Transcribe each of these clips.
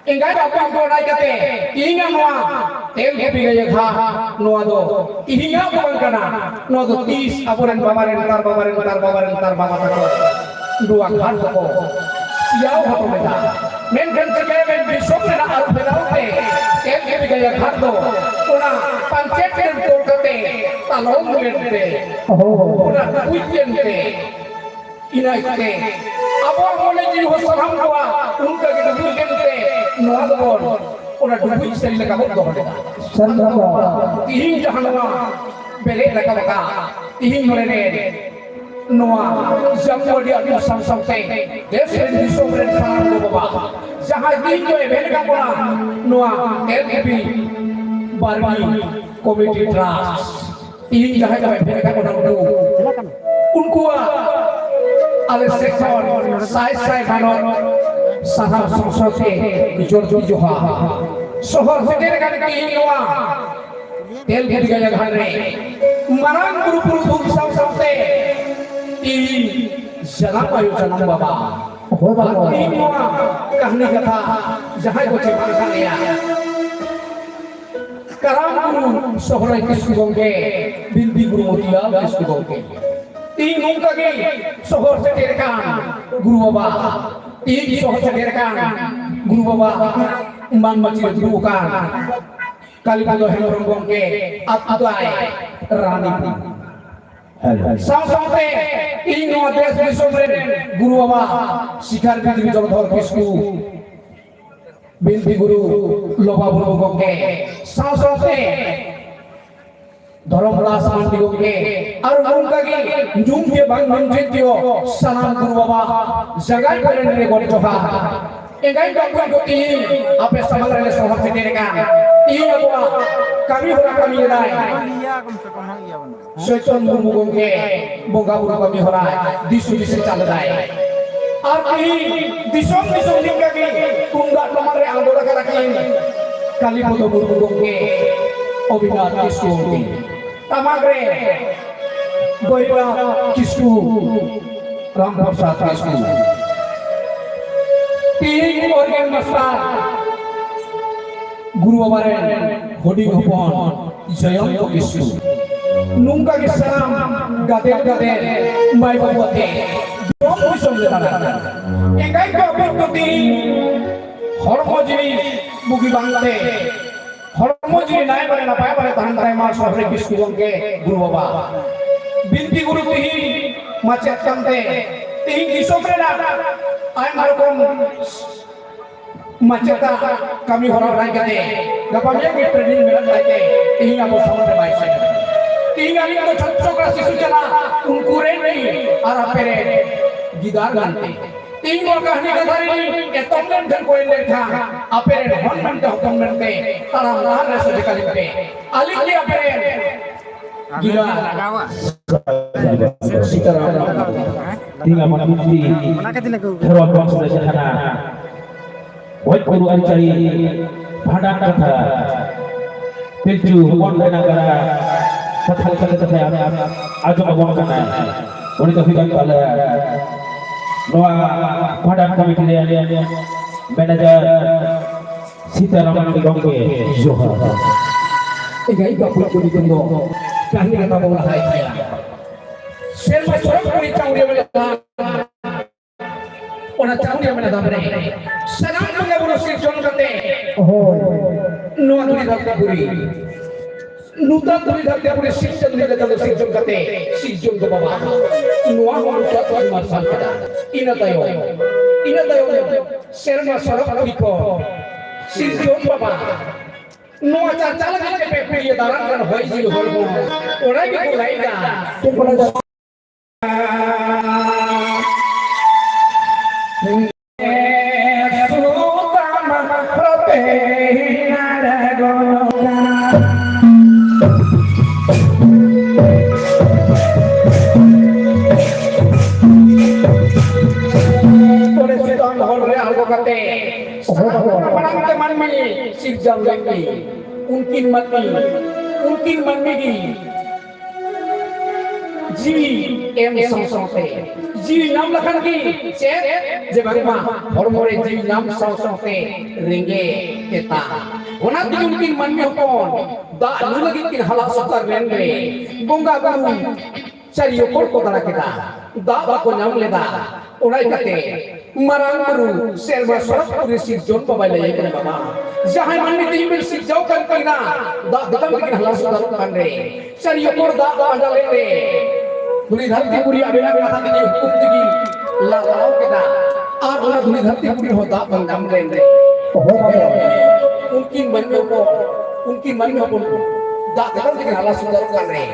Enggak apa ko na kate inga mo tel bigay kha no do inga ko bang kana no do 30 apuran babaren tar baba ko dua khan ko siaw ha ko meta men kan ke men bisok na ar bedaute tel bigay kha do ona pancet den tol kate talong mente ona kuyen te inai te abo mole ji ho saram ko unka ke duken te no do ona dubu istari la ka do hode sallallahu tihing jahanwa bele la ka tihing mole ne noa jammo dia tu sam sam te desren di sobre salam lo baba jahai din jo bele ka pora noa lb barbi committee trust tihing jahai ka bele ka pora unku ale sektor sai banot sahar সংসদে জোহা শহর থেকে গাড়ি নোয়া তেল ghetto Gaya ঘরে মারান গুরু ধুম সাউতে ই জানা পায়ো জানাম বাবা हो बाबा ই নোয়া কাহিনী কথা যাহাই বচে মানখানিয়া কারাম গুরু শহরে কৃষ্ণ গঙ্গে বিলবি গুরু মতিলাল কৃষ্ণ গঙ্গে तीन मुंका के शहर से टेरकान गुरु बाबा तीन शहर से टेरकान गुरु बाबा मान मची गुरु कान कालीबाग हेमरम गंगे आत्माय रानी साउते तीन नो देश विश्वरे गुरु बाबा शिखर पृथ्वी जलधर किसकु बिलबी गुरु लोबा गुरु गंगे साउते धर्मदास मांडी गंगे और उनका के जुम के बंग मंत्रियो सलाम गुरु बाबा जगाई करें रे गोट जोहा एगाई डॉक्टर को तीन आपे समग्र ले शहर से देगा तीन अबवा कमी होला कमी राय शैतान गुरु गंगे बोगा गुरु कमी होला दिसु दिसे चल जाए और कहीं दिसों लिंगा के कुंगा तुम्हारे आंदोलन का रखें कालीपद गुरु गंगे अभिनाथ किशोर तमागरे गोइबा किसकु राम प्रसाद किसकु तीन ऑर्गन मास्टर गुरु बाबारे होडी गोपन जयंत किसकु नुंका के सलाम गाते माय बाबूते दोम विसम लेता एकाई का प्रकृति हरमजिनी बुगी बांगते हरमजिनी नाय बने ना पाए बने तान ताय मार शहरे किसकु गंगे गुरु बाबा बिनती गुरु तिही माचेत कांते तिही किसोमरे ना आय मारकोम माचेता कमी होरा राय गते गपामे के ट्रेनिंग मिलन लाके तिही आपो समरे बाइसे तिही आनी तो छच्चोकरा शिशु चला उनकुरे नहीं आरा पेरे गिदार गानते तीन को कहानी का धारी के तमन धन कोई लेखा अपेरे हन मनते हुकम मनते तारा महान रस दिखालिते आलिक के अपेरे गिला लगावा Sitaram tinggal mengikuti terus proses sederhana buat guru ancari padang kata pilju hubungan negara kata agama bangkana wanita fikan pada Noa padang kami kalian manajer Sitaram Gongge Johar. Ega iba pula ko dito kahit na mawala kaya. Selma sorong ko itaw dia wala. Ona taw dia mana dabre. Sanam mga bulo si John kate. Noa tuli dakta puri. Nuta tuli dakta puri siksa tuli dakta si John kate. Si John ko baba. Noa mo to masal kada. Ina tayo serma sorok ko si John baba. Noa चाचा लगे के पेपे ये दारन कर होई जी whole बोल ओरा भी बोलाइगा तुम बोला jiwi em song-songte jiwi nam lakhan ki chet je bangma hormore jiwi nam song-songte ringe eta ona tigum kin manmi hopon da lu lagi kin hala sukar renre bonga guru cariyo kor ko dara kita da ba ko nyam leda onai kate marang guru serba sorok puri sirjon babai lai kana baba jahai manni timbil sijau kan kina da datam kin hala sukar kan re cariyo kor da anda lere दुनी धरती पूरी Abela कथा के हुकुम दिगी लालाओ के दा और ओला दुनी धरती पूरी होता बंदम लेन रे उनकी मन को दा दर के हाला सुंदर कर रे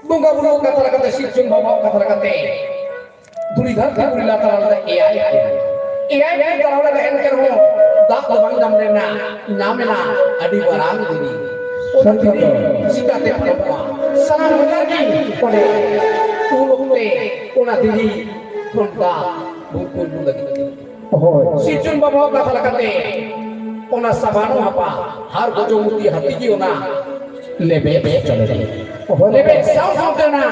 बुंगा बुनो कथा कथा शिक्षण बाबा कथा कथा दुनी धरती पूरी लाता लाता एआई के करा लगा एन कर हो दा बंदम लेना नामेना अडी बरान दिनी सिकाते पड़वा sana lagi pada tulukle una diri konta bukun lagi si chun baba kata lakate ona sabanu apa har gojo muti hati ki ona lebe chale lebe sao na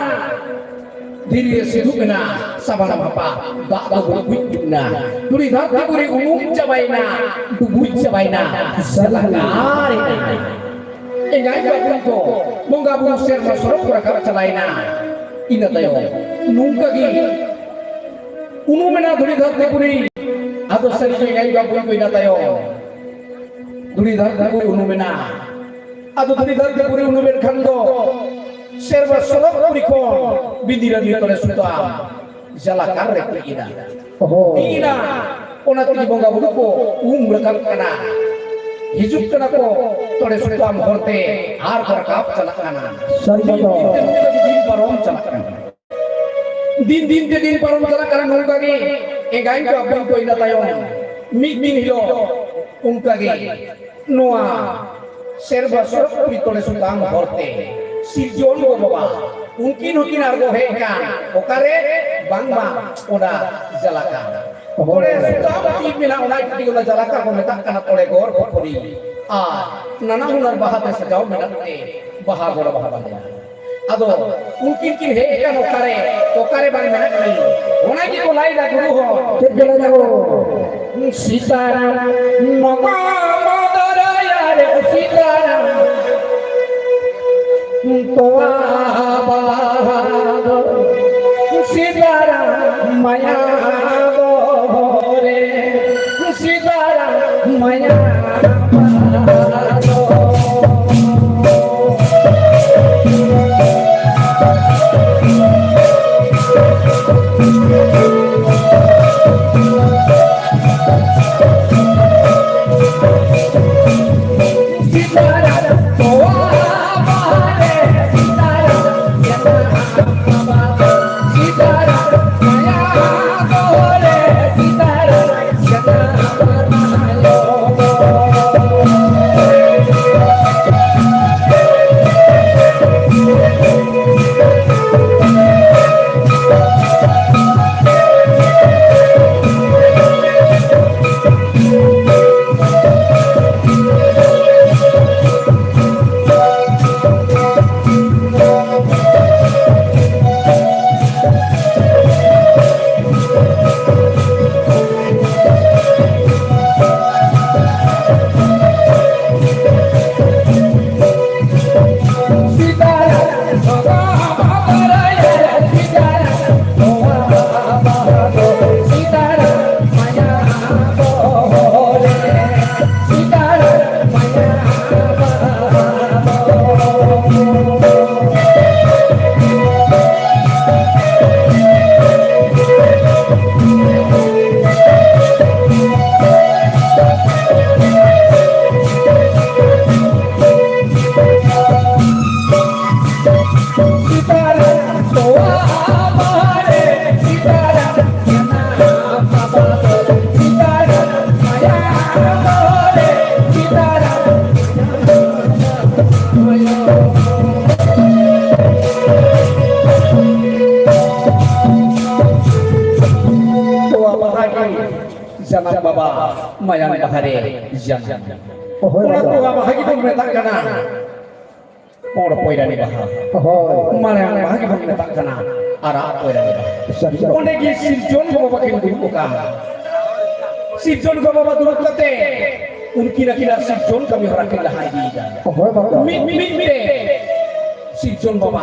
diri sidu kena sabanu apa ba gojo na duri dhar puri umum cabaina tubuh cabaina salahari engai babun ko monga bung ser sorok prakara chalaina ina tayo nungka gi unu mena dhuri dharte puri ado sari ko engai babun ko ina tayo dhuri dharte puri unu mena ado dhuri dharte puri unu men khando ser sorok puri ko bindira ni tole suta jala karre ko ina ona ti monga bung ko rakam kana hijuk kana ko tore sutam horte har berkap calakana din parom calakana din parom calakana nungka ge engai ko abang ko ina tayo min hilo unka ge noa serba sorok tore sutam horte sirjon go baba unkin argo hekan okare bangba oda jalakana Ore sudah tim mina onai kiti ola jalaka ko metak kana tole gor pori nana hunar bahata sajau menate baha gora baha bande ado mungkin he kan okare bang menak nai onai ki ko lai da guru ho tek gela jago sitaram mama madara yare sitaram toa baha sitaram maya maya jangan baba mayang bahare jangan orang tua bahagi pun meletakkan pon poirani baha mare bahagi bang letak kana ara poirani baha onde gi sirjon ko baba kin dulu ka sirjon ko baba dulu kate unki na kina sirjon kami harakin lahai di mi sirjon baba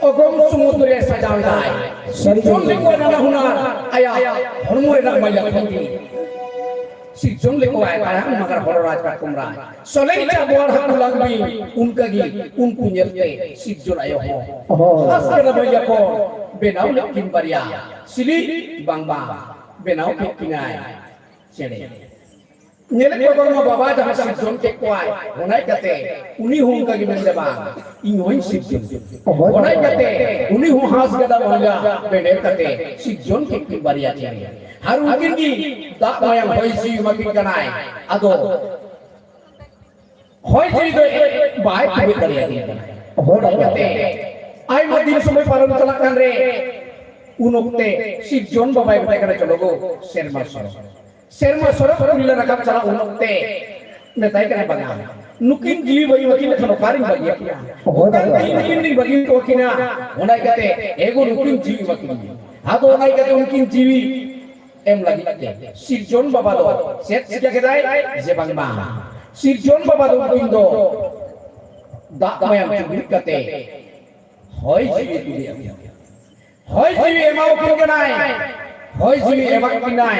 ogom sumudre sajawdai sirjon le ko na hunar aya hormore na maya khandi sirjon le ko aya magar hororaj ka kumra solei chabuar hakku lagbi unka gi unku nyerte sirjon ayo ho khas kana maya ko benau le kimbaria sili bangba benau ke kinai chede nyele ko ma baba jahan sirjon ke kwai honai kate uni hung ka gi mende ba ingoi sirjon honai kate uni hu has gada banga bene kate sirjon ke kimbaria chede haru kin gi da mayang hoi si makin kanai ado hoi ji do bai ke kariya di honai kate ai ma din samay param calakan re unokte sirjon babai babai kana chalogo serma soro pila rakap cala unokte metai kana banga nukin jiwi bagi wakil khano paring bagi kina nukin ni bagi ko kina honai kate ego nukin jiwi wakil ado honai kate unkin jiwi em lagi kate sirjon baba do set sija kedai je bangma sirjon baba do pindo da mayang chubik kate hoi jiwi tu dia hoi jiwi emau kinai hoi jiwi emak kinai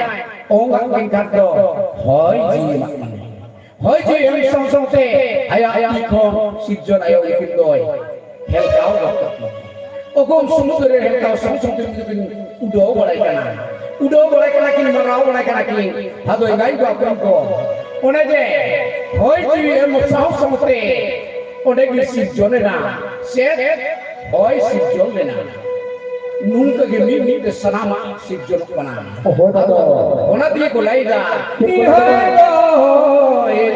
ong ak tingkat do hoi jiwi mak hoi jiwi em song song te aya ikon sirjon ayo ikin doi hel kau ogom sumudre hel kau song song te udo bolai kana kin marau bolai kana kin hado ngai ko apun ko one je hoi jiwi em song song te ode gi sirjon na set hoi sirjon na nunca que mimi de sanama sirjon pana ona di ko laida ni ho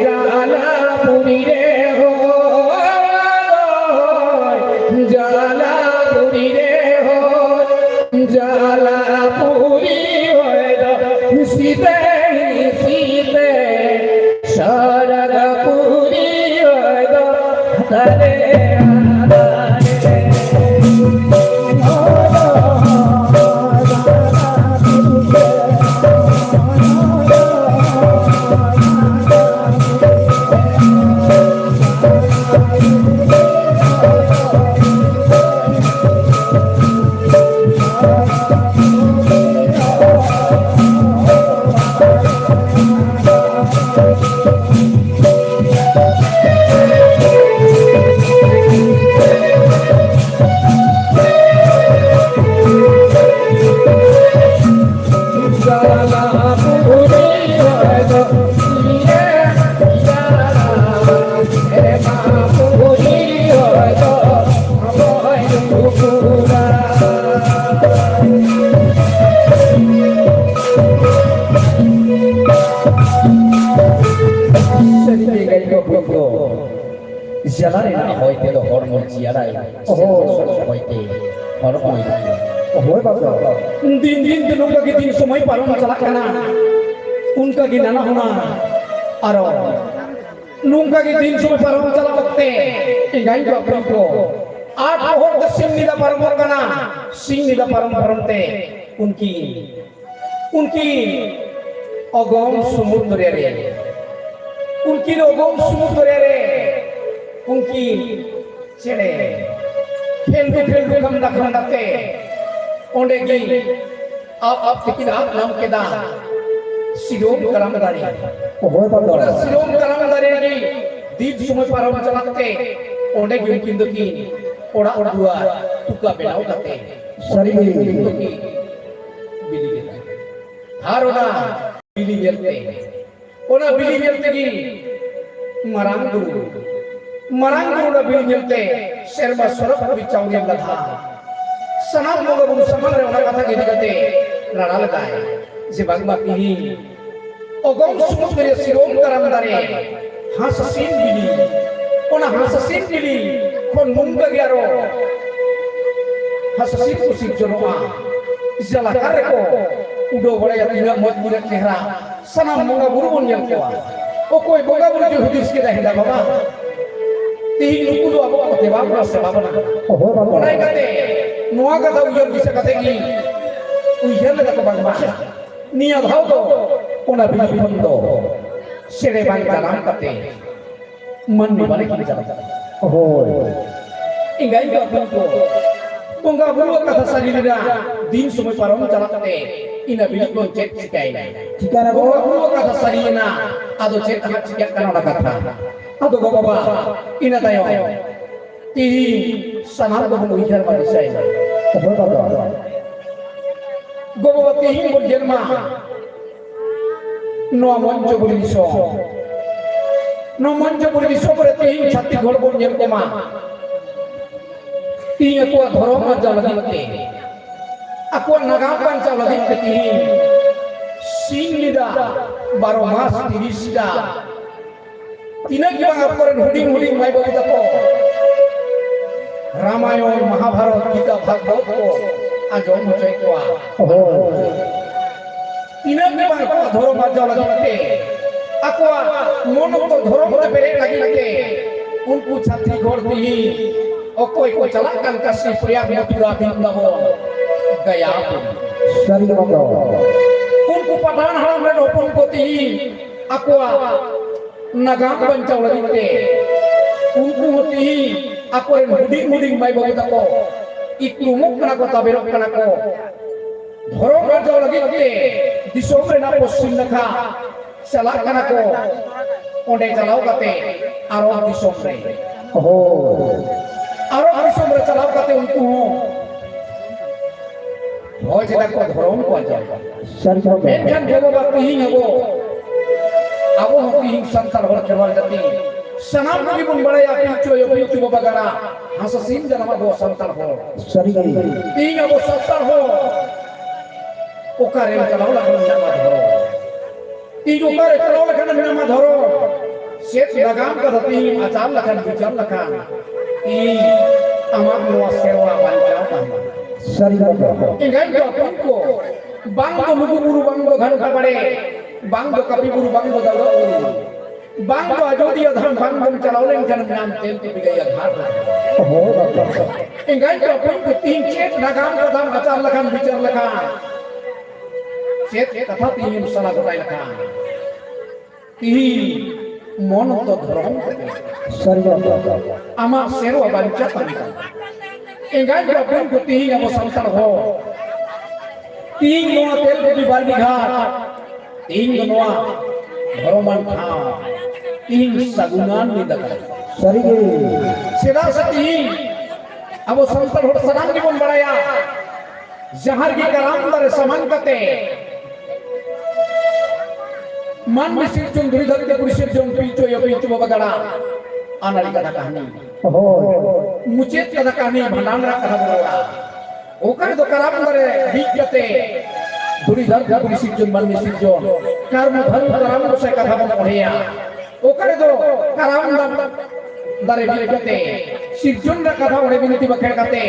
jala puri re ho jala puri re ho jala puri ho site site sharada puri ho tare jalare na hoite do hormon jiarai hoite hormon hoi baba din din dinong ka din sumay paron chalak kana unka gi nana huna aro nungka gi din sumay paron chalak wakte ingai ko apun ko at pohor da sing nila paron kana sing nila paron te unki ogom sumudre re unki ogom sumudre re unki chede खेल कम दखते ओंडे की आप लेकिन आप नाम के दा सिरोम करमदारी ओरा सिरोम करमदारी की दीप समय पारम चलाते ओंडे की किंदु की ओड़ा ओडुआ तुका बेनाव करते सरी किंदु की बिली के हारोना बिली गेलते ओना बिली गेलते की marang guru na bilang nyelte serba sorok bicaw niya ladha sanam mga bung samang re ona kata gini kate rara lagay jibang matihi ogong sumut dari sirom karam dare hasasin bili ona hasasin bili kon mungga gyaro hasasin kusik jonoa jala kareko udo boleh tidak mot budak chehra sanam mga guru pun yang kuat okoi boga buru jo hudis kita hendak baba ᱛᱤᱦᱤᱧ ᱱᱩᱠᱩ ᱫᱚ ᱟᱵᱚ ᱠᱚ ᱫᱮᱵᱟ ᱵᱚᱱᱟ ᱥᱮᱵᱟ ᱵᱚᱱᱟ ᱚᱦᱚ ᱵᱟᱵᱟ ᱚᱱᱟ ᱠᱟᱛᱮ ᱱᱚᱣᱟ ᱠᱟᱛᱷᱟ ᱩᱭᱦᱟᱹᱨ ᱫᱤᱥᱟᱹ ᱠᱟᱛᱮ ᱜᱮ ᱩᱭᱦᱟᱹᱨ ᱞᱮᱫᱟ ᱠᱚ ᱵᱟᱝ ᱱᱤᱭᱟᱹ ᱫᱷᱟᱣ ᱫᱚ ᱚᱱᱟ ᱵᱤᱞᱤ ᱠᱷᱚᱱ ᱫᱚ ᱥᱮᱨᱮ ᱵᱟᱝ ᱡᱟᱱᱟᱢ ᱠᱟᱛᱮ ᱢᱟᱹᱱᱢᱤ ᱵᱟᱞᱮ ᱠᱤᱱ ᱡᱟᱱᱟᱢ ᱦᱳᱭ ᱤᱝᱜᱟᱭ ᱫᱚ ᱟᱯᱱ ᱠᱚ ᱵᱚᱸᱜᱟ ᱵᱩᱨᱩ ᱠᱟᱛᱷᱟ ᱥᱟᱹᱨᱤ ᱞᱮᱫᱟ ᱫᱤᱱ ᱥᱚᱢᱚᱭ ᱯᱟᱨᱚᱢ ᱪᱟᱞᱟᱜ ᱛᱮ ᱤᱱᱟᱹ ᱵᱤᱞᱤ ᱠᱷᱚᱱ ᱪᱮᱫ ᱪᱤᱠᱟᱭᱱᱟ ᱪᱤᱠᱟᱹᱭᱱᱟ ᱠᱚ ᱵᱚᱸᱜᱟ ᱵᱩᱨᱩ ᱠᱟᱛᱷᱟ ᱥᱟᱹᱨᱤᱭᱮᱱᱟ ᱟᱫᱚ ᱪᱮᱫ ᱦᱟᱸᱜ ᱪᱤᱠᱟᱹᱜ ᱠᱟᱱᱟ ᱚᱱᱟ ᱠᱟᱛᱷᱟ ᱟᱫᱚ ᱜᱚ ᱵᱟᱵᱟ ᱤᱱᱟᱹ ᱛᱟᱭᱚᱢ ᱛᱤᱦᱤᱧ ᱥᱟᱱᱟᱢ ᱫᱚᱵᱚᱱ ᱩᱭᱦᱟᱹᱨ ᱵᱟ ᱫᱤᱥᱟᱹᱭᱱᱟ ᱚᱦᱚ ᱵᱟᱵᱟ ᱜᱚ ᱵᱟᱵᱟ ᱛᱤᱦᱤᱧ ᱵᱚᱱ ᱡᱮᱨᱢᱟ ᱱᱚᱣᱟ মঞ্চপুরি দিশম ᱱᱚᱣᱟ মঞ্চপুরি দিশম রে ᱛᱤᱦᱤᱧ ᱪᱷᱟᱛᱤᱠ ᱦᱚᱲ ᱵᱚᱱ ᱧᱮᱞ ᱠᱚᱢᱟ ᱛᱤᱦᱤᱧ ᱟᱠᱚᱣᱟᱜ ᱫᱷᱚᱨᱚᱢ ᱵᱟᱧᱪᱟᱣ ᱞᱟᱹᱜᱤᱫ ᱛᱮ ᱟᱠᱚᱣᱟᱜ ᱱᱟᱜᱟᱢ ᱵᱟᱧᱪᱟᱣ ᱞᱟᱹᱜᱤᱫ ᱛᱮ ᱛᱤᱦᱤᱧ ᱥᱤᱧ ᱧᱤᱫᱟᱹ 12 মাস 30 টা তিনাক কি বাং আপনার হুডিং হুডিং মাই বাবু তাকো রামায়ণ মহাভারত গীতা ভাগবত को আজম হচ্ছে কোয়া তিনাক কি বাং ধর্ম বাঁচাও লাগিতে আকোয়া মনক তো ধর্ম তে বেরে লাগিতে উনকু ছাত্রী ঘর দিহি অকয় কো চালাক কান কাশি প্রয়াগ মথুরা বৃন্দাবন গয়া সারি বাবা उनको पठान हाram रे ओपन को तिहिन akwa nagam bancau lagi uनको तिहिन ako ren huding mai bagu tako iklumuk kana ko taberok kana ko dhorong bancau lagi disom re na poschim nakha salak kana ko onde chalau kate aro disom re aro disom re chalau kate unko hoy jeda ko dhorong ko aja menkan jogo ba tihin abo tihin santal hor kherwal jati sanam gi bun badaya pinchu baba gara hasasin janama bo santal hor tihin abo santal hor okare chalau la nama dhoro tihin okare chalau la nama dhoro set lagam ka tihin acal lakan bicar lakan tihin amak luas sewa bancau kan ingai do ko bang do lugu buru bang do ghan kabare bang do kapi buru bang do dawa bang do ajodiya dham bang bang chalaulen kan nam tel ti bigaya ghat ingai do ko tin chet nagam ka dham acal lakan bicar lakan chet katha tin sala gotai lakan tihin mon to dhrom ama serwa banca panikan ingai do ko tihin abo santar ho तीन नोआ तेल को बाल्टी घाट तीन नोआ धरोमान खाओ तीन सगुनान निंदा सरी सीधा सती अब संतर हो सदान की बन बढ़ाया जहर की कराम दर समान कते मन में सिर जुम धुरी धरते पुरी सिर जुम पीछो या पीछो बगड़ा आनाली कथा कहानी मुचेत कथा कहानी भंडान रहा कथा बोला ओकर तो कराम करे बिजते दुरी धर पुरी सिजन मन में सिजन कर्म धर्म कराम से कथा बन पढ़िया ओकर तो कराम दरे बिजते सिजन रा कथा ओडे बिनती बखेड़ कते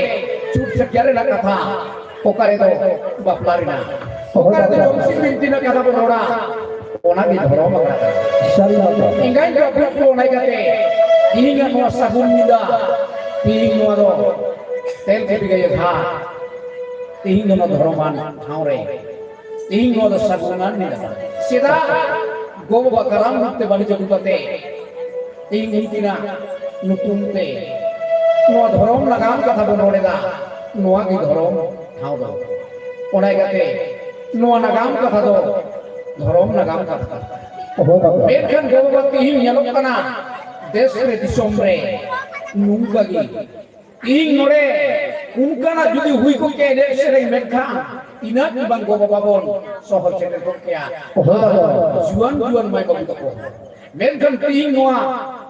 चूट चक्यारे ला कथा ओकर तो बापलारिना ओकर तो जमसी बिनती ना कथा बरोड़ा ओना की धरो मगरा सरी बात इंगाई जो अपने को नहीं कते इनिंगा नो साबुन निदा पींग नो दो तेल के बिगय घा तीन नो धर्मान ठाव रे तीन नो सगुनान नि लगा सीधा गो बकराम नते बनि जगुते तीन हितिना नुतुमते नो धर्म लगाम कथा बनोडेदा नोआ की धर्म ठाव दो ओनाय गते नो लगाम कथा दो धर्म लगाम कथा मेखन गो बती यलो कना देश रे दिसोम रे नुंगागी ing nore unkana judi hui ko ke de sereng mekha ina bang go babon sohor center ko kya juan mai ko ko menkan ting noa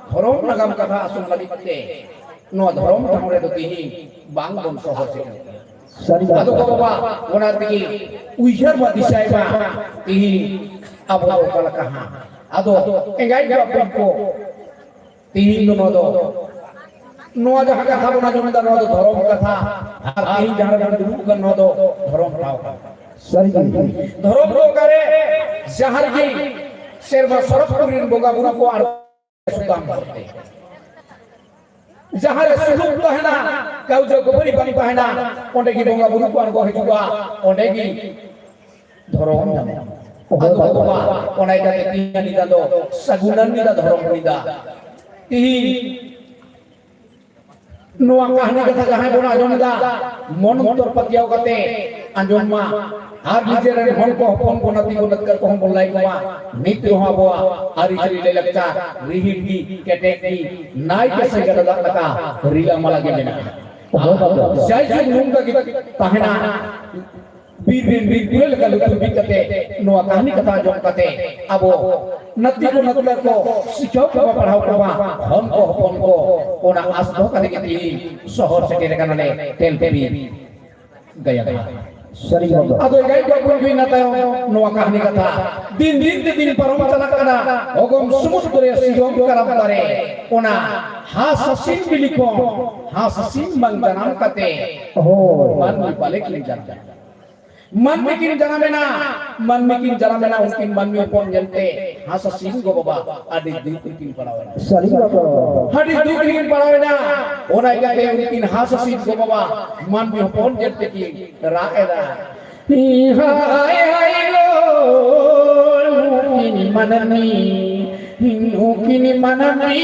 thorom nagam katha asun lagitte no thorom tamore do ting bang bon sohor center ado ko baba ona tigi uihar ma disai ba ting abo kala kaha ado engai ga ko ting no do नोआ जहां कथा बना जो no दो धर्म कथा और तीन जहां बन दुरु का नो दो धर्म ठाव सही धर्म रो करे जहर की शेरवा सरफ पुरीन बोगा बुरा को आड़ सुदाम करते jahare suluk tahena kau jago beri bang tahena onde gi bonga buru ko go hijuga onde gi dhorong jane adu baba onai kate tiya nida do sagunan nida dhorong nida ti noa kahani kata jahay bona anjom nida mon tor pakiau kate anjom ma ar nijeren hon ko hopon ko nati ko natkar ko hon bolai ko ma nitro ha boa ari chiri le lakcha rihit gi kete gi nai ke se gada laka rila mala ge mena jai jai nungka gi tahena bir bir leka lutu bi kate noa kahani kata jom kate abo nati ko natkar ko sikau ko padhau ko ma hon ko hopon ko ona asdo kate gi sohor se kere kanane tel tebi gaya gaya Sering bapak. Adoy gay ko kun na tayo noa kahani kata din din parom chanak kana ogom sumudre sigom karam pare ona hasasin biliko hasasin mangjanam kate man balik ling jana man bikin jana mena unkin man mi pon jante hasasin go baba adi dikin parawena Sering bapak. hadi dikin parawena ona gate unkin hasasin go baba man mi pon jante ki raeda hai hai lo nukini manani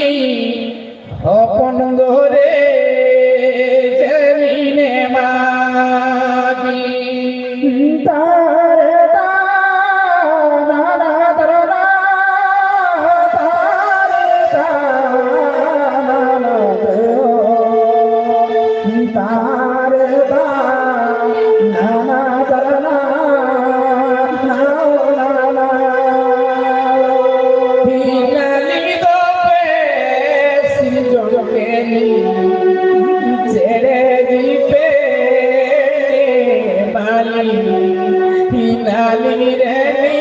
hopon gore jemine magi Tare ta na na tara na tare ta na na tare ta na na tara na na na hinali do pe sinjo pe jere di pe bali hinali re ni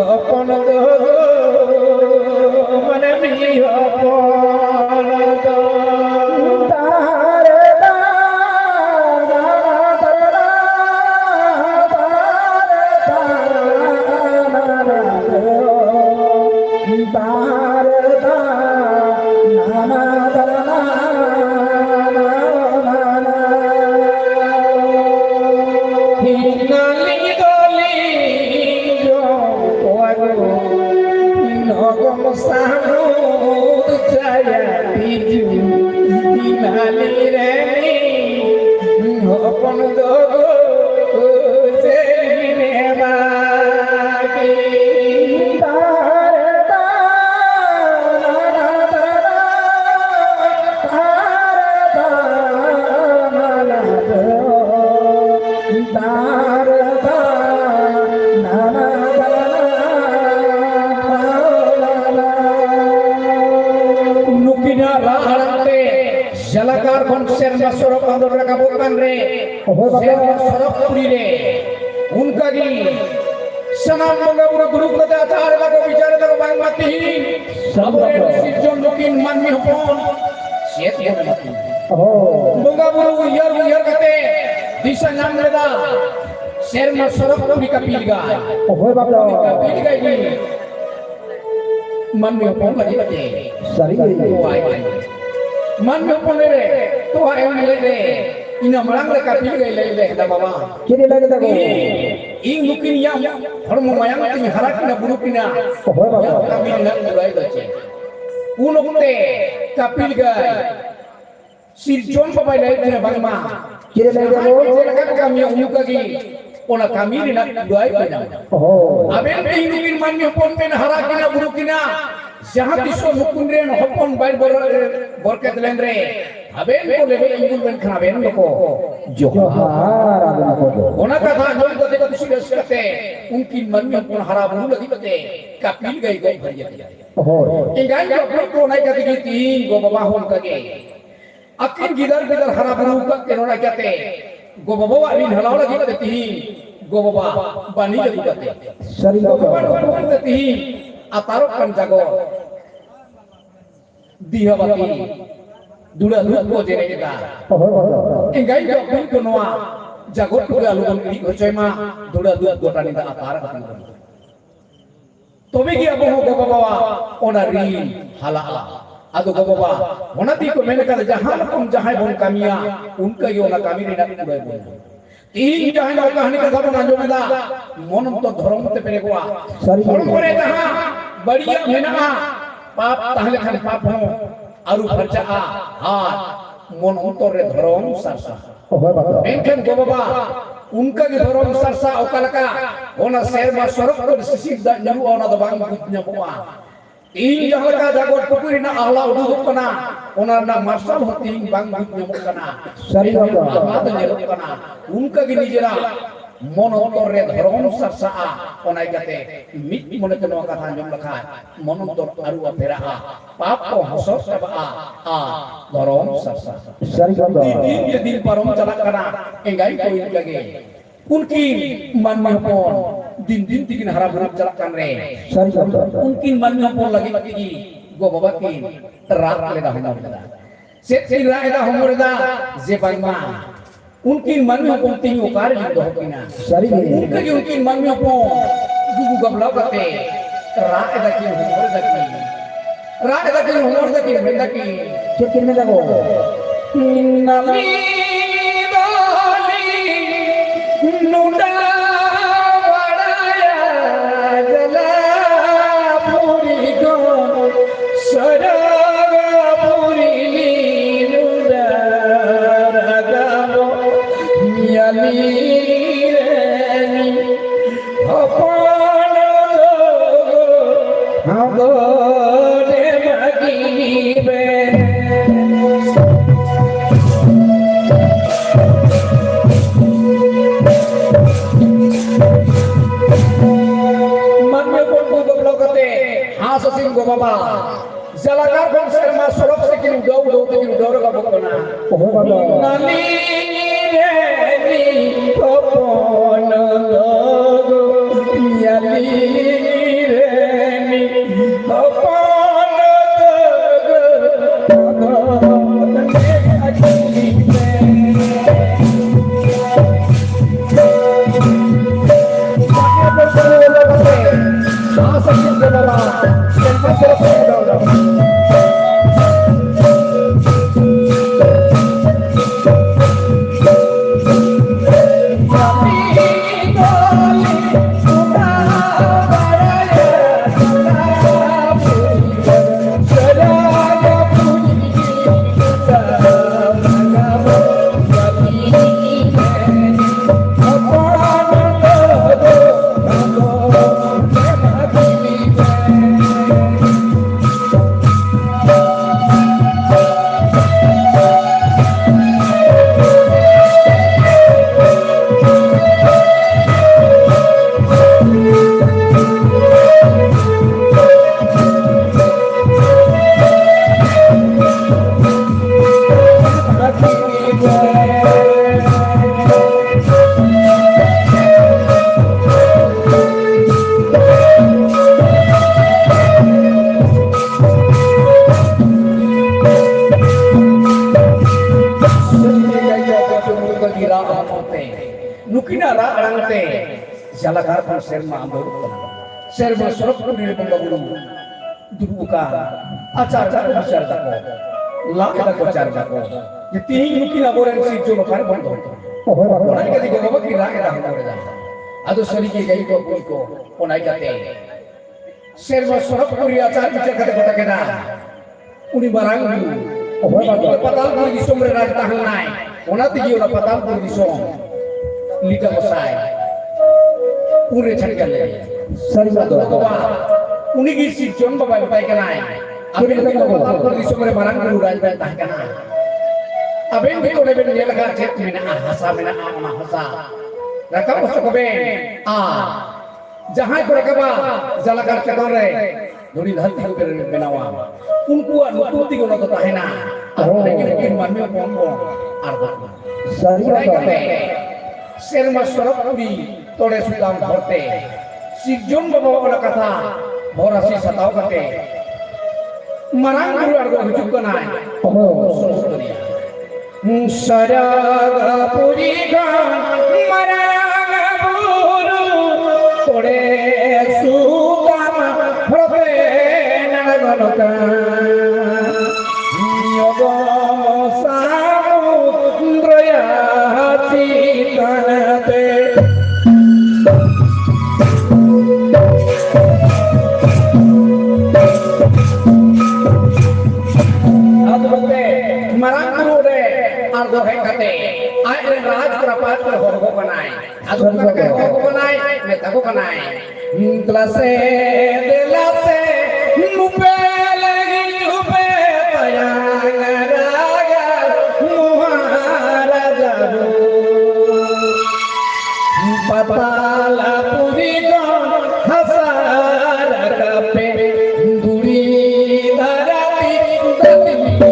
opon do man mi opon do tare ta na tara tare ta na na tare ta na na tara na hinali doli jo wago nogom samu jaya biju hinali re ni hopon do jemine magi tare ta na na tara tare ta na na tare ta na na nukina raharante jalakar konser masorok andor rakabukan re ser masorok puri re unka gi sanam boga pura guru kata acar lago bicara lago bang mati sabore sirjon nukin manmi hopon siet ya mati boga pura uyar kate disa nyam leda ser masorok puri kapil ga kapil ga gi manmi hopon lagi bate man mi pon le to ay le ina malang le kapil ga le da baba Kini lagi tak ing lukin yang hormo mayang ting harakina burukina kapil na urai dace unokte kapil ga sirjon papai lai dina bangma Kini lagi tak kan kami umuka gi ona kami na duai banyak aben ing lukin man mi pon pen harakina burukina jahat iso mukundren hopon bail borkat lendre aben ko lebe ingul ben khaben loko Johar ona katha jol ko dekho sidas kate unki man mein pon hara bulu lagi bate kapil gai gai bhariya ingai ko ko nai kate ki tin go baba hon kage akin gidar hara bulu ka kenona kate go baba rin halaw lagi bate tin go baba bani lagi bate Sering go baba bapak. ko bate tin atarok kan jago dihabati dula dut ko jere kita engai ko pun konoa jago ko alu kon di hocoy ma dula dut ko tani ta atar tobe ki abo ko bawa ona rin hala ᱟᱫᱚ ᱜᱚ ᱵᱟᱵᱟ ᱚᱱᱟ ᱛᱮ ᱠᱚ ᱢᱮᱱ ᱠᱟᱫᱟ ᱡᱟᱦᱟᱸ ᱨᱚᱠᱚᱢ ᱡᱟᱦᱟᱸᱭ ᱵᱚᱱ ᱠᱟᱹᱢᱤᱭᱟ ᱩᱱᱠᱟ ᱜᱮ ᱚᱱᱟ ᱠᱟᱹᱢᱤ ᱨᱮᱱᱟᱜ ᱠᱩᱲᱟᱹᱭ ᱵᱚᱱ ᱛᱤᱦᱤᱧ ᱡᱟᱦᱟᱸ ᱱᱚᱣᱟ ᱠᱟᱹᱦᱱᱤ ᱠᱟᱛᱷᱟ ᱵᱚᱱ ᱟᱸᱡᱚᱢᱮᱫᱟ ᱢᱚᱱ ᱚᱱᱛᱚ ᱫᱷᱚᱨᱚᱢ ᱛᱮ ᱯᱮᱨᱮᱡᱚᱜᱼᱟ ᱦᱚᱲᱢᱚ ᱨᱮ ᱡᱟᱦᱟᱸ ᱵᱟᱹᱲᱤᱡᱟᱜ ᱢᱮᱱᱟᱜᱼᱟ ᱯᱟᱯ ᱛᱟᱦᱮᱸ ᱞᱮᱠᱷᱟᱱ ᱯᱟᱯ ᱦᱚᱸ ᱟᱹᱨᱩ ᱯᱷᱟᱨᱪᱟᱜᱼᱟ ᱟᱨ ᱢᱚᱱ ᱚᱱᱛᱚᱨ ᱨᱮ ᱫᱷᱚᱨᱚᱢ ᱥᱟᱨᱥᱟ ᱢᱮᱱᱠᱷᱟᱱ ᱜᱚ ᱵᱟᱵᱟ ᱩᱱᱠᱟ ᱜᱮ ᱫᱷᱚᱨᱚᱢ ᱥᱟᱨᱥᱟ ᱚᱠᱟ ᱞᱮᱠᱟ ᱚᱱᱟ ᱥᱮᱨᱢᱟ ᱥᱚᱨᱚᱜ ᱠᱚ ᱥᱤᱥᱤᱨ ᱫᱟᱜ ᱧᱩᱨᱩᱜᱼᱟ ᱚᱱᱟ ᱫᱚ ᱵᱟᱝ ᱵᱩᱡᱽ ᱧᱟᱢᱚᱜᱼᱟ ᱤᱧ ᱡᱟᱦᱟᱸ ᱞᱮᱠᱟ ᱡᱟᱜᱚᱨ ᱯᱩᱠᱷᱨᱤ ᱨᱮᱱᱟᱜ ᱟᱦᱞᱟ ᱩᱰᱩᱠᱚᱜ ᱠᱟᱱᱟ ᱚᱱᱟ ᱨᱮᱱᱟᱜ ᱢᱟᱨᱥᱟᱞ ᱦᱚᱸ ᱛᱤᱦᱤᱧ ᱵᱟᱝ ᱵᱩᱡᱽ ᱧᱟᱢᱚᱜ ᱠᱟᱱᱟ ᱟᱦᱞᱟ ᱫᱚ ᱧᱮᱞᱚᱜ ᱠᱟᱱᱟ ᱩᱱᱠᱟ ᱜᱮ ᱱᱤᱡᱮᱨᱟᱜ ᱢᱚᱱ ᱚᱱᱛᱚᱨ ᱨᱮ ᱫᱷᱚᱨᱚᱢ ᱥᱟᱨᱥᱟᱜᱼᱟ ᱚᱱᱟ ᱡᱟᱛᱮ ᱢᱤᱫ ᱢᱚᱱᱮᱛᱮ ᱱᱚᱣᱟ ᱠᱟᱛᱷᱟ ᱟᱸᱡᱚᱢ ᱞᱮᱠᱷᱟᱱ ᱢᱚᱱ ᱚᱱᱛᱚᱨ ᱟᱹᱨᱩᱜᱼᱟ ᱯᱷᱮᱨᱟᱜᱼᱟ ᱯᱟᱯ ᱠᱚ ᱦᱚᱥᱚᱨ ᱪᱟᱵᱟᱜᱼᱟ ᱟᱨ ᱫᱷᱚᱨᱚᱢ ᱥᱟᱨᱥᱟ ᱫᱤᱱ ᱡᱮ ᱫᱤᱱ ᱯᱟᱨᱚᱢ ᱪᱟᱞᱟᱜ ᱠᱟᱱᱟ ᱮᱸᱜᱟᱭ ᱠᱚ ᱤᱱᱠᱟ ᱜᱮ उनकिन मानवी हपन दिन दिन तिकिन हरा भरा चला कान रे उनकिन मानवी हपन लगी तिगी गो बाबा किन राग लेदा हमर दा सेत किन राग लेदा हमर दा जे बांगमा उनकिन मानवी हपन तिंग ओकार लिख दो किना उनके के उनकिन मानवी हपन गुगु गबला कते राग लेदा किन हमर दा किन राग लेदा किन हमर दा किन मेंदा किन किन मेंदा गो नाली नुडा बड़ाया जला पूरी गो सरग पूरी नुडा रगामो मियाली रे अपन हमो रे मगी बे Asing go baba jalakar kon serma sorok se kin do ro ga bokona nani re ni popon go yali re ni popon go Nukina ra arangte jalakar kon serma andor serma sorok puri bangga guru dubuka acar da bicar da ko la da ko car da ko yeti nukina boren si jono par bando onai ka digo baba ki ra da hamore da adu sari ke gai ko onai ka te serma sorok puri acar bicar kata kota kena uni barang guru patal puri disom re ra tahang nai ona tigi ona patal puri disom लिखा बसाए पूरे छटके ले सरी बात तो उन्हीं की seat zone बाबा बताए क्या है अबे तो पता पर दिसो मेरे बारंग गुरु राज में ताह क्या है अबे भी तो ने बेन ये लगा चेक में ना हंसा में ना आमा हंसा रखा उसको कबे जहाँ को रखा जलाकार चक्कर रे धोनी धरती को बनावा उनको अनुकूति को लगता है ना लेकिन मन में कौन कौन आर्धा सरी बात serma sorok puri tore sudam bhote sijun baba ola katha borasi satau kate marang guru argo hujuk kanai saraga puri ga marang guru tore sudam bhote naganoka samudraya citanate adute marang guru de ardo hekate ai raj prapat ko hogo kanai adu ka hogo kanai metago kanai glase delase nupe lagi nupe tayang raga muharaja patala puri gon hasar kape duri darati dati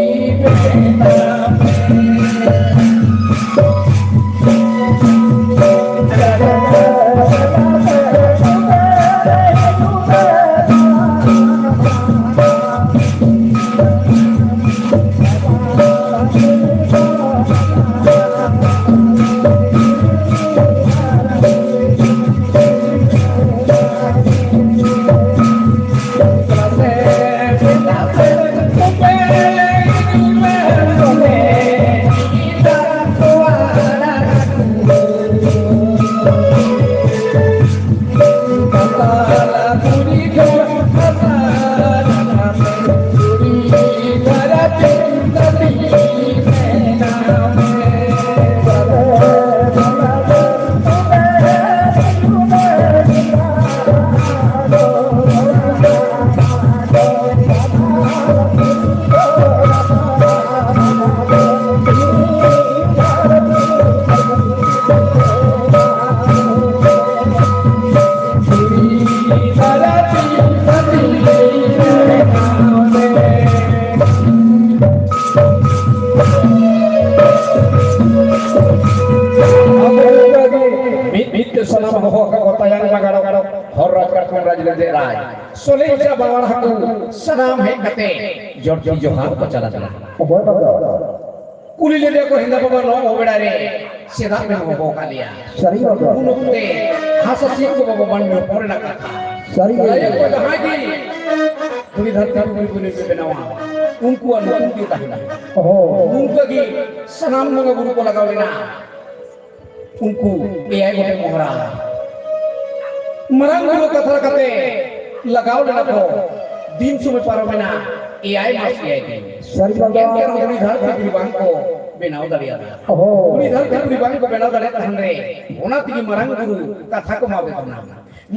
Soleja bawal haku sanam hek kate jordi johar bacala dala kuli le ko hinda baba no obedare seda me ho kalia sari unukte hasasi ko baba ban me pore na katha sari ya ko dahagi kuli dharta kuli benawa unku anu unki tahina unku gi sanam mga guru ko lagawlena unku ai gote mohra marang guru katha kate लगाओ लेना को दिन सुबह पारो में ना AI मास AI के सरी क्या उन्हीं धर के परिवार को बेनाव दरिया उन्हीं धर के परिवार को बेनाव दरिया तहनरे उन्हें तीन मरंग गुरु कथा को मावे तमना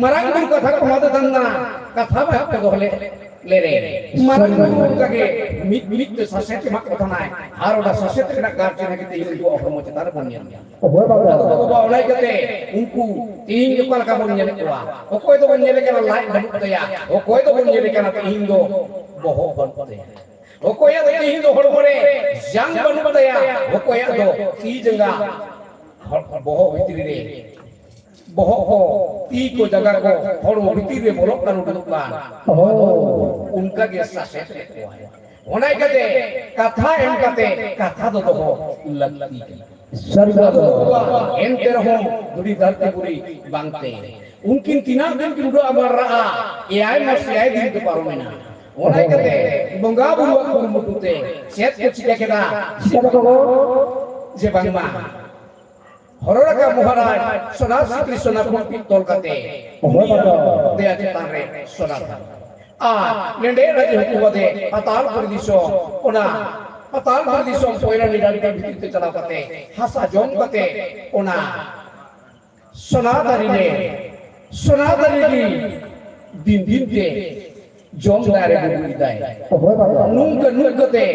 मरंग गुरु कथा को मावे तमना कथा बात को दोले ले रे मरंग गुरु का के मिट तो ससेट मत कथा ना हार उड़ा ससेट के ना कार्य ना के तीन को अपने मोचतार बनिया तो बाबा उन्हें कहते उनको तीन जो कल का बनिया ने कुआ ओ कोई तो बनिया के ना लाइट बनते तो या ओ कोई तो बनिया के ना तीन दो बहुत बनते हैं ओ कोई तो तीन दो हर बड़े जंग बनते या ओ कोई तो तीन जगह बहुत भीतरी रे बहुत को तीन को जगह को हर भीतरी रे बोलो का नुटुकान उनका के ससेट ने कुआ है उन्हें कहते कथा एम कहते कथा तो लगती है सरी एंते रहो दुरी धरती पूरी बांगते उनकिन तीना दिन की उड़ो अमर रहा AI मस AI दिन के पारो में ना उन्हें कहते बंगा बुरुआ को मुटुते सेट कुछ क्या कहता जे बंगमा हरोरा का महाराज सदा श्री सोना कुंती तोल कहते दे अचितान रे सोना आ नेंडे राजे हुकुम दे अताल परदिशो ओना अताल परदिशो पोयरा निडाल के भीतर ते चला करते हसा जोम करते ओना सोनादारी की दिन दिन के जोम दारे बुरी दाय नुंग ते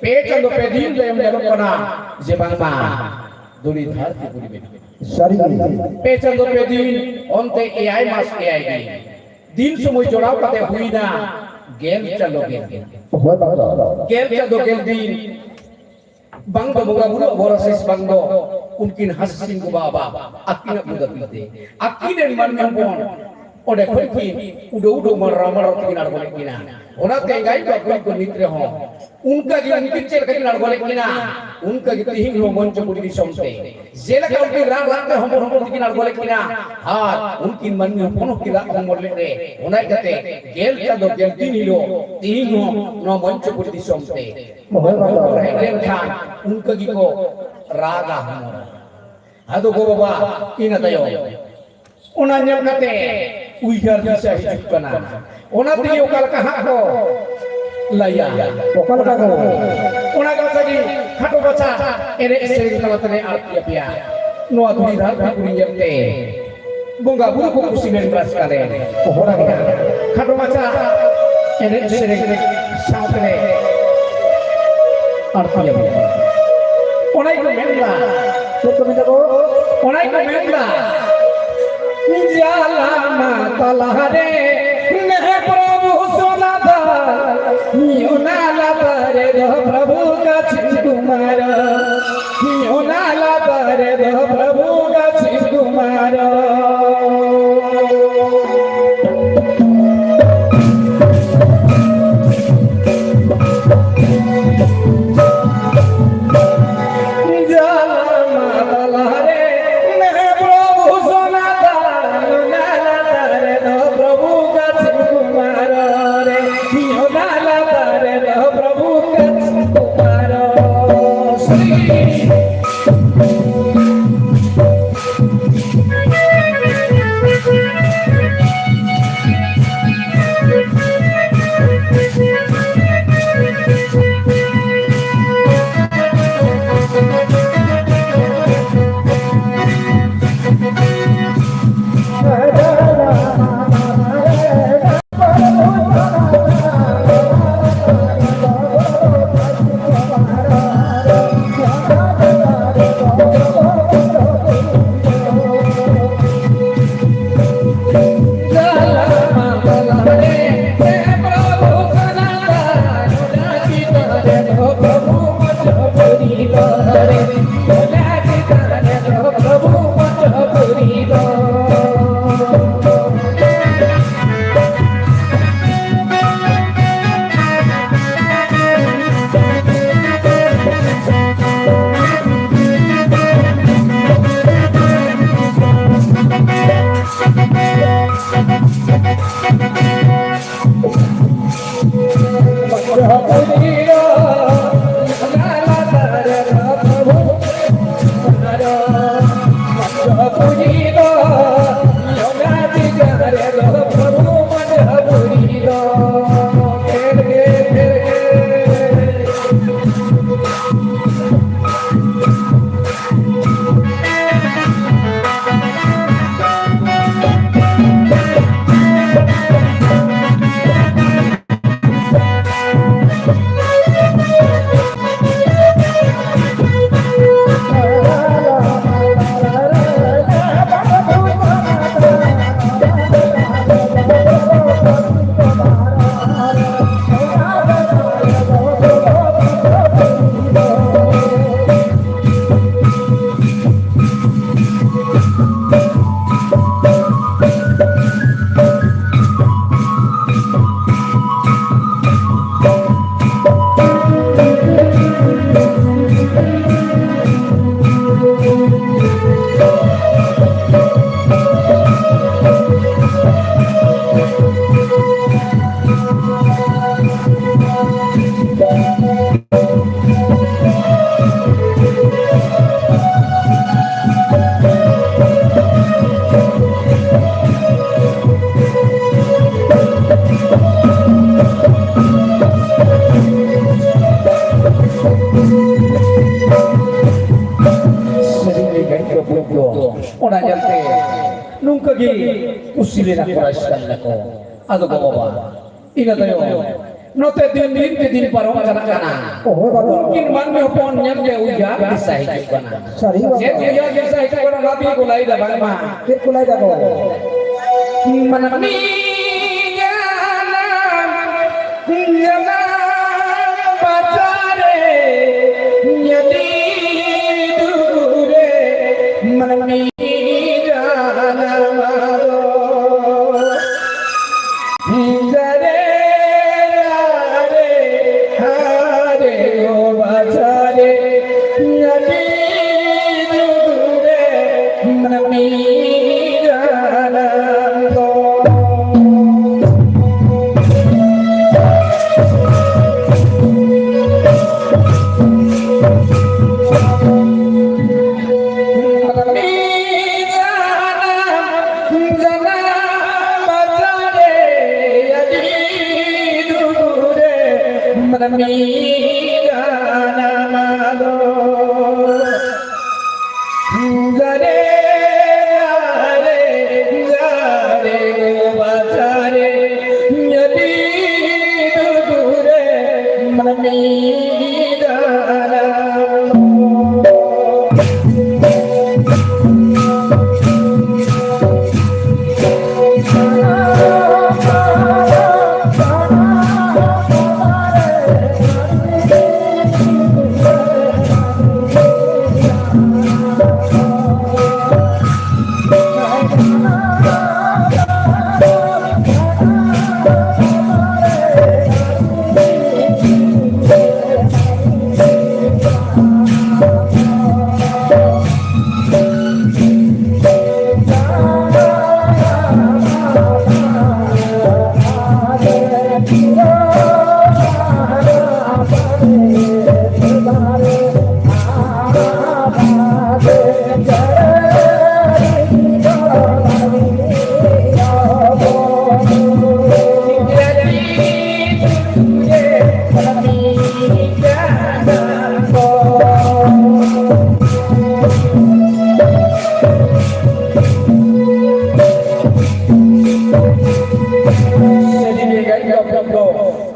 पेचंदो पे दिन ले मेलो कना जे बांगमा दुरी धरती पूरी में सरी पेचंदो पे दिन ओनते AI मास AI दिन समय जोड़ाव करते हुई ना गेल चलो गेल दिन bang do boga buru borosis bang do unkin hasin ko baba akina buda pite akinen man pon ᱚᱸᱰᱮ ᱠᱷᱚᱱ ᱠᱤ ᱩᱰᱟᱹᱣ ᱢᱟᱨᱟᱣ ᱢᱟᱨᱟᱣ ᱛᱮᱠᱤᱱ ᱟᱬᱜᱚ ᱞᱮᱫ ᱠᱤᱱᱟ ᱚᱱᱟᱛᱮ ᱮᱸᱜᱟᱭ ᱵᱟᱯᱩᱭ ᱠᱚ ᱱᱤᱛ ᱨᱮᱦᱚᱸ उनका की उनकी चेर का लड़को लेकिना उनका की तिहिंग लो मंच पुरी दिसम ते जेला का उनकी रात रात में हम की लड़को लेकिना हां उनकी मन में कोनो की रात हम ले रे उनाई कहते गेल का दो गेल तीन लो तिहिंग लो मंच पुरी दिसम ते गेल खान उनका की को रागा हमरा आदो गो बाबा इना तयो उना nyam kate uigar bisa hidup kana ona ti okal kaha ko laya Pokok kago. ona ka sagi khato bacha ere sering talatane arti apia noa duri rar puri yamte bonga buru ko kusimen ras kare ohora ga khato bacha ere sering saatne arti apia onai ko menla Tuh minta ko. onai ko menla जाला मातला रे मैं प्रभु सोना था यो नाला तारे रो प्रभु का कुमार यो नाला तारे रो प्रभु का Kumar ona jante nungka gi usile na koraskan lako ado baba ina tayo note din parong kana mungkin man me pon nyam je uja bisa hidup kana Sari je uja bisa hidup kana nabi kulai da bangma Kit kulay kago. manami jana pacare nyadi dure manami jana maro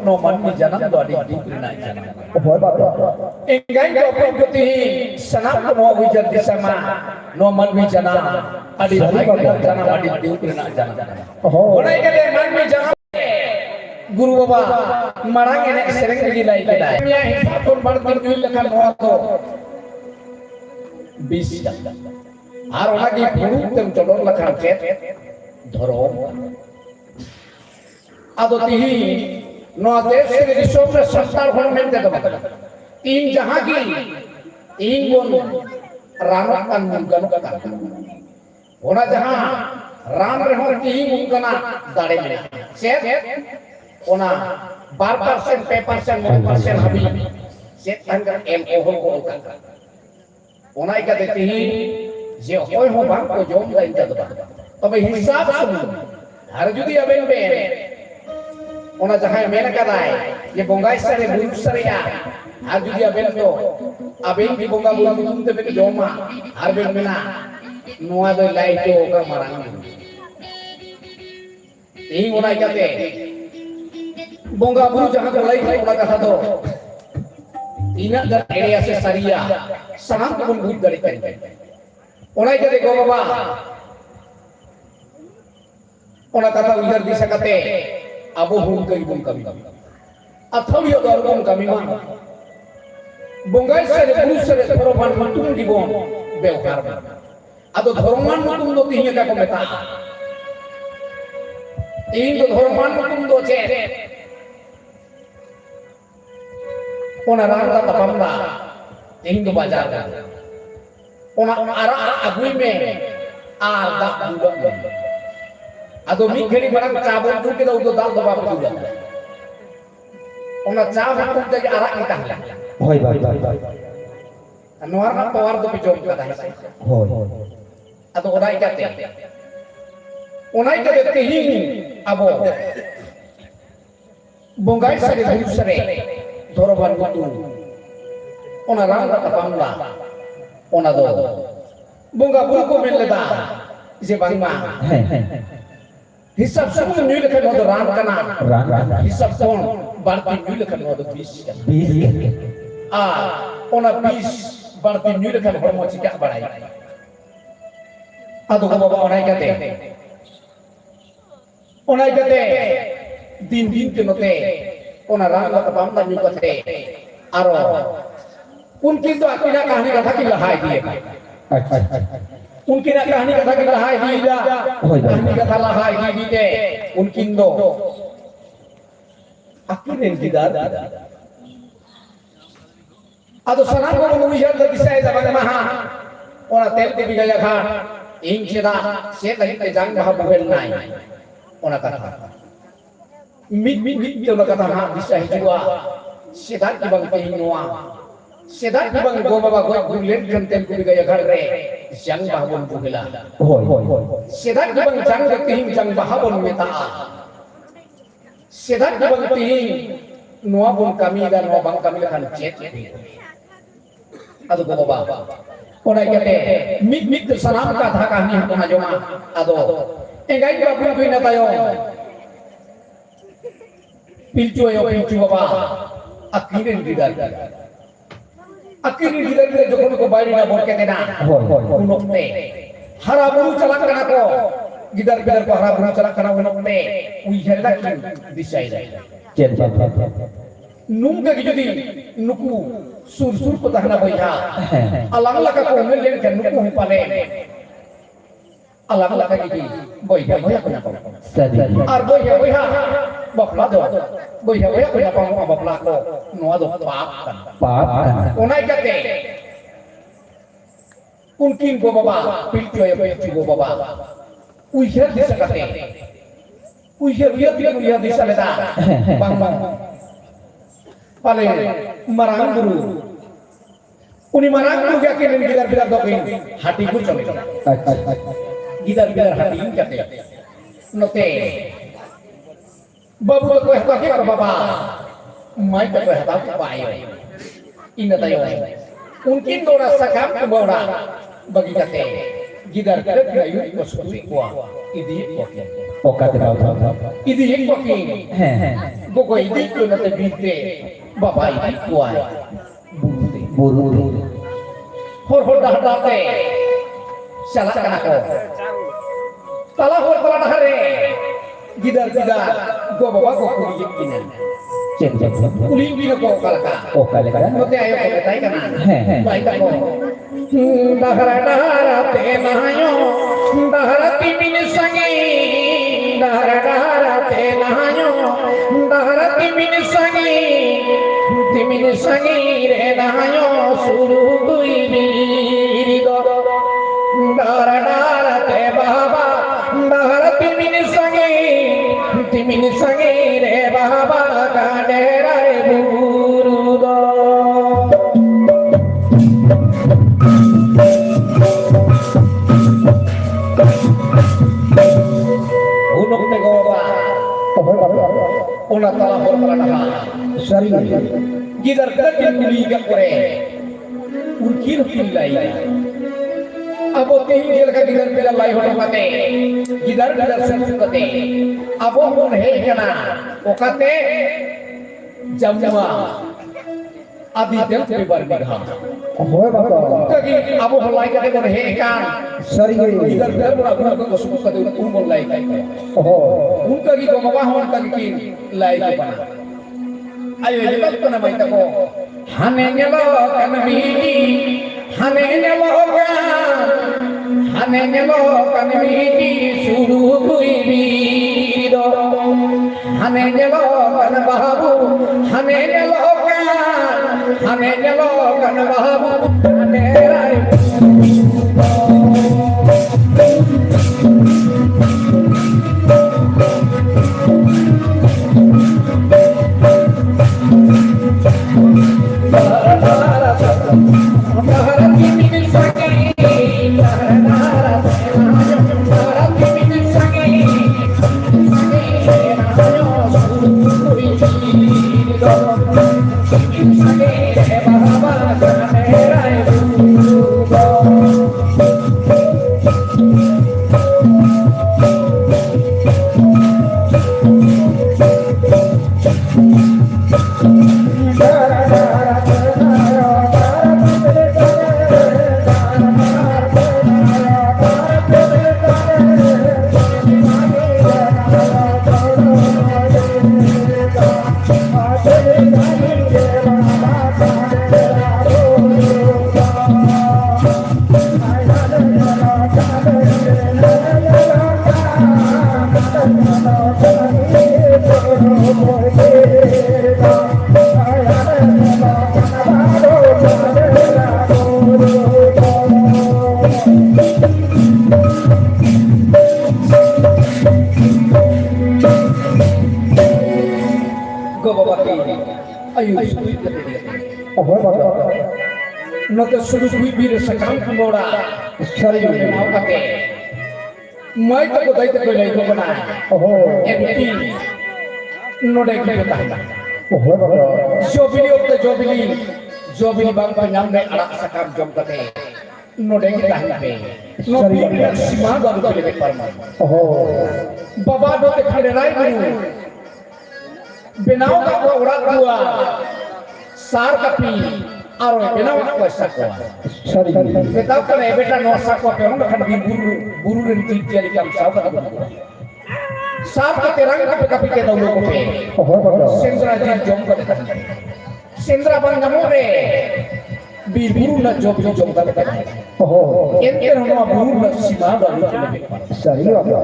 no man mi janam do di na janam Ôi bà bà ingay do pagkuti sanam ko mo wijan di sama no man mi janam adi ay ko janam adi di na janam onay kade man mi janam guru baba marang ene sereng di lai kedai ya hisab pun bartin di lekan ho to 20 টাকা আর ওনাকে পুরুষ তেম চলন লেখান চেত ধরো আদো তিহি ᱱᱚᱣᱟ ᱫᱮᱥ ᱨᱮ ᱫᱤᱥᱚᱢ ᱨᱮ ᱥᱟᱱᱛᱟᱲ ᱦᱚᱲ ᱢᱮᱱᱛᱮ ᱫᱚ ᱤᱧ ᱡᱟᱦᱟᱸ ᱜᱮ ᱤᱧ ᱵᱚᱱ ᱨᱟᱱᱚᱜ ᱠᱟᱱ ᱜᱟᱱᱚᱜ ᱠᱟᱱ ᱚᱱᱟ ᱡᱟᱦᱟᱸ ᱨᱟᱱ ᱨᱮᱦᱚᱸ ᱛᱤᱦᱤᱧ ᱚᱱᱠᱟᱱᱟᱜ ᱫᱟᱲᱮ ᱢᱮᱱᱟᱜᱼᱟ ᱪᱮᱫ ᱚᱱᱟ 2% 2% 9% ᱦᱟᱹᱵᱤᱡ ᱪᱮᱫ ᱛᱟᱦᱮᱱ ᱠᱟᱱᱟ ᱮᱞᱠᱳᱦᱚᱞ ᱠᱚ ᱚᱞ ᱠᱟᱱᱟ ᱚᱱᱟ ᱤᱠᱟᱹᱛᱮ ᱛᱤᱦᱤᱧ ᱡᱮ ᱚᱠᱚᱭ ᱦᱚᱸ ᱵᱟᱝ ᱠᱚ ᱡᱚᱢ ᱫᱟ ᱤᱱᱠᱟᱹ ᱫᱚ ᱵᱟᱝ ᱛᱚᱵᱮ ᱦᱤᱥᱟᱹᱵ ᱥᱩᱢᱩᱝ ᱟᱨ ᱡᱩᱫᱤ ᱟᱵᱮᱱ ᱵᱮᱱ ona jahay mena kadai ye bongai sare buru sare ya ar judi aben to aben ki bonga buru tum te ben joma ar ben mena noa do lai to ka marang ei ona ikate bonga buru jahan ko lai ona katha do ina dar ere ase saria sanam ko bun bud dari kan ona ikate go baba ona katha ujar bisa kate abo hum kai bun kami athawio dor bun kami ma bongai sare buru sare thoroban mutum dibon beukar ado dhorman mutum do tihinya ka ko meta tin do dhorman mutum do che ona ranta tapamna tin do bazar ka ona ara agui me al da duga ado mi kheri barang cabon tu ke do dal do bab juga ona cabon tu te arak kita Hoi bà bà anuar na pawar do pijom kada Hoi ado onai kate tihin abo bongai sare buru sare doroban mutu ona rang ta pamla ona do bonga buru ko melda je bangma hisab semua nyui lekan no ran kana hisab pon barti nyui lekan no 20 ona 20 barti nyui lekan hormo cika barai ado ko baba onai kate din ke note ona ran ka pam ta nyui kate aro unki to akina kahani katha ki lahai diye उनकी कहानी कथा की लहाई दीदा कहानी कथा लहाई दी दे उनकी दो akin इंतजार अदो सना को मुझे तो दिसाई जबान महा और तेल के बिगया खा इन चेदा से लगी ते जान महा बुहेल नाई ओना कथा मिट तो कथा हा दिसाई जुआ सेदा की बंग पे नोआ सेदा की बंग गो बाबा गो गुलेन खन तेल के बिगया घर रे jang bahbon bugila sedat bang jang tihing jang bahbon meta sedat bang tihing noa bon kami dan noa bang kami akan chat ado go baba ona kate mit salam ka tha kahni hapona joma ado engai ka pun tuina tayo pilchu baba akirin gidar jokon ko bari na bor kete na unokte haraburu chalak kana ko gidar ko haraburu chalak kana unokte uihela kin disai nungka jadi nuku sur ko tahna boiha alang laka ko mel len kan nuku hupale alang laka jadi boiha kana ko ar boiha bapla do boiha kana ko bapla ko noa do paap kan onai kate unkin go baba pilcho go baba uihel disakate uihel disaleta bang paling marang guru uni marang guru ga kenen gidar dokin hati ku chole gidar hati kate note babu ko hata ke baba mai ko hata ku payo ina tayo unkin dora sakam ku bora bagi kate gidar kayu ko sukuri ko idi ko pokate idi ko ki gogo idi ko nate binte baba ini kuai buru hor dah salah kana ko talah hor pala dahare gidar go baba ko kulit kinan kulit bina ko kalaka mote ayo ko betai kana baik ko dahara te nayo dahara timin sangi dahara te nayo dahara timin sangi re nayo suru guiri do dahara te baba dahara timin sangi re baba kadera buru do unok te go baba ona tala hor pala naha sari gidar kuli ga kore urkir pillai abo tehi gel ka gidar pila lai hono pate gidar sesu kate abo mon he kana okate jamjama adi del te bar bidha hoy baba kagi abo holai kate mon he kan sari gidar pila ko suku kate mon lai kai unka gi ko baba hon kagi kin lai ko bana ayo jebat ko na mai tako hane nyalo kan mihidi hane nyalo kan mihidi suru buibi do hane nyalo kan babu hane nyalo kan babu hane rai Naga suruh bibir sekam kumora sari mau kate mai tak kodai tak kodai ko bana empty no dai ki bata Oh, baba. Jobili of the Jobili bang panyam na arak sakam jom kate. No deng tahipe. No bini sima baru pilih parman. Oh. Baba do te khade rai guru. Benau ka ko urat dua. Sar kapi aro benau ka sakwa. Sorry. Betau ka beta no sakwa pe on khan bi guru ren ti jali kam saw ka guru. Sar ka terang kapi ke dau ko pe. Oh, baba. Sendra ji jom ka ta. Sendra bang namore. Bir guru na jom ka ta. Oh. Enter no guru na sima baru pilih parman. Sorry, baba.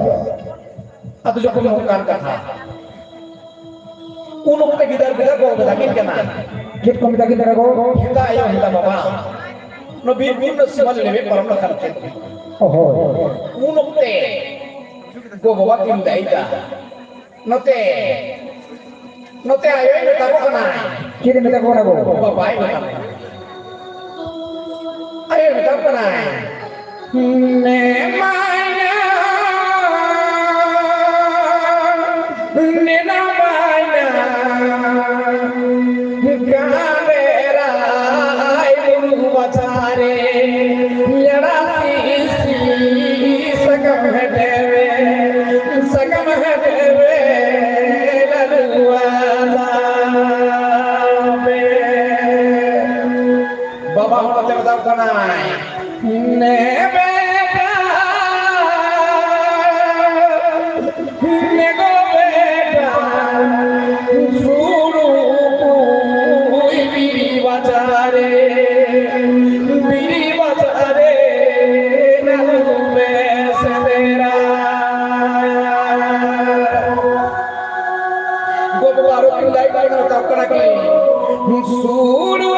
Atau joko mengungkapkan kata. Unuk te gidar ko batakin kana. Kit ko kita kita ko. Hinda ayo hinda baba. No bir na simal lebe param na karte. Oh. Unuk te go baba tinda ida. Note ayo hinda ko kana. Kit kita ko na ko. Baba ayo hinda. Ayo hinda kana. Ne maya. Ne na maya. Gandera ibu bacare yara si sagam hedeve laluana be baba hote batao kana ne beta ne go beta suru biri bacare nalu be sedera go baru tinggal kana tau kana ki suru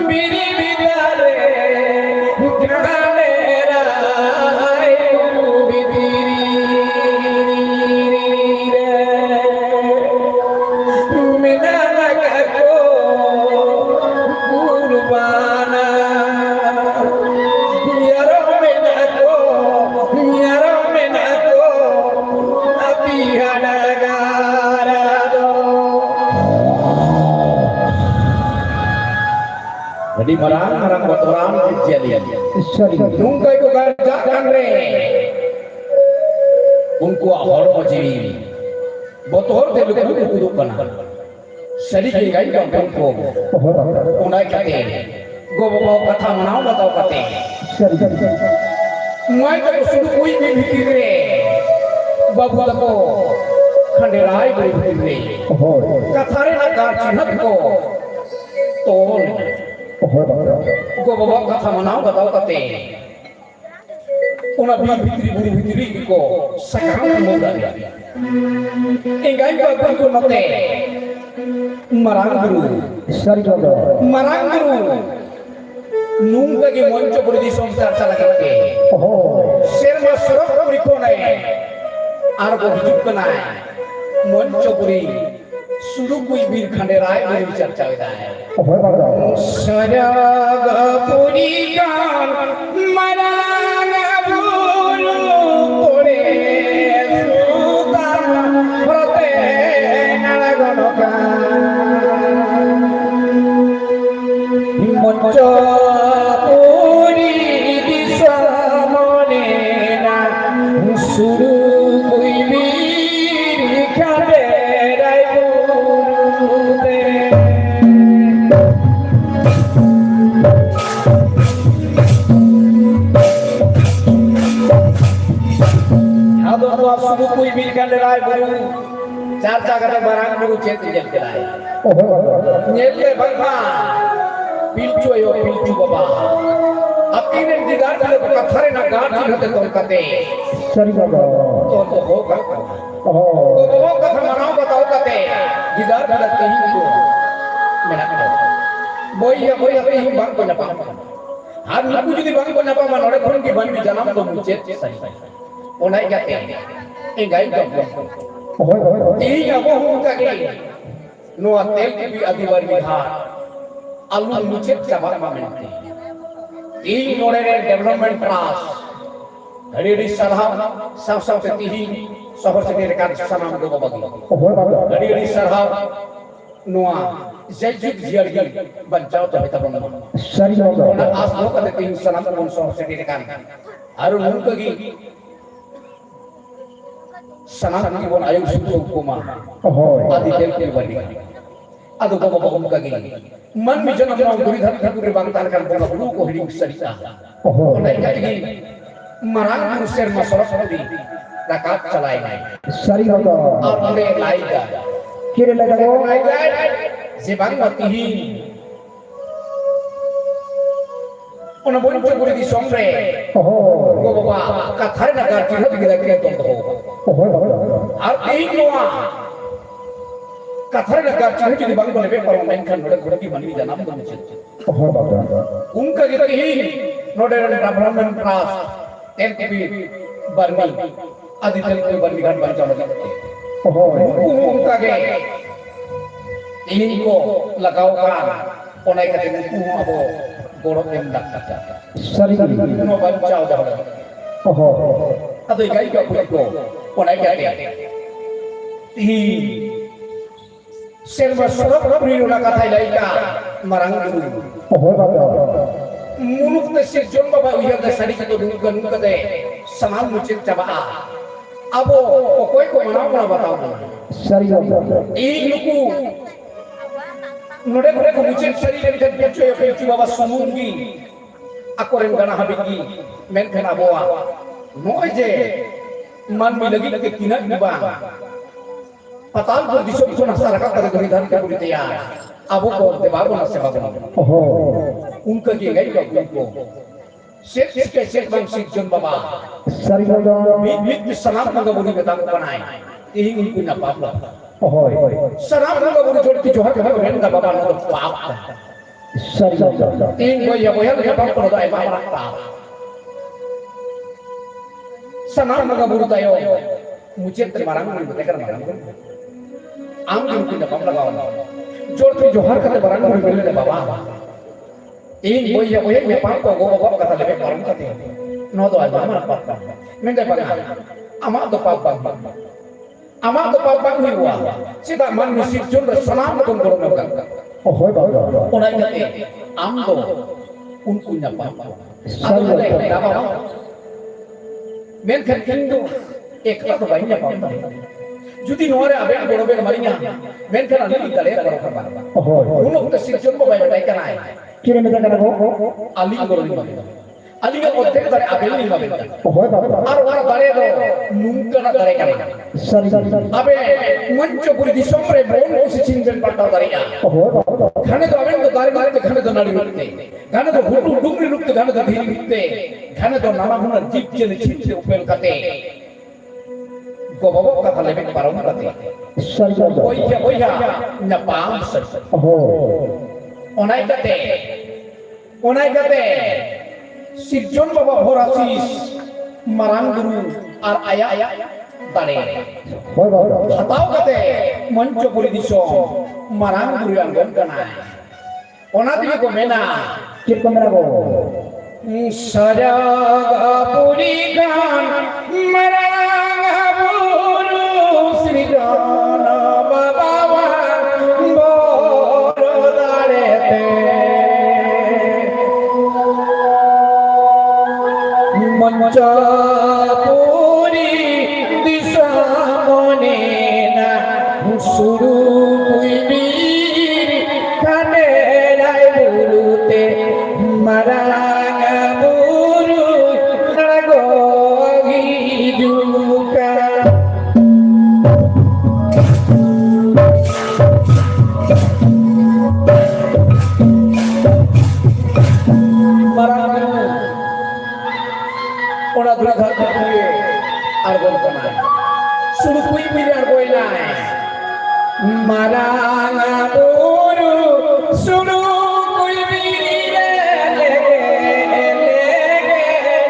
biri bidare granera ibu bidiri Jadi marang botoran kejadian. Sorry. Nungkai ko garjakan re. Unku hormo jiwi. Botor te luku kana. Sari ke gai kampung ko. Unai kate. Go bawa katha manau batao kate. Sorry. Mai ko sudu koi bi bhitir re. Babu tako khanderai koi bhitir re. Oh. Kathare na gar chinhat ko. Tol. Go bawa katha manau batao kate. Una bitri ko sakam mo dari. Engai ko ko note. Marang guru. Sorry, baba. Marang guru. Nungka ge moncho puri di somsar chala kate. Oh. Serma sorok puri ko nai. Ar go hijuk kana. Moncho puri sudu kui bir khande rai bari vichar chavida hai. Oh, baba. Sarag puri kan marang guru kore sutan prote nalagonoka. Moncho puri disa monena sudu kui bir khande rai guru sudu kui bir khande rai guru चार चागरे barang guru chet jel kelai Oh, baba. nyelle bangma pilcu baba apine digar kale kathare na gar chhate tom kate Sorry, baba. to ho ka Oh. to ho katha manau batao kate digar kale kahi ko mena ko boy ya kahi bang ko napa har niku judi bang ko napa man ore khon ki ban bi janam to muchet sai onai kate engai ko Oh, baba. Iya bohong kaki. Noa tel bi adibar bihar. Alu mucet cabak mamente. Ii norere development trust. Hari sarhab saw petihi sohor sekitar sanam do babagi. Ohoi baba. Hari sarhab noa zejik ziargi bancau tapi tabon. Sari Ona baba. aslo kate tin sanam pun sohor sekitar. Aru nungkagi sanam ki bon ayu sutu kuma. Ohoi. Adi telki bandi. Adu baba nungkagi. Man mi janam nau duri dhar Thakur bangtan kan bola bulu ko hiling sarita. Ohoi. Ona ikagi marang manusia masyarakat di rakat calai nai. Sari baba. और उन्हें लाएगा Kira lagi ko. लाएगा जीवन मती ही उन्हें बोल चुके बुरी दिशों में Ohoi. को बाबा कथार नगर चिन्ह दिखला के तो हो Ohoi baba. और एक लोआ कथार नगर चिन्ह की दिवांग को लेके परमानेंट खान नोडे घोड़े की मनवी जनाम तो मुझे Ohoi baba. उनका कितनी ही नोडे रन ब्राह्मण प्रास तेल की बर्मी आदि तेल की बर्मी घाट बन जाने Ohoi. उनका के इनको लगाओ kan onai kate ku abo gorok em dak kata Sari. no bancau dah Ohoi. ado gai ga ko onai kate ti serba sorok priyo na kathai laika marang guru Ohoi baba. muluk te sirjon baba uyar da sari kate dungan kate samam mucit caba abo okoi ko mana mana batao Sari baba. inuku node node ko mucit sari dan kan pecho ya pecho baba sumungi aku renggana habiki men kan aboa noy je man mi lagi ke kina iba patal pur disok ko nasara ka kada guridan ka guritia abo ko de babu na seba bana Ohoi. unka ke gai ka ko set bang sikjon baba Sari baba. mit salam ka guri betang banai ihi unku na papla Ohoi. salam ka guri jod ki johar ka ren da baba no pap Sari baba. ting boya ya pap ko da baba rakta salam ka guri tayo mucet marang ni betekar marang am din ku da pap lagaw jod ki johar ka barang guri bele da baba ting boya ya pap ko go baba kata lebe marang kate no do ada mar pap mende paga ama do pap bang ama do pap bang huwa sida man musik jon salam ko goro makan Ohoi baba. onai kate am do unku nya pap ado le da baba men kan kindu ek to bainya pap judi nore abe goro be marinya men kan ali dale goro ka Ohoi. uno to sikjon bo bai bai kanai Kira lagi ko. ali goro ni mabe ali ga otte dare abe ni mabe Ohoi baba. ar ora dare do nunka na dare kana Sari. abe mancho puri disomre bon osi chinjen patta dare ya Ohoi baba. घने तो अवें तो दारी मारते घने तो नाड़ी रुकते घने तो हुटू डुंगरी रुकते घने तो धीरी रुकते घने तो नाना मुना जीप चले छिपते उपेल कते गोबो का फले में परम कते Sari baba. ओया नपाम सर Ohoi. ओनाई कते सिरजन बाबा भोरासिस marang guru ar aya tare Ohoi baba. hataw kate mancho puri disom marang guru anggon kana ona dibi ko mena Kira ko. Saraga puri gan maranga buru Sri Rana Babawa boro darete mancha puri disamonena suru kuibir kane rai burute maranga buru nago hiduka maranga ona dura dhar puye argon kanai suru kuibir argoi nai maranga buru suru kuibir lege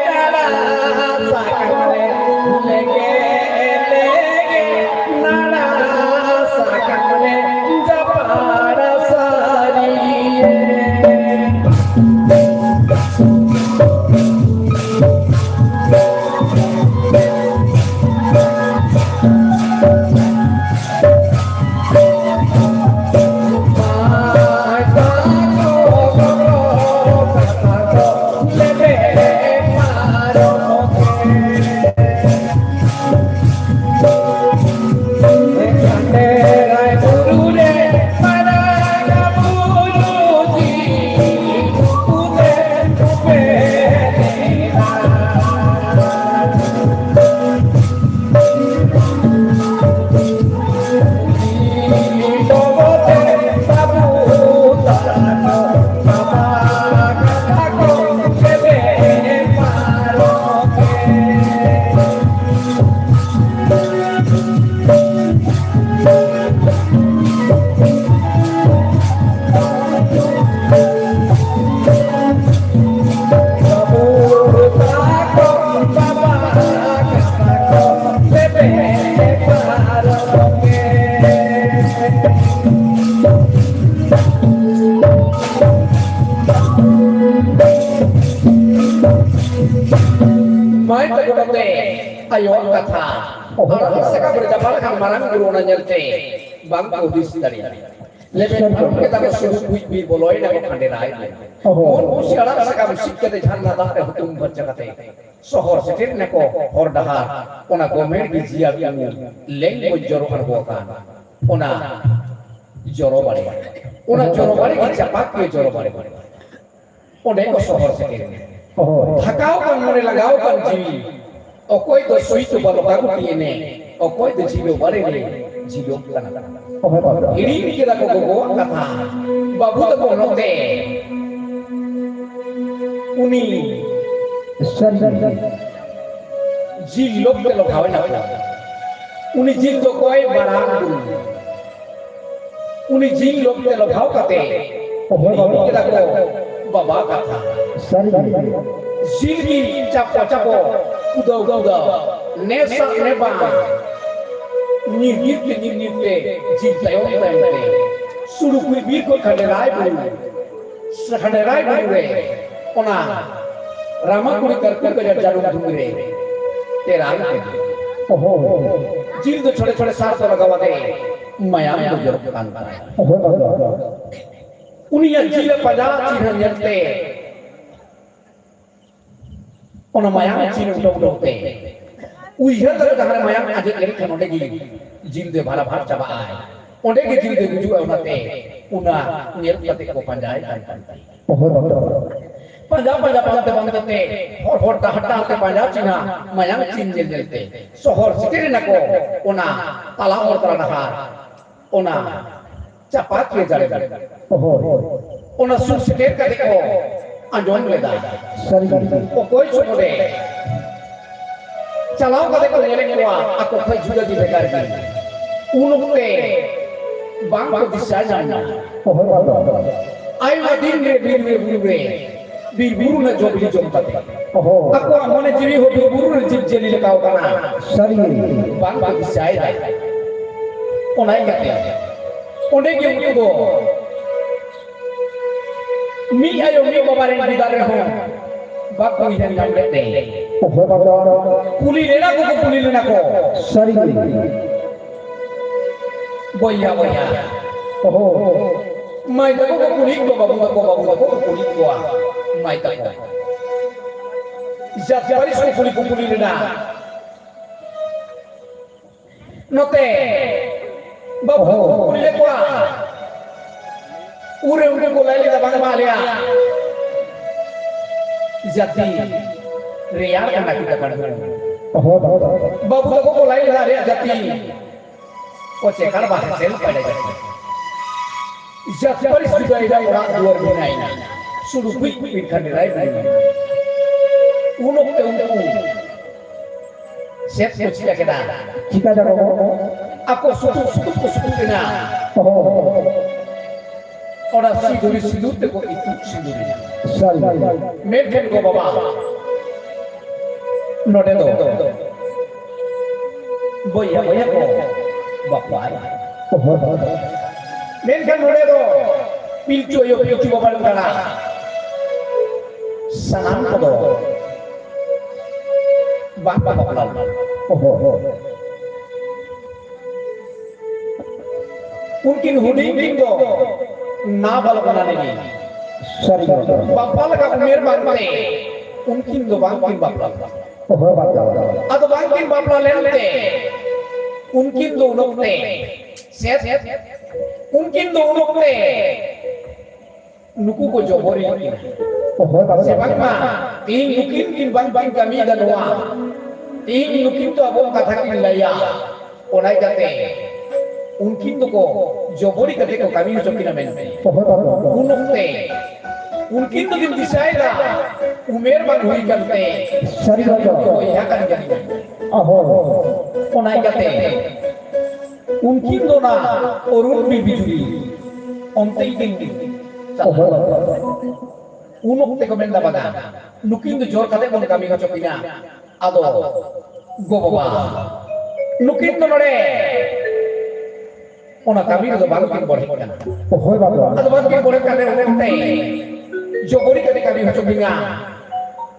dala sakare lege nala sakare japara sariye Mai tagote ayo kata. Orang seka berjabal kan marang guru nanyerte. Bang kodis dari. Leben kita bersuruh bi boloi na khanderai. Mon usiara seka musik kete janna da hutum berjagate. Sohor setir neko hor dahar. Ona gomer gi jia biangu. Leng mo joro arbokan. Ona joro bale. Ona joro bale gi capak ke joro bale. Ode ko sohor setir. Thakao kan mone lagao kan jiwi okoi do suitu balo kagu tiene okoi do jiwo bare ne jiwo kana ini kira ko go kata babu to ko note uni jil lok te lo khawe na uni jil to koi barang dulu uni jil lok te lo khaw kate ini kira ko baba kata Silgi capo udah nesa neba nyir ke cinta yang tempe suruh kui bir ko khanderai bulu ona rama kuri karku ke jarum dhumre teran ke jil to छोटे सार तो लगावा दे माया में गुजर Kanta उनिया jil pada चिन्ह nyerte ona mayang cinu dong te uiha ta kahar mayang aje eri kan onde gi jil de bhala bhat chaba ai onde gi jil de guju ona te una niel kate ko panjai kan panja te bang te hor ta hatta te panja cina mayang cin jel te sohor sitere na ko ona tala or tara dahar ona capat ke jare ona sur sitere kate ko anjong leda koi chokode chalao kate ko nyele kwa ako khoi juga di bekar gi unukte bang ko disa janna ayo din re bir buru na jobli jompate ako amone jiwi ho bir buru na jib jeli lekau kana bang ko disa ai onai kate onde gi udo mi ayo mi babaren didare ho baku idan namlete kuli lena ko boya mai ta ko kuli ko babu ko kuli ko mai ta ko jat baris ko kuli lena note babu kuli le ko ure golai le bang malia jati reyar kana kita kan babu ko golai le re jati ko cekar bah sel pada jati baris juga ida orang luar binai suruh quick kan rai unuk te unku set ko cita kita ada aku sutu kena orang sidur te ko itu sidur medhen ko baba node do boya ko bakwai medhen node do pilcu baba kana sanam ko do bapa baklal mungkin huding do ना बल बनाने की बापा लगा उमेर बांधते उनकी दो बांकिन बापला अब बांकिन बापला लेते उनकी दो नोकते सेट उनकी दो नोकते नुकु को जो बोरी sebab mah ting nukin kin bang kami dan wa ting nukin to abo kata kin laya onai kate unkin to ko jobori kate ko kami jokina men unokte unkin to din disaida umer bang hui kante sari ko ya kan jadi onai kate unkin to na orun bijuri onte kin unok te ko menda baga nukin to jor kate mon kami jokina ado go baba nukin to nore ona kami do bang bang boleh kana Hoi bapak. ado bang bang boleh kana rente jogori kami kami hocho binga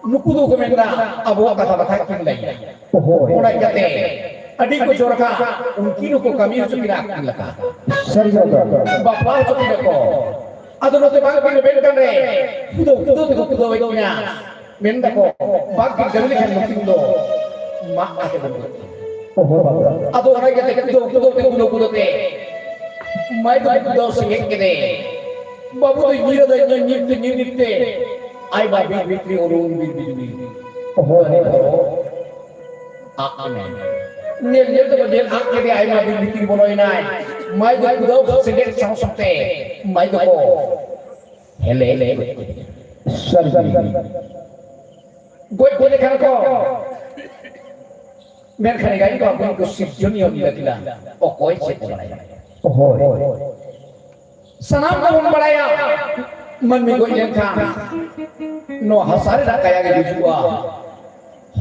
nuku do ko menda abo kata kata kin lai Hoi. ona jate adi ko joraka unki ko kami hocho kira akin laka Sari bapak. bapa hocho kira ko ado no te bang bang ben kan re kudo weknya menda ko bang bang kami kan nukin do mak ake do Hoi bapak. ado ona jate kudo te mai do singe kene babu to yira da nyipte ai ba bitri orun bitri Hoi. amen ne to de akke de ai ma bitri boloi nai mai do singe sangsate mai do hele Sari. goi kan ko men khane gai ko sip junior dila okoi che bolai Hoi. sanam ko mun balaya man mi goi jen kha no hasare da kaya ge jua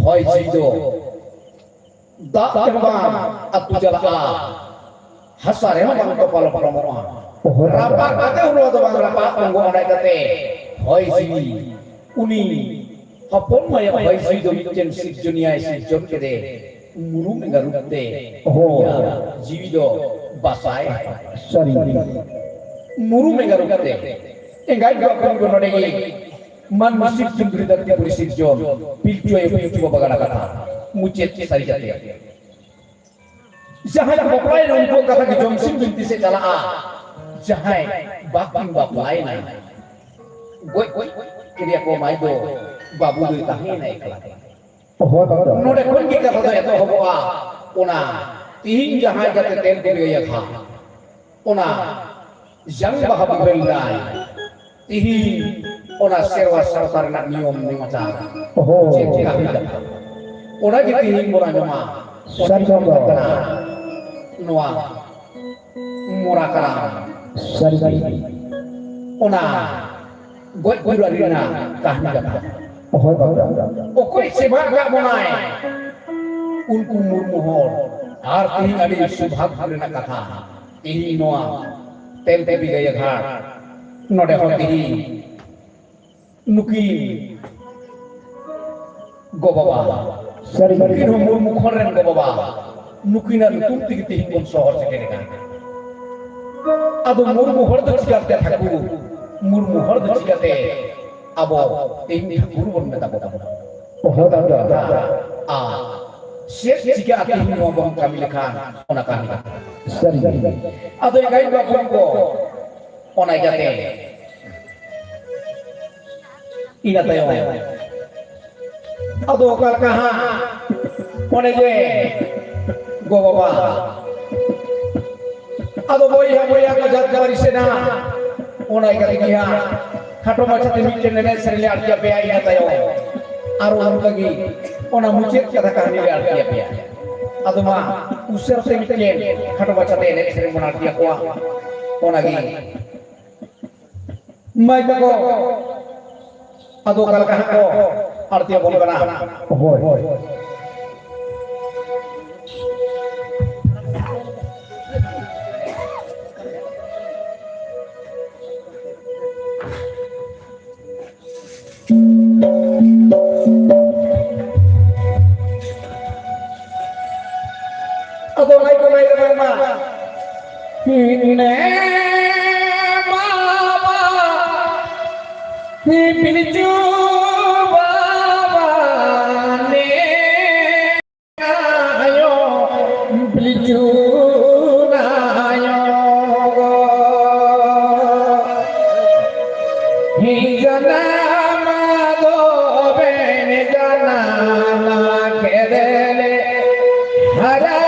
hoi jido da terba atu jala a hasare ma bang to palo promo rapa kate ulo to bang rapa tunggu ana kate hoi ji uni hapon maya hoi jido mitjen sip dunia sip jon kede muru mengarute ya jido basai Sari. muru mengarute engai gua pun gono degi man masih jembri dari polisi jon piljo e piljo bagana kata mucet sari jate jahai bapai na unko kata ki jom sim binti se kala a jahai baking bapai na goi kiri ko mai do babu do tahi na ekala Hoi bapak. node kon ki kata eto hoboa ona tihin jahai jate tel kiri ya kha ona jang bahabu belai tihin ona serwa sartar na niom ningata Hoi. ona gitu tihin mora nyoma Sari bapak. noa mora kara Sari. ona goi rina kahni gata Hoi bapak. okoi sebab gak monai unku murmuhor har tihin adi subhag rina kata tihin noa tel tebi gaya ghar node hor tihin nuki go baba Sari. nukin humur mukhon ren go baba nukina lutum tigi tihin bon sohor se kene kan ado murmu hor do cigate thaku murmu hor do cigate abo tihin thakur bon meta baba Hoi bapak. a siap jika tihin ngomong kami lekhan ona kami Sari. ado yang gai gua ko ona jate ina tayo ado kal kaha one je go baba ado boya ko jat bari sena ona ikati dia khato macha te mitte nene serle artia pe ina tayo aro lagi ona mucet kata kahani le artia pe ado ma usar te mitte khato macha te nene serle mon artia ko ona gi mai ko ado kal kaha ko artia bol kana Hoi. ado lai ko lai ma ne baba ni piliju baba ne ayo piliju ayo hi jana ma do ben jana ma kedele hara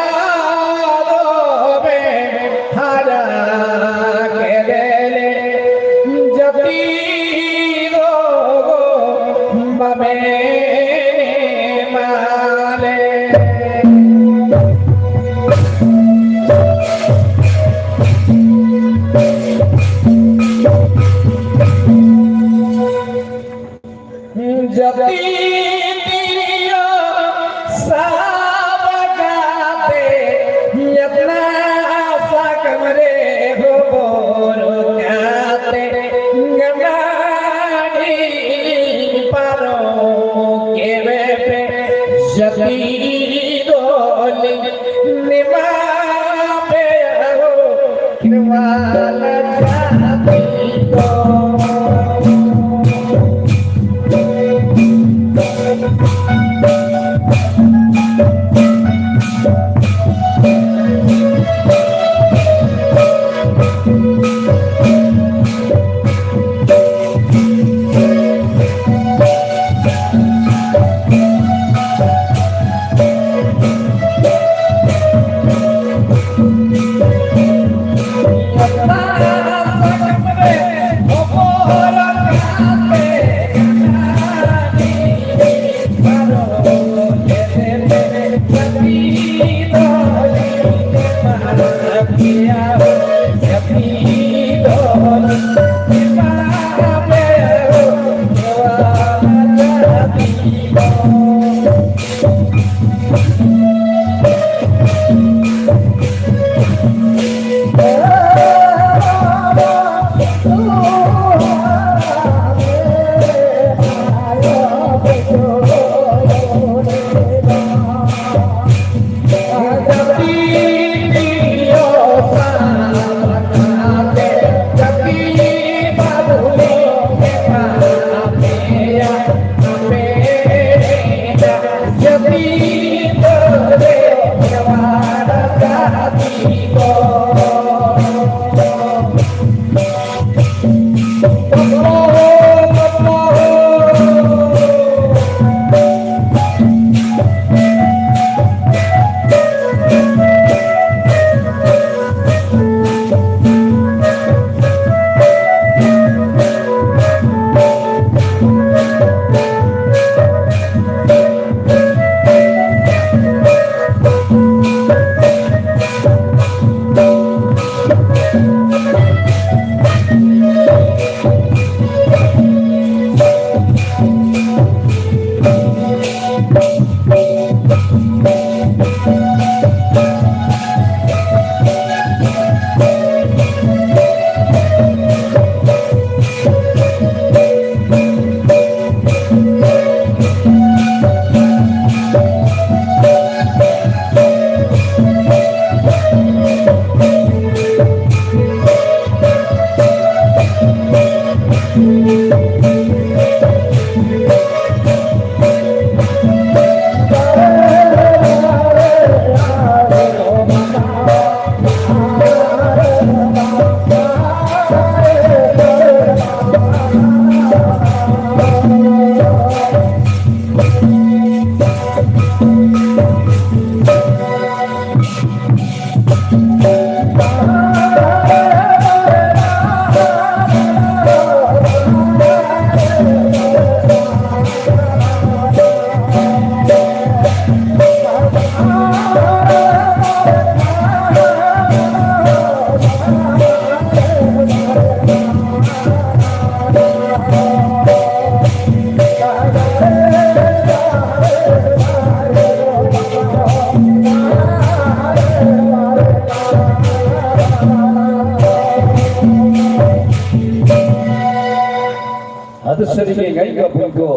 Sering ngai ga pungko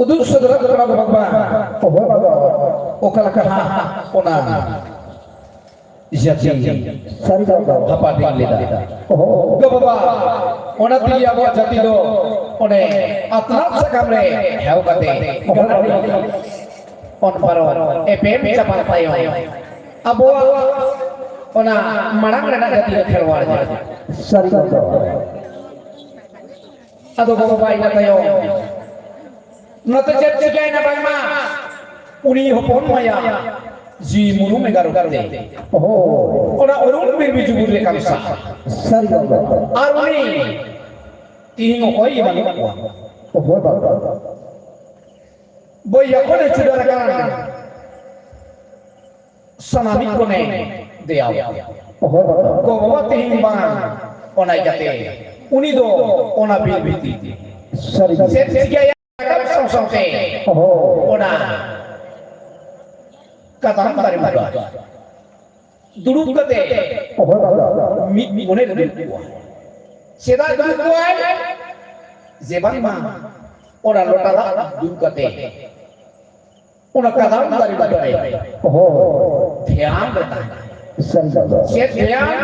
uduk saudara saudara bapak okalaka ona jati sari bapak apa ding leda go baba ona ti abo jati do one atlat sakamre heu kate on paro epem capat tayo abo ona marang rena jati khelwar sari bapak ado baba ina tayo nate jet jigay na bangma uni hopon maya ji munu megaru karte ona orun birbi jubur le kamsa sari bapak ar uni tihingo koi banu bapak boy yakone chudara kan sanami kone deaw ko baba tihing bang ona jate uni do ona bilbiti sari set jigay song song te ona katam tari muda duduk kate mi mone duduk seda duduk kuai zeban ma ona lotala duduk kate una kadam dari batare Oh, ध्यान देता है Santa. से ध्यान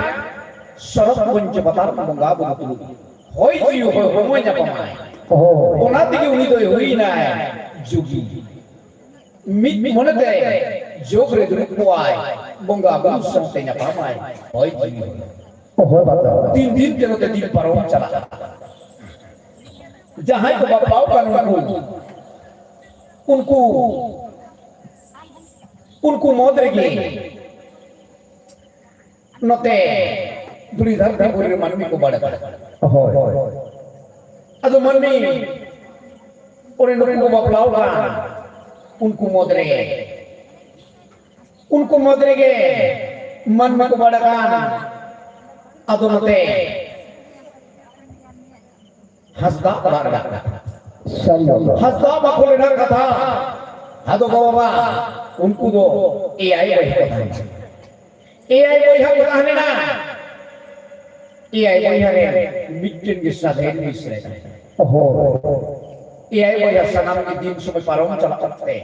सरप पंच पतार मंगा बुतु होई जी हो मोnya pamain Oh, ona tigi uni do hui na jogi mit monate jogre drupuai bonga bu sante nya pamain hoy ji oh, Bata. तीन दिन के लोग दिन पर चला जहां को बापाओ का उनको उनको मोदरेगी नते दुरी धरती बोले मनमी को बड़ा Oh, अदो मनमी और उनको बापाओ का उनको मोदरेगे मनमी को बड़ा का अदो नते हसदा बड़ा Santa. हसदा बकोले ना कथा हदो बाबा उनको दो एआई वही है ना एआई वही है मिट्टी के साथ है मिश्रे Oh, एआई वही है सनाम के दिन सुबह पारों चला करते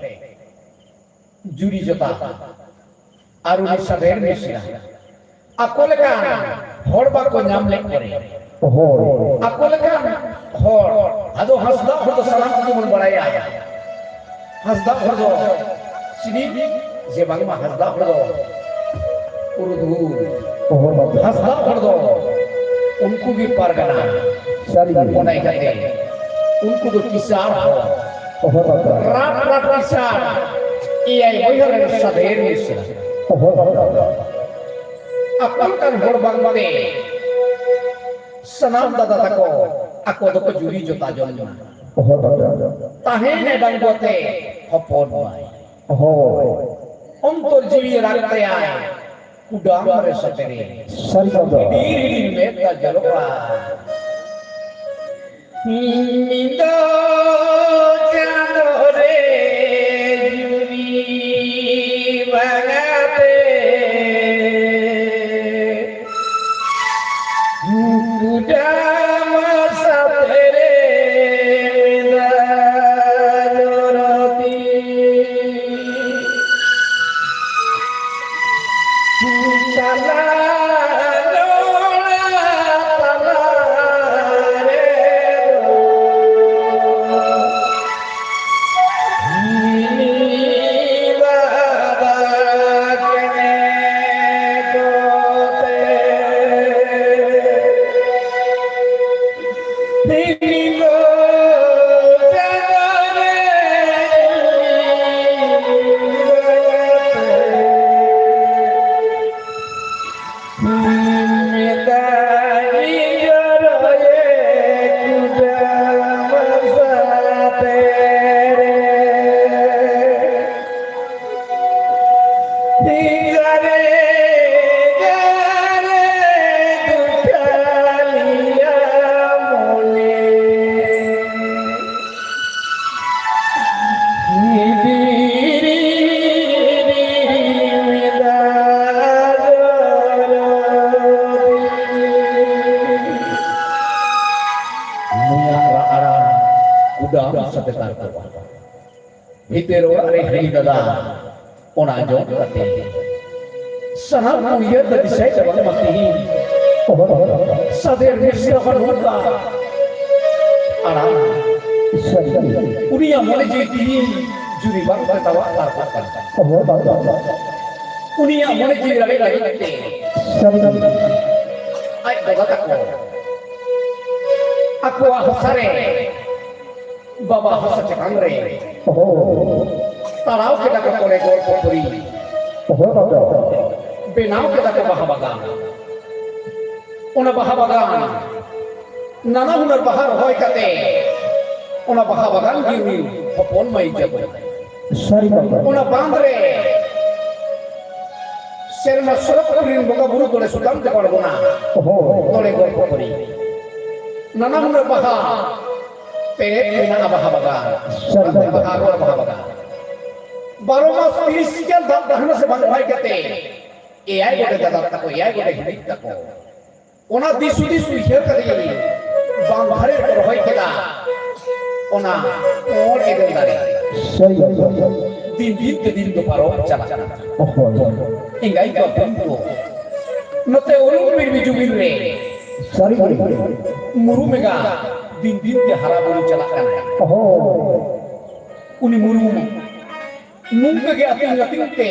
जूरी जोता आरुनी साथ है मिश्रा आपको लगा हॉर्बा को नाम ले करे oh, आपको लगा हॉर हदो हसदा हदो सलाम को मन बढ़ाया हसदा हदो सिनी जे बांगमा हसदा हदो उर्दू oh, Bata. हसदा हदो उनको भी परगना Sari. बनाई जाते उनको तो किसान हो Oh, Bata. रात रात किसान ये वही है सदैव मिश्र Oh, Bata. Upon kan hor bangmate sanam dada tako ako do ko juri jota jonjo Oh, Bata. tahene dangbote hopon mai Oh, ontor jiwi rakte ay kudam re satere Sari Bata. diri meta jaloka nindo jandore juri bagate kudam satere dalorati Hitero are hari dada ona jom kate sanam ko yer da disai da bang mati Oh, Bata. sader misra barhuda ara Sari. unia mone je ti juri bang tawa tar kan Oh, Bata. unia mone je lagi lagi te Sari. ai daga tako aku hasare baba hasate kangre Oh, tarau kita ke kore gor puri oh, Bata. benau kita ke bahabagan ona bahabagan nana hunar bahar hoy kate ona bahabagan gini hopon mai jabo Sari Bata. ona bandre serma sorok purin boga buru tole sudam te parbo na Oh, tole gor puri nana hunar bahar pere bena bahabagan Sari Bata. bahabagan baro mas physical dahna se bang bhai kate ai gote dada tako ai gote hidik tako ona disu disu her kate geli bang bhare kor hoy keda ona or edel dare Sari Bata. din ke din do paro chala Oh, ingai ko tempo note ulung bir biju bir re sorry. muru mega din ke hara buru chala kan Oh, uni muru nungke ge ating te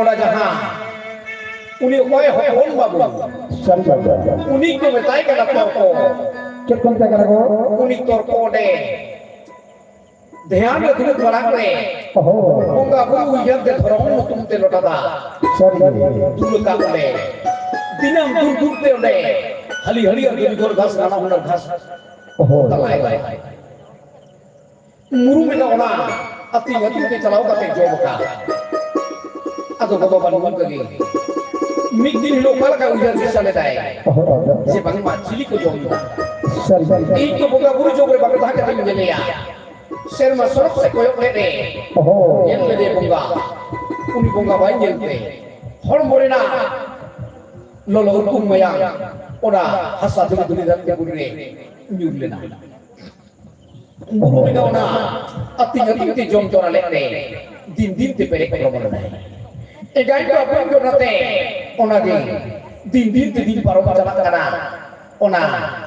oda jaha uni koy hon babu sorry. uni ko betai kana torko Cek kontak aku. uni torko de ध्यान में दुरुत बड़ा करे Oh, उनका बुरु यज्ञ धर्म तुम ते लोटादा sorry. दुरु का करे दिनम दूर दूर ते उड़े हली हली और दुरी गोर घास नाना हुनर घास Oh, तलाए गए मुरु में का ओना अति गति ते चलाओ का ते जोब का अतो बाबा बनवन कगी मिक दिन लोकल का उजर दिशा लेता है जे बंगमा चिली को जोब sorry. एक तो बोगा बुरु जोब रे बाबा के दिन ले या शेर में सरक से कोयक ले दे Oh, ये ले दे बोगा उनी बोगा भाई ये ले हर मोरेना लोलो उकुम मया ओरा हसा दुरी दुरी रंग बुरे न्यूर लेना मुरु में गाना अति गति ते जोम तोरा लेते दिन ते पेरे पेरो बोलना है एगाई तो अपन को नते ओना गे दिन ते दिन पारो चला करा ओना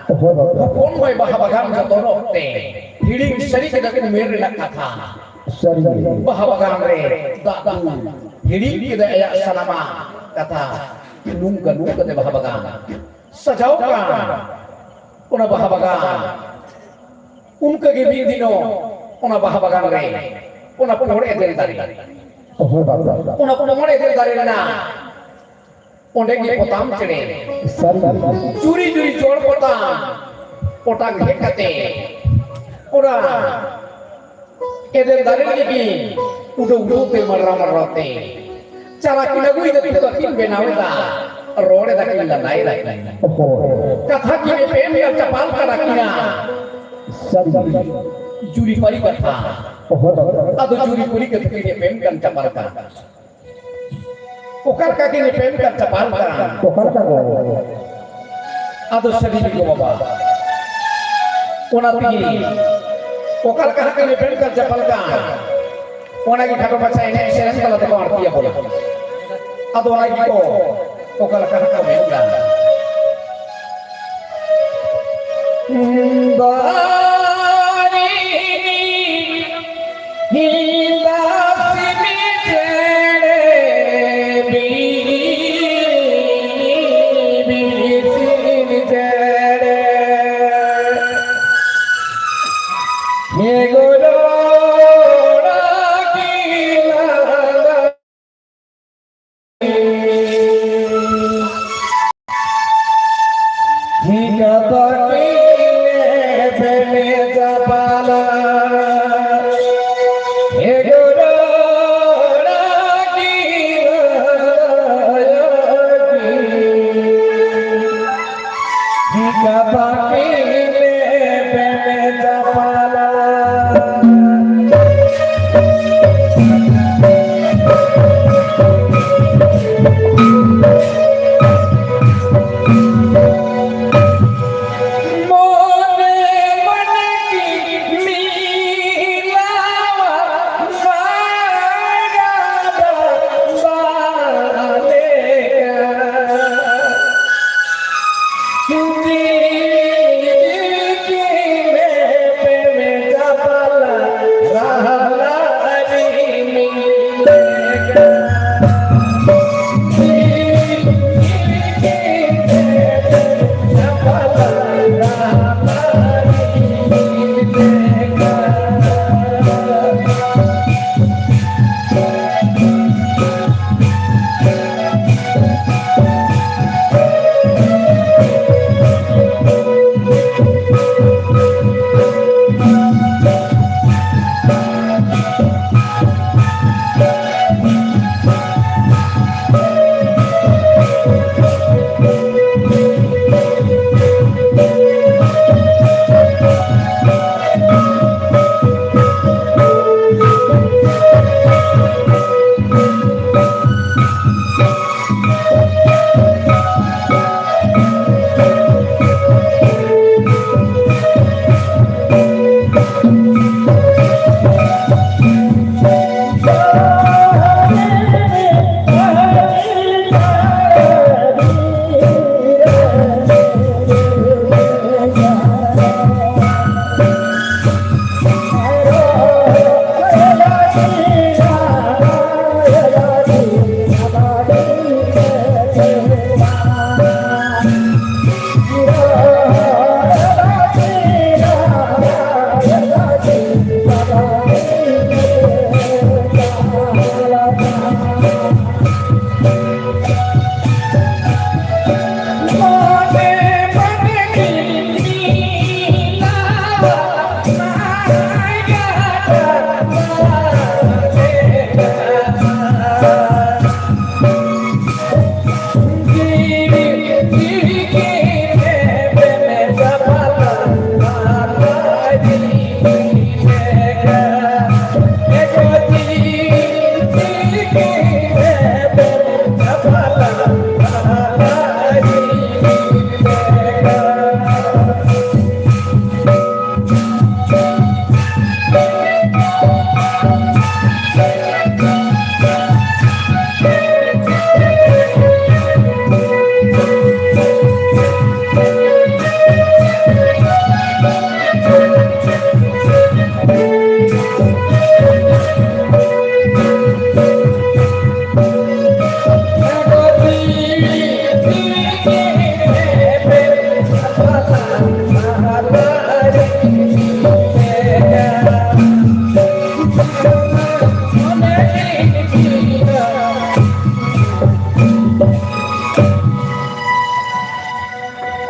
कौन भाई बहाबगाम जतो रोते हिडिंग सरी के दक मेरे लखा था sorry. बहाबगाम रे दादू हिडिंग के दया सलामा कथा nungka de bhabagan sajau ka ona bhabagan unka ge bi dino ona bhabagan re ona pore del dari Oh, Baba. ona pore del dari na onde ge potam chede Sorry. churi churi jor potam potang hekate ora edel dari ge udo te marra cara kina gui da tuka kin benawda rode da kin landai rai Oh, katha kine pem ya chapal kara kina sorry. juri pari katha Oh, Baba. ado juri puri ke kine pem kan chapal kara okar ka kine pem kan chapal kara Kontak aku. ado sadi ko baba ona tigi okar ka kine pem kan chapal kara ona ki khato bacha ene seren kala te ko artiya bola ado lagi ko okal ka ka menga bari hila simi jere bi simi jere he goro Hingga pagi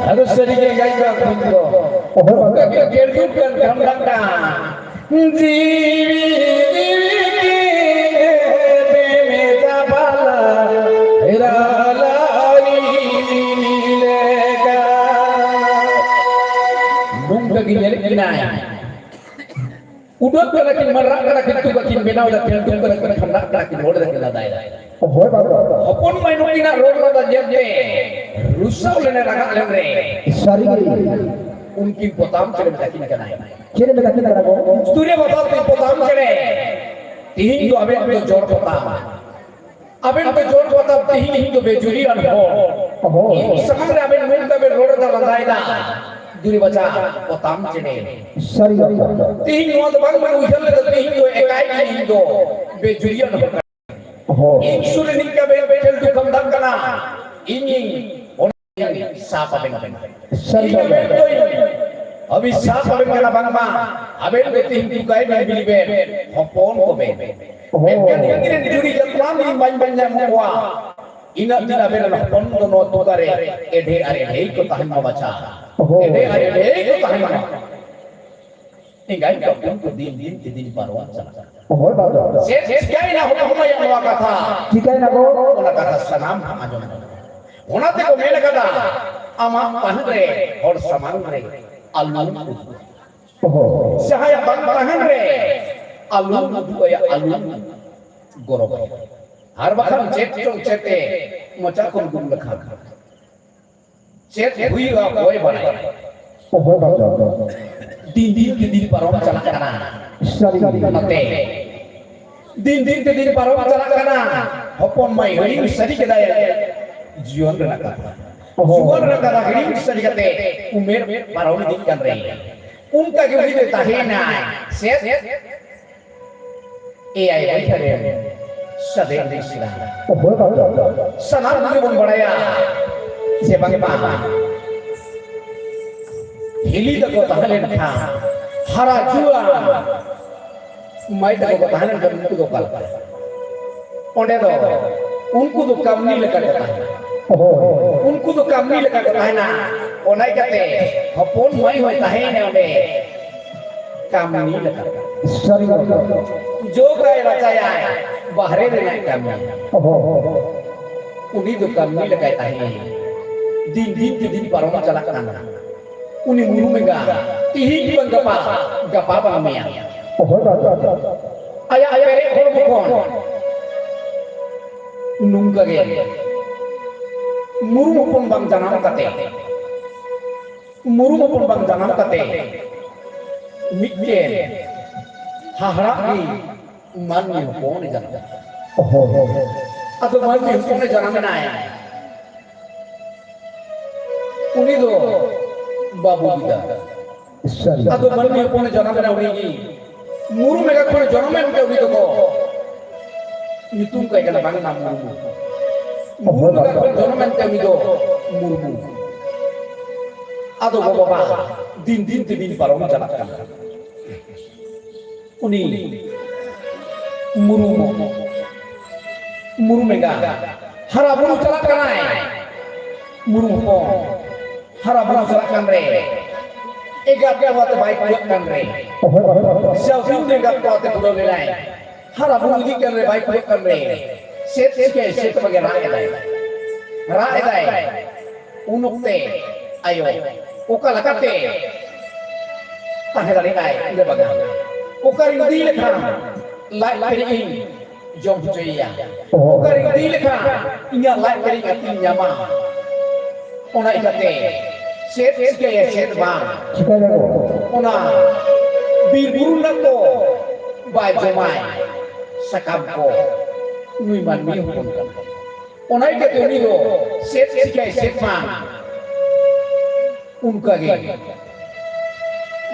Harus sedikit gaya bingo. Kakek kerdukan kamlaka. Diwi bemeta bala hiralai lega. Bunga ginyari kinai. Udah kerakin merak kerakin tu kakin benau dah kerdu kerakin hendak kerakin bodoh dah kena daya. Apun main ukina rola dah jadi. Rusau lene ragak lene. Sari Mungkin potam cere metakin kanai. kira dekat kita ada Studio potam potam cere. Tihin tu aben tu jor potam. Aben tu jor potam tihin tu bejuri an ho. Samang aben mung tu aben roda dah landai dah. Duri baca potam cere. sari Tihin nuan tu bang bang ujar le tihin tu ekai tihin tu bejuri an ho. Insure nikah bejel tu kamdam kana. Ini siapa dengan sari Abi siapa dengan abang bang? Abel betul juga ini beli ben, hopon ko ben. Ben yang juri jatuh ni banyak muka. Ina tidak ben hopon dono tu kare. Ede are ko tahan membaca. Ede are ko tahan. Tinggal kau pun din paruan sana. Sekian lah hopon yang muka kata. jika nak Ona kata sanam ajon. Ona te ko mena kata. Ama pahre or samang re. Alun Sahaya bang bahan re alun ya alun gorob har bakan cek cete mocha kon gum lekha cek hui ga boy banai din parom chalak kana sari mate din parom chalak kana hopon mai ring sari kedaya jion renaka Jual negara ini sedikit umur parau ini kan rey. Unka ke video tahena set. AI berkeren sedang Islam. Sanam juga beraya. Sebang apa? Hili tak kau tahan kah? Hara jual. Mai tak kau tahan kan itu kau kalah. Onde tu, unku tu kami lekat tahan. Unku tu kami lekat tahana, onai kate, hapon mai hoi tahene onde, kami lekat. sari Jo kaya racaya, bahre dengan kami. Uni tu kami lekat tahene, din parong jalak kana. Uni muru mega, tihi bang gapa bang miya. Ayah pere hormokon, nungga ge. Muru pun bang janam kate, muru pun bang janam kate, mikir, hahrak ni man ni pun ni janam, atau man ni pun ni janam ni naya, uni do babu kita, sari atau man ni pun ni janam ni uni, muru mereka pun janam ni uni do ko, nyutung kayak kena bang na murmu murmu ka kon dono men temi do murmu ado baba din din te din parong jalan kan uni murmu mega hara bulu jalan kan ai murmu po hara bulu jalan kan re egat kawat baik buat kan re siau din egat kawat budo lelai hara bulu di kan re baik buat kan re set bagai rakyat ay unuk te ayo uka lakate tahe dari ay inde baga uka ring di lekha lai ring jom joya uka ring di lekha inya lai ring atin nyama ona ikate set bang ona bir burung nato bai jomai sakam ko nui man mi hukun kan onai ke te nido set man unka ge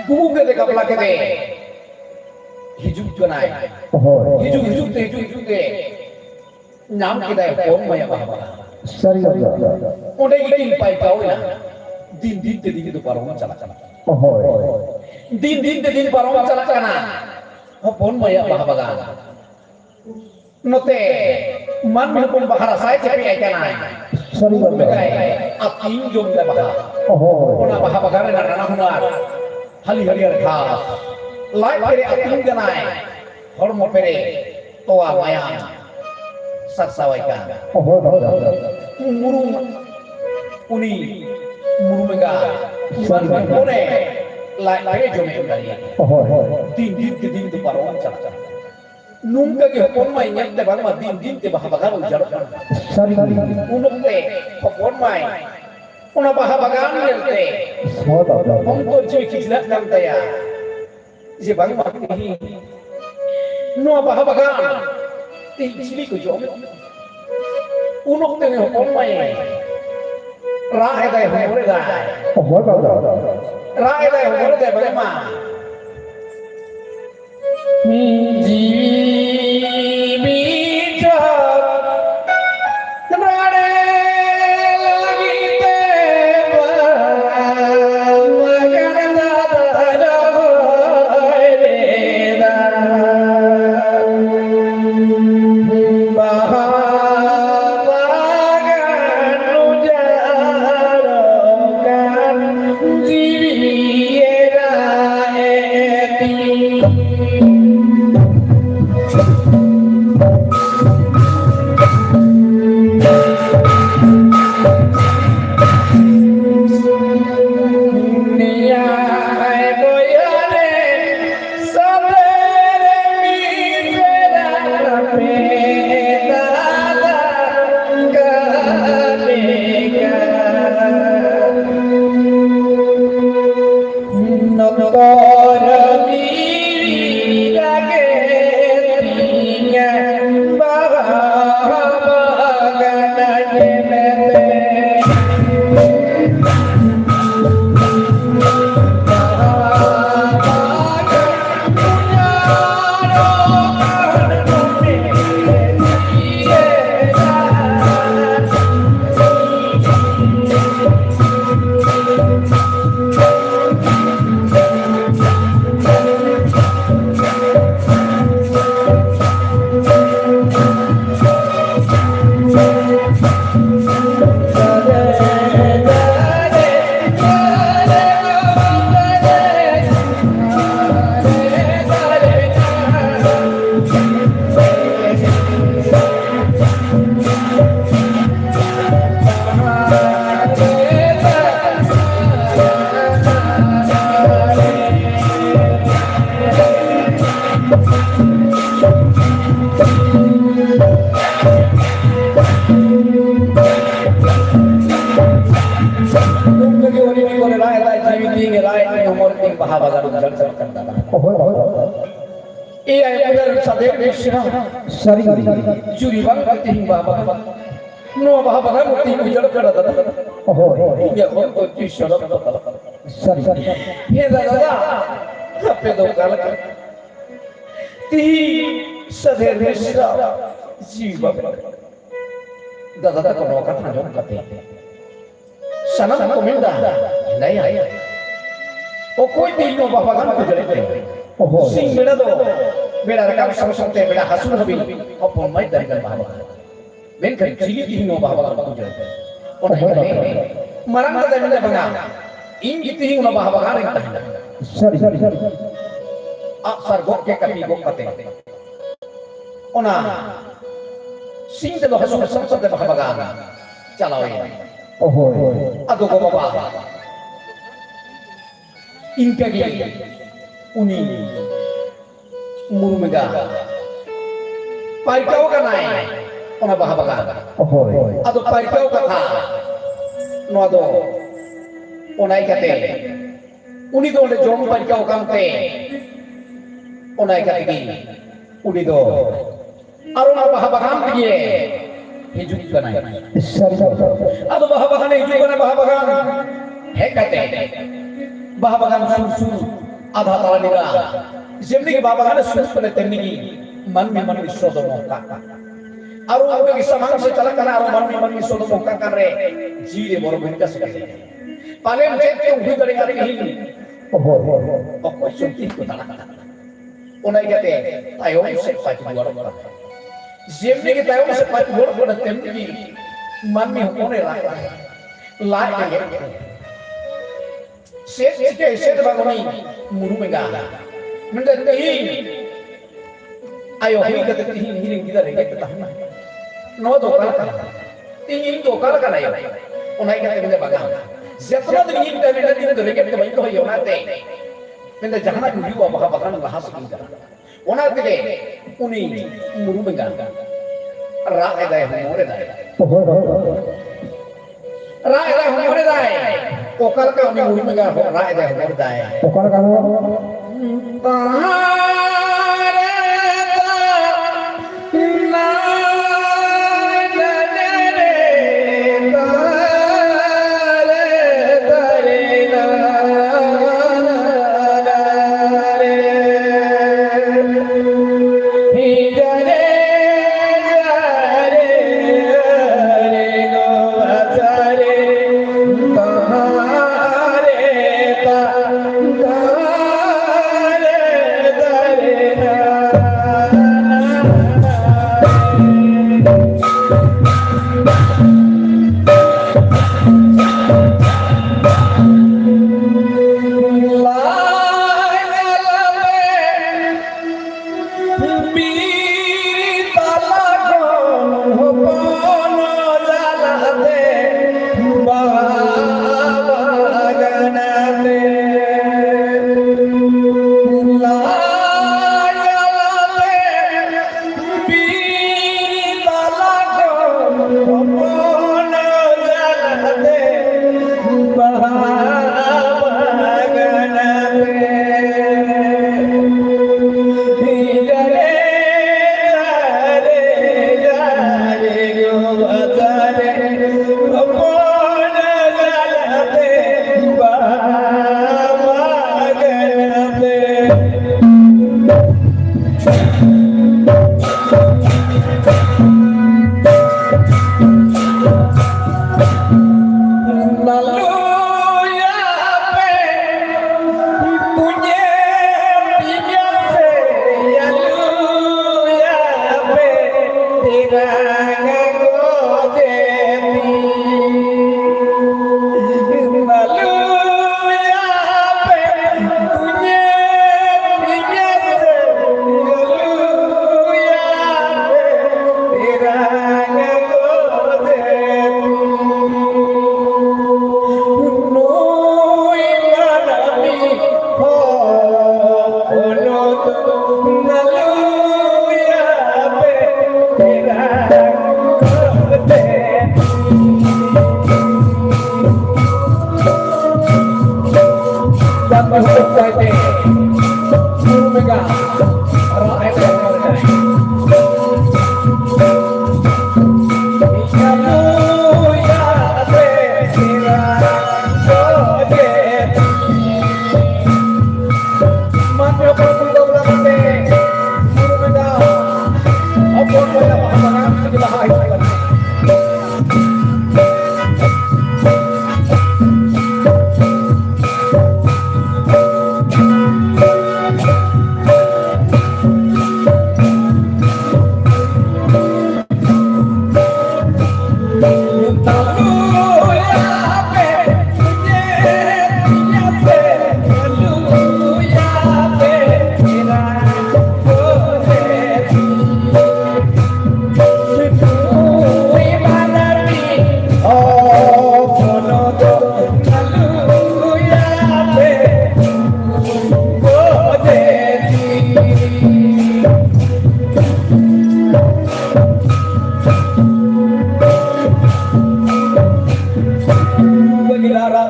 bubu ke de kapla ke de hijuk kanai hijuk te nam ke dai pon maya baba Sari onai ke tin pai kau na din te din to parong chala din te din parong chala kana pon maya baba note man me pun bahara sai cepi ai kana Sari ating jom da baha ona baha bagare na rana hunar hali kha lai pere ating ganai hormo pere toa maya satsawai ka muru uni muru mega man pore lai pere jome dari din tu paro chala nunca ke pon mai nyat te bang ma din te baha bagar ujar Sari unuk te pon mai una baha bagar te om to je kijla kan ta ya je bang ma hi no baha bagar te chili ko jo unuk te pon mai ra hai dai hore dai ra hai dai hore dai bang ma Juri bang ting baba no baba baba muti ujar kada dada ya kon to ti sharap Sari ye dada hape do kala ti sadher mishra jiwa dada ta kono kata jom kate sana ko minda daya o koi dino babagan ko jere sing beda do beda rakam samsate beda hasun habi o pomai dari kan babagan men kan jili dino babagan ko jere o marang ta minda banga ing gitu hing babagan ing ta sorry aksar gok ke kami gok kate ona sing te do hasun samsate babagan chalawe aduh kok bapak inkagi uni murumega parikau kanai ona bahabaga aduh parikau kata no ado onai kate uni do le jom parikau kamte onai kate gi uni do arona bahabagam piye hijuk kanai aduh bahabagan hijuk kanai bahabagan hekate bahabagan sur आधा ताला निरा Gemini के बाबागान सुन पने तेमनी की मन में सोदो मोका आरो आगे के समांग से चला कना आरो मन में सोदो मोका कर रे जीरे बोरो भूमिका से करे पाले में तो हुई करेगा कहीं ओ कोई सुनती को ताला ओनाई कहते तायो से पाच बोरो बोरो जेमनी के तायो से पाच बोरो बोरो तेमनी की मन में होने लाए के set bagoni muru mega menda tehi ayo hi kata tehi hiring kita rega kita no do kala kala tingin do kala kala ya onai kata menda bagang jatna de hin ta menda tin do rega kita bain to yo na te menda jahana du yu apa bagang bahas kita ona te uni muru mega ra eda more dai ra eda more dai Okal ka ni muli mega ra eda more dai okal ka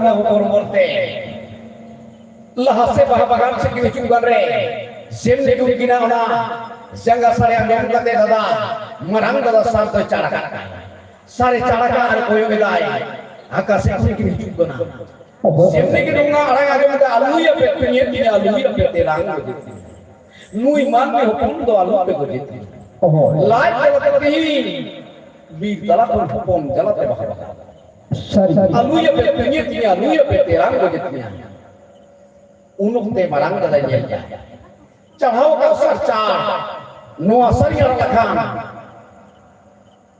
lahu borborte lahase bahabagan sekini juga re sem dekun kina ona jangga sare anjong kate dada marang dada santo caraka sare caraka ar koyo milai akase sekini juga na sem dekun nga arang anjong da aluya pe punya dina aluya pe terang nui man me hopon do alu pe gojit lai te bi dalak hopon jalat te bahabagan aluya pe punya dina aluya pe terang gojitnya unuk te marang dada nyelnya chahau ka sarcha noa sariya lakhan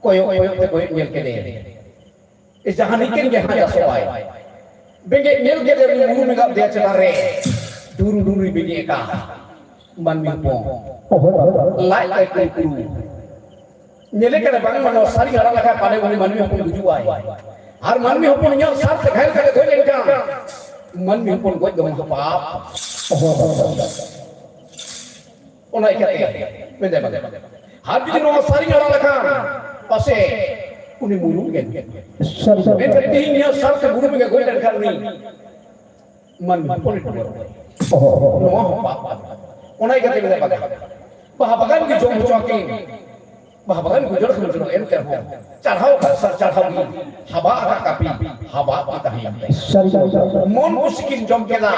koyo te koyo nyel ke de e jahan iken ge haja soai benge nyel ge de muru me gap dia chatare duru duru benge ka man mi po lai tai ku nyele ke bang mano sariya lakha pale bani man mi po bujuai har man mi po nyal sar te khail ka de ka man mi po goj dong hapap onai kate mende bang har di no sari ngara lakhan pase uni muru gen men kate nya sar te muru me goi dan kan ni man pon itu no pap onai kate mende bang bahabagan ki jom chokin bahabagan ki jor khul jor en ter ho charhau sar charhau gi haba ka kapi haba kita hi mon usikin jom kela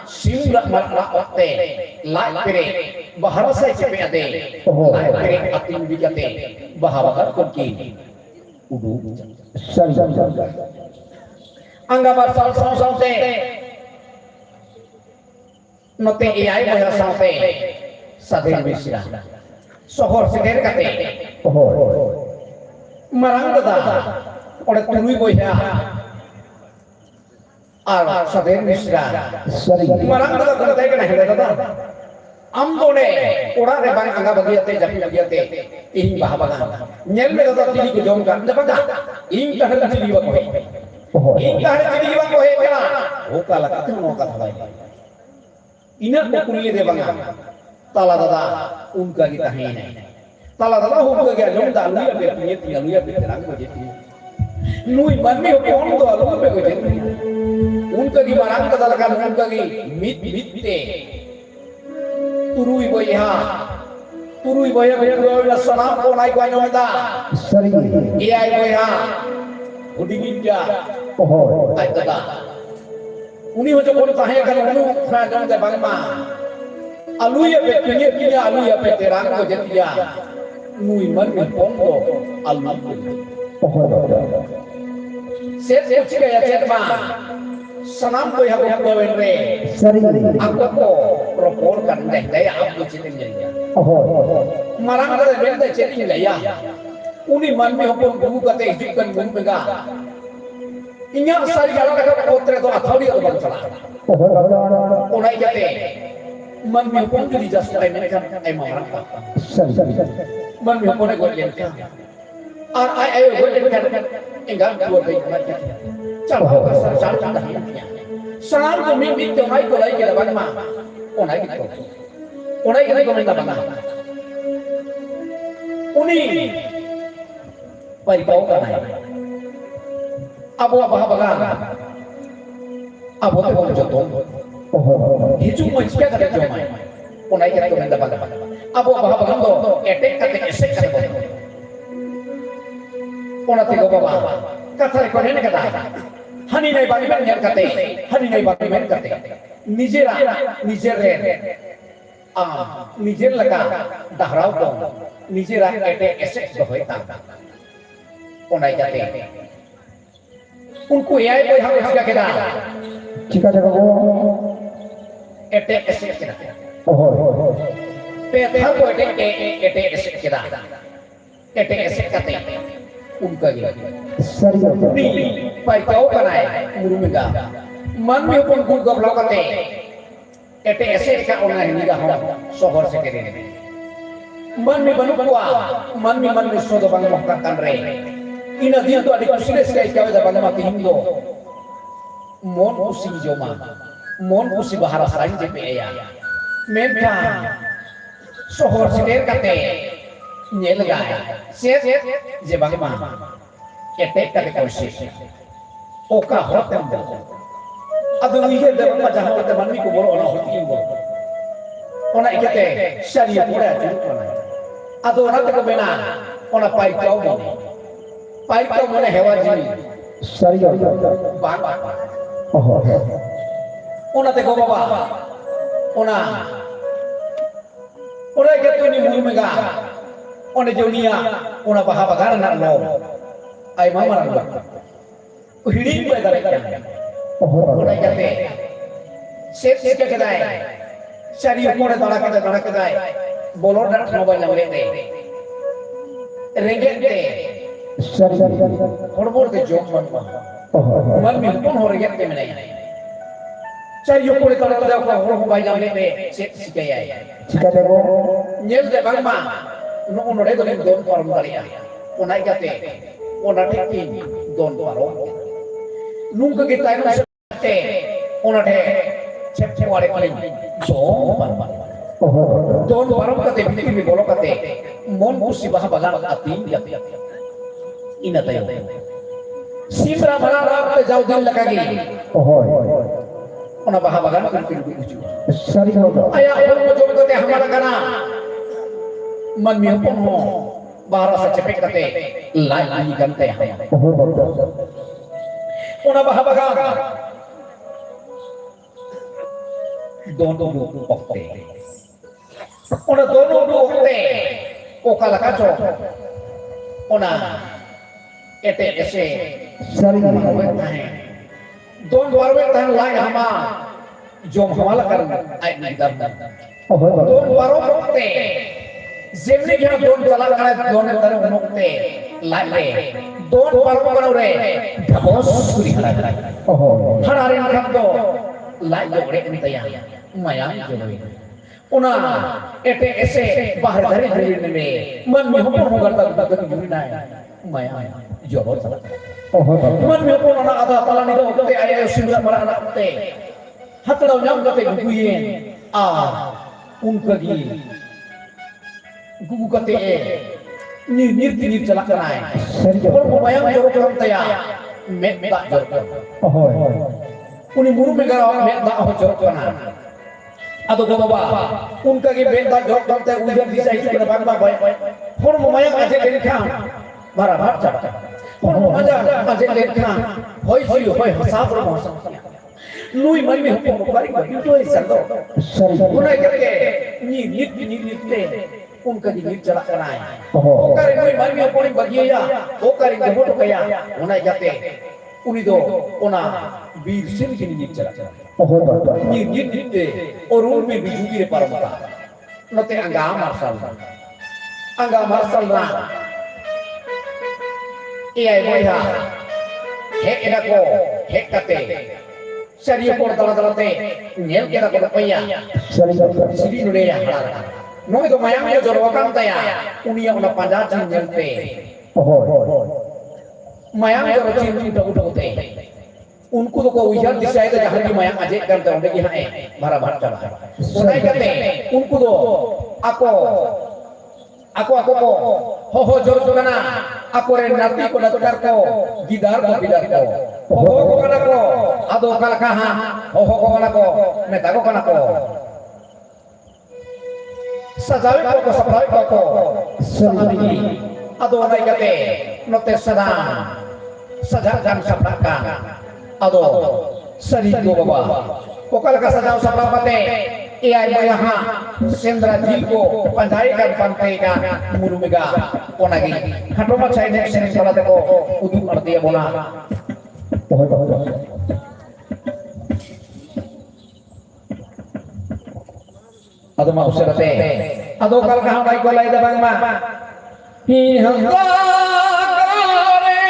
simla marate lai pere bahara sai chepe ade lai pere atin bigate bahabagan ko ki udu angga basal saute note ai bahasa saute saden bisra sohor seger kate marang dada ore turui boya ar saden bisra marang dada kate kana heda dada ambone ora re bang anga bagiate japi bagiate ing bahabagan nyel me dada tili ko jom kan dapaga ing tahal tili ba ko ing tahal tili ba ko he kala okala kate no ka thalai ina ko kunye de bang tala dada unka kita hine tala dada unka ga jom da luya be punya ti luya be terang ko jeti nui manme pon do alu be ko jeti unka gi marang ka dala kan unka gi mitte turui boya ko na sanam ko nai ko nyomda ai boya udinginja ai dada uni ho jom tahe kan unu fra jom da bangma aluya pe punya aluya pe terang ko jetia nui man mi pongo alu set chika ya chetma sanam ko ya ko wenre aku ko propor kan deh daya aku chitin ya marang da benda chitin ya uni man mi hopon buku kate hijukan gumpega inya sari gala ka potre to athori to bang chala onai jate man mi pon di jas ai men kan ai marang pa man mi pon go len kan ar ai go len kan enggak dua baik macam chal ho ka sar chal ta hi sanar ko mi to mai ko lai ke da bang ma onai ki ko men da bang uni pai pau ka nai abo bahabagan abo te bom jotong hijau mo iska kate jomai onai kira komenda bang abo bahabagan do etek kate esek kate bom ona te go baba katha ko ne kata hani nai bagi ben yer kate hani nai bagi ben kate nijera nijere nijer laka dahrau ko nijera etek esek do hoita onai kate unku ai boy ham jika keda Jika jaga go ete esek keda pe thal ko ete esek keda ete esek kate unka gi ni pai kau kanai murumega man mi pun ku goblok kate ete esek ka ona ni ga ho sohor sekere man mi banu kuwa man mi sodo bang mohkan re ina din to adik kusile sekali kau da bang mati hindo mon pusing joma mon pusi bahara sarang jepe ya menta sohor sekere kate nyel ga set je bang ma ete kate kusi oka hotem ado ngihe de ma jaha te manmi ko bolo ona hoti bolo ona ikate sharia pore aju ona ado ona te ko bena ona pai kau mone hewa jini Sharia. bang Oh. ona te ko baba ona ikate ni mulu mega ona jonia ona baha bagara na lo ai mama ran ba hidi ko dare ona ikate set ke kedai sharia pore dara kedai bolor dan mobile namle te rengget te Sharia. hormor te jom Oh. man mi pun horget te menai cari yo pore dara ko hor bai namle te set sikaya Jika demo nyel de bangma no onore do don parom daria ona ikate ona tekin don paro nungka kita no te ona te cep wale paling don paro oh. don paro kate bikin mi bolo kate mon kusi baha bagan ati ina tayo simra bala te jauh din lakagi Oh. ona baha bagan kan kuju Sharia. aya mo jom kate hamala kana man mi pun mo bahara sa cepek kate lai gante ha Oh. ona baha bagan dono du okte ona dono du okte o kala kacho ona ete ese Sharia. don warwe tan lai hama jom hamala kar ai nidam Oh. don waro okte zemni gena don chala kare don tare unokte lai don waro karo re dhabos kuri hara Oh. hararin khabdo lai dogre entaya mayang jodoy una ete ese bahar dari ne man mi hopon hogar ta ta gurina mayang jodoy sala Oh. man mi hopon ana ada tala ni do te ay sindra mara anak te hatlaw nyam kate guyen unka gi gugu kate ni chala kanai por mayang jorok ram taya met tak jorok Oh. uni muru megara met tak jorok kana ado ko baba unka gi bet tak jorok ram taya ujar bisa itu kana bang bang por mayang aje den kham mara bhat chaba por aje den kham hoi hasa por mo lui man mi hopon bari ko sando Sharia. unai kate ni te unka di chala kanai Oh. okare noi man mi hopon bagiya okare gemoto kaya unai kate uni do ona bir sin kini chala Oh. ni te orun me bijugi re paramata note anga marsal na iai moiha he enako he kate sharia por dala te nyel kena ko paya Sharia. sidi nule ya halara no itu mayang yo jorokan ta ya unia una panjat nyel te Oh. mayang joro chin udah te unku to ko ujar disai ta jahar ki mayang aje kan ta onde ki hae mara bhat chaba unai kate unku do ako ko ho jor kana ako re nati ko datar ko gidar ko ho kana ko ado kala kaha ho kana ko meta ko kana ko sajawi ko sabai ko sahari ado nai kate note sadang sajakan sabrakan ado sari ko baba ko kala ka sajau sabrapate iai mayaha sendra jilko pandai kan pantai kan muru mega onagi hatoma chai ne sene kala te ko udu arti bona Oh. ado ma usirate ado kal ka bai ko lai da bang ma hi hanga kare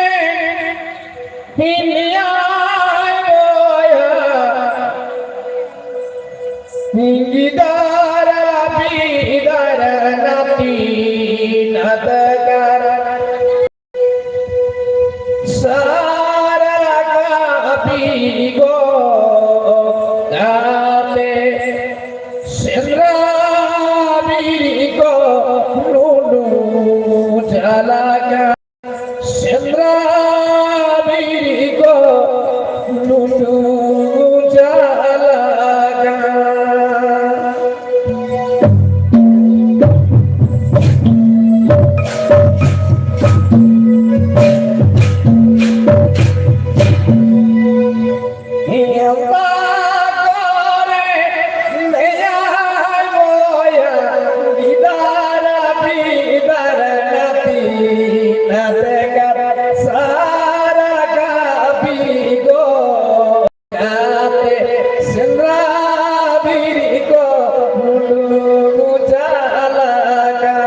hi niai boya Hingidara bidara nati natakara Sara kapigo date Sendra bigo nunu jalaga Sendra bigo सारा copy को गाते सिंद्राबिरी को नुलु जाला का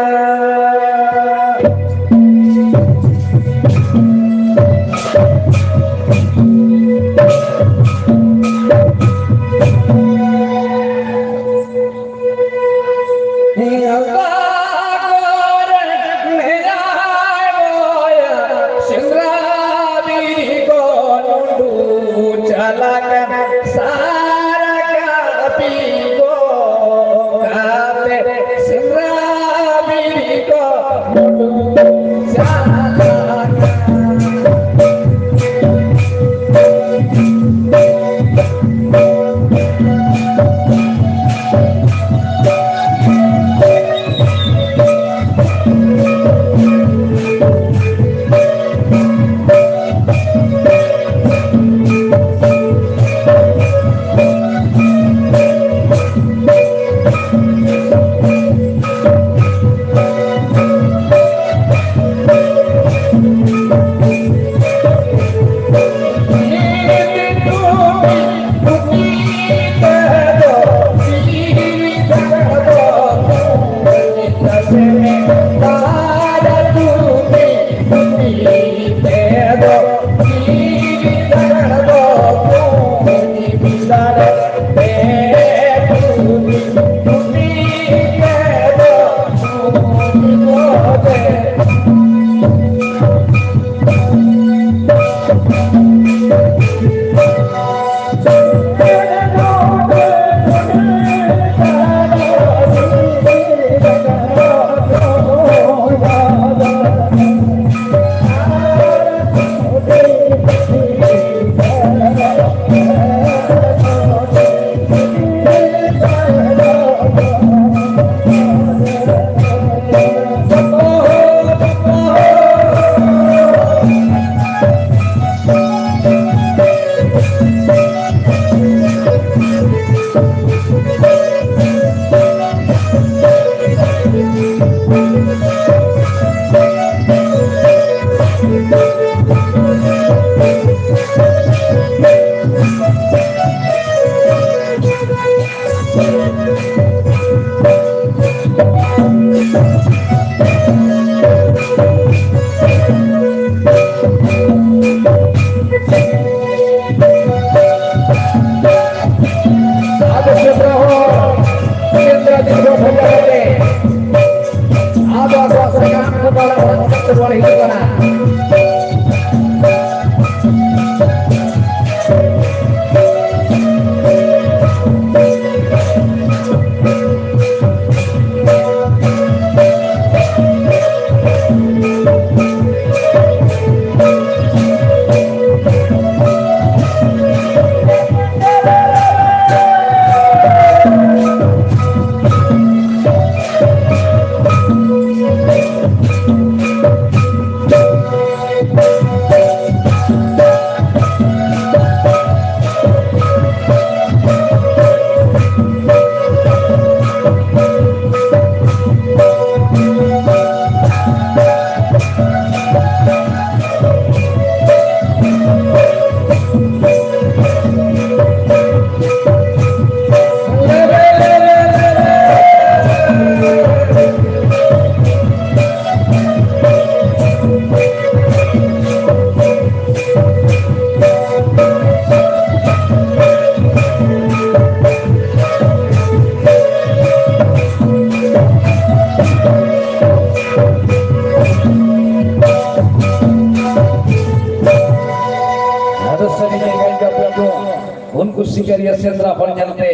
उनको सिकरिया सेंद्रा पर जनते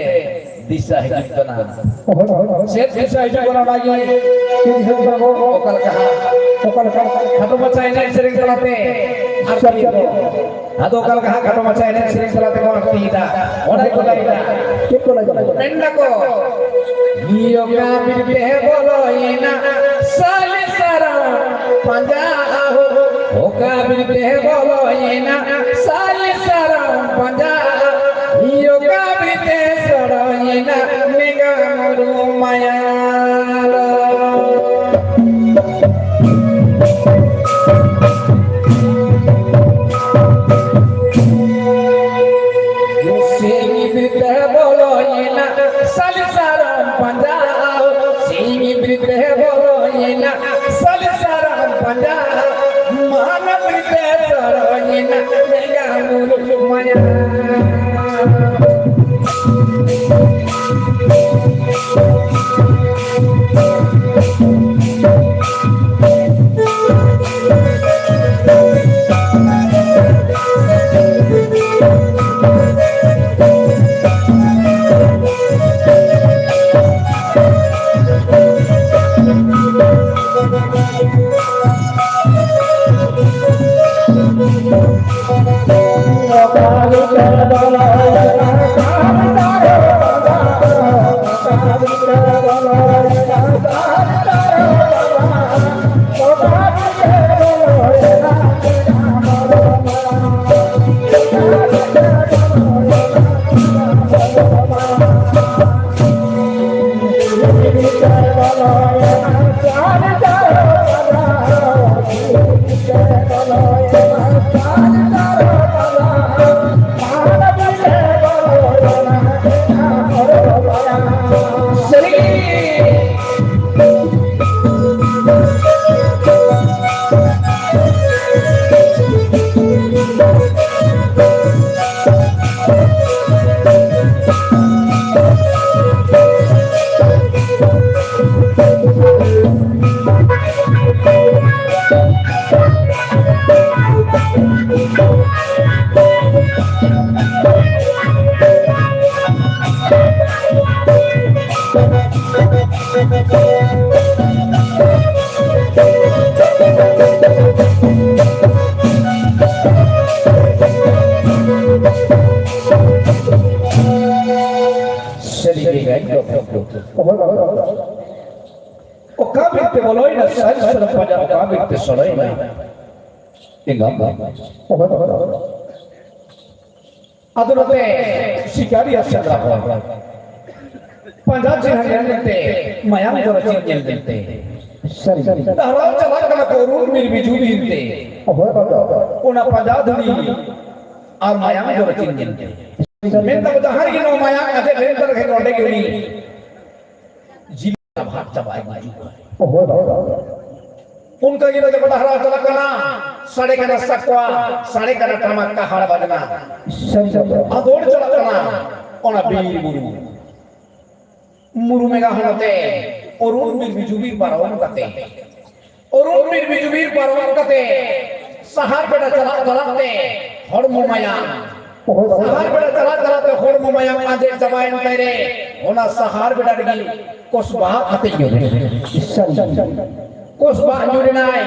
दिशा है जना सेठ दिशा है जना लागी ओकल कहा खटो बचाए ने सिरिंग चलाते हां तो ओकल कहा खटो बचाए ने सिरिंग चलाते कोन तीदा ओडा को लाइदा किको लाइदा नन्ना को हियो का बिरते बोलो इना साले सारा पंजा हो का बिरते बोलो इना साले सारा पंजा yoga bite sarayina niga marumayalo Okabirte boloy na sal sarap pada okabirte soloy na. Tinggal. Adurate sikari asal apa? Panjat jenang nente mayang dorajin nente. Taharan jalan kana korun mirbiju binte. Una panjat duni ar mayang dorajin nente. Menta badahar gino mayang ade lenter ke nonde gini. Jilid abhat cabai maju. उनका ये जब हरा चला कना साढ़े कना सकवा साढ़े कना टमाक का हरा बजना अदोड़ चला कना ओना बीर मुरु मुरु में का होते और उन बीर बिजुबीर पारवन करते और उन बीर बिजुबीर पारवन करते सहार बेटा चला चलाते हर मुमाया सहार बेटा चला चलाते हर मुमाया आजे जबाइन तेरे ओना सहार बेटा लगी कोसबा आते क्यों Kosbah nyurinai,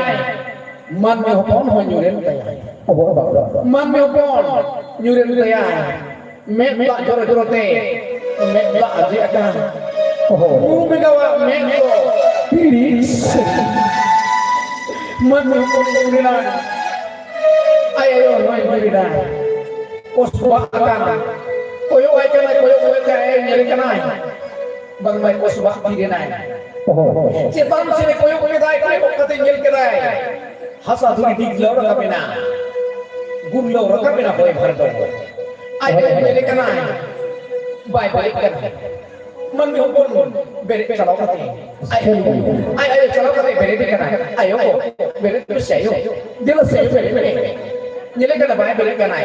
man me hopon ho nyurin kaya. Man me hopon nyurin kaya. Me tak joro te, me tak aje akan. Mu me gawa me ko pilih. Man me hopon nyurinai. Ayo nyurinai. Kosbah akan. Koyo kaya nyurin kanai. Bang mai kosbah nyurinai. Cetan sini koyo dai kate nyel ke dai hasa duri dig law ra kapena gun law ra kapena hoy bhar do ai nyele kana bai kan man mi hopon bere chalaw kate ai chalaw kate bere de kana ayo ko bere to sayo dilo sayo bere nyele kana bai bere kana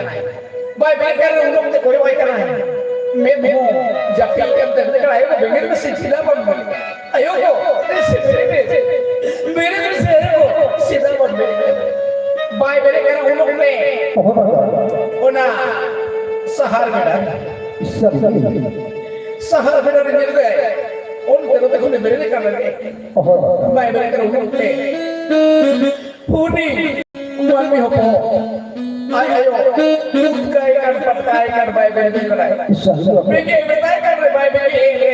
bai kana unok te koyo kana me japi kan te kana ayo bengel me sila ban ayo ko मेरे भी से को सीधा बोल bye मेरे कहना उन लोग में ओना सहार बेटा मिल गए उन तेरे देखो ने मेरे कर लगे बाय मेरे कहना उन लोग में पूरी मन में हो आयो काय कर पटाई कर बाय मेरे कराए मैं बताए कर बाय मेरे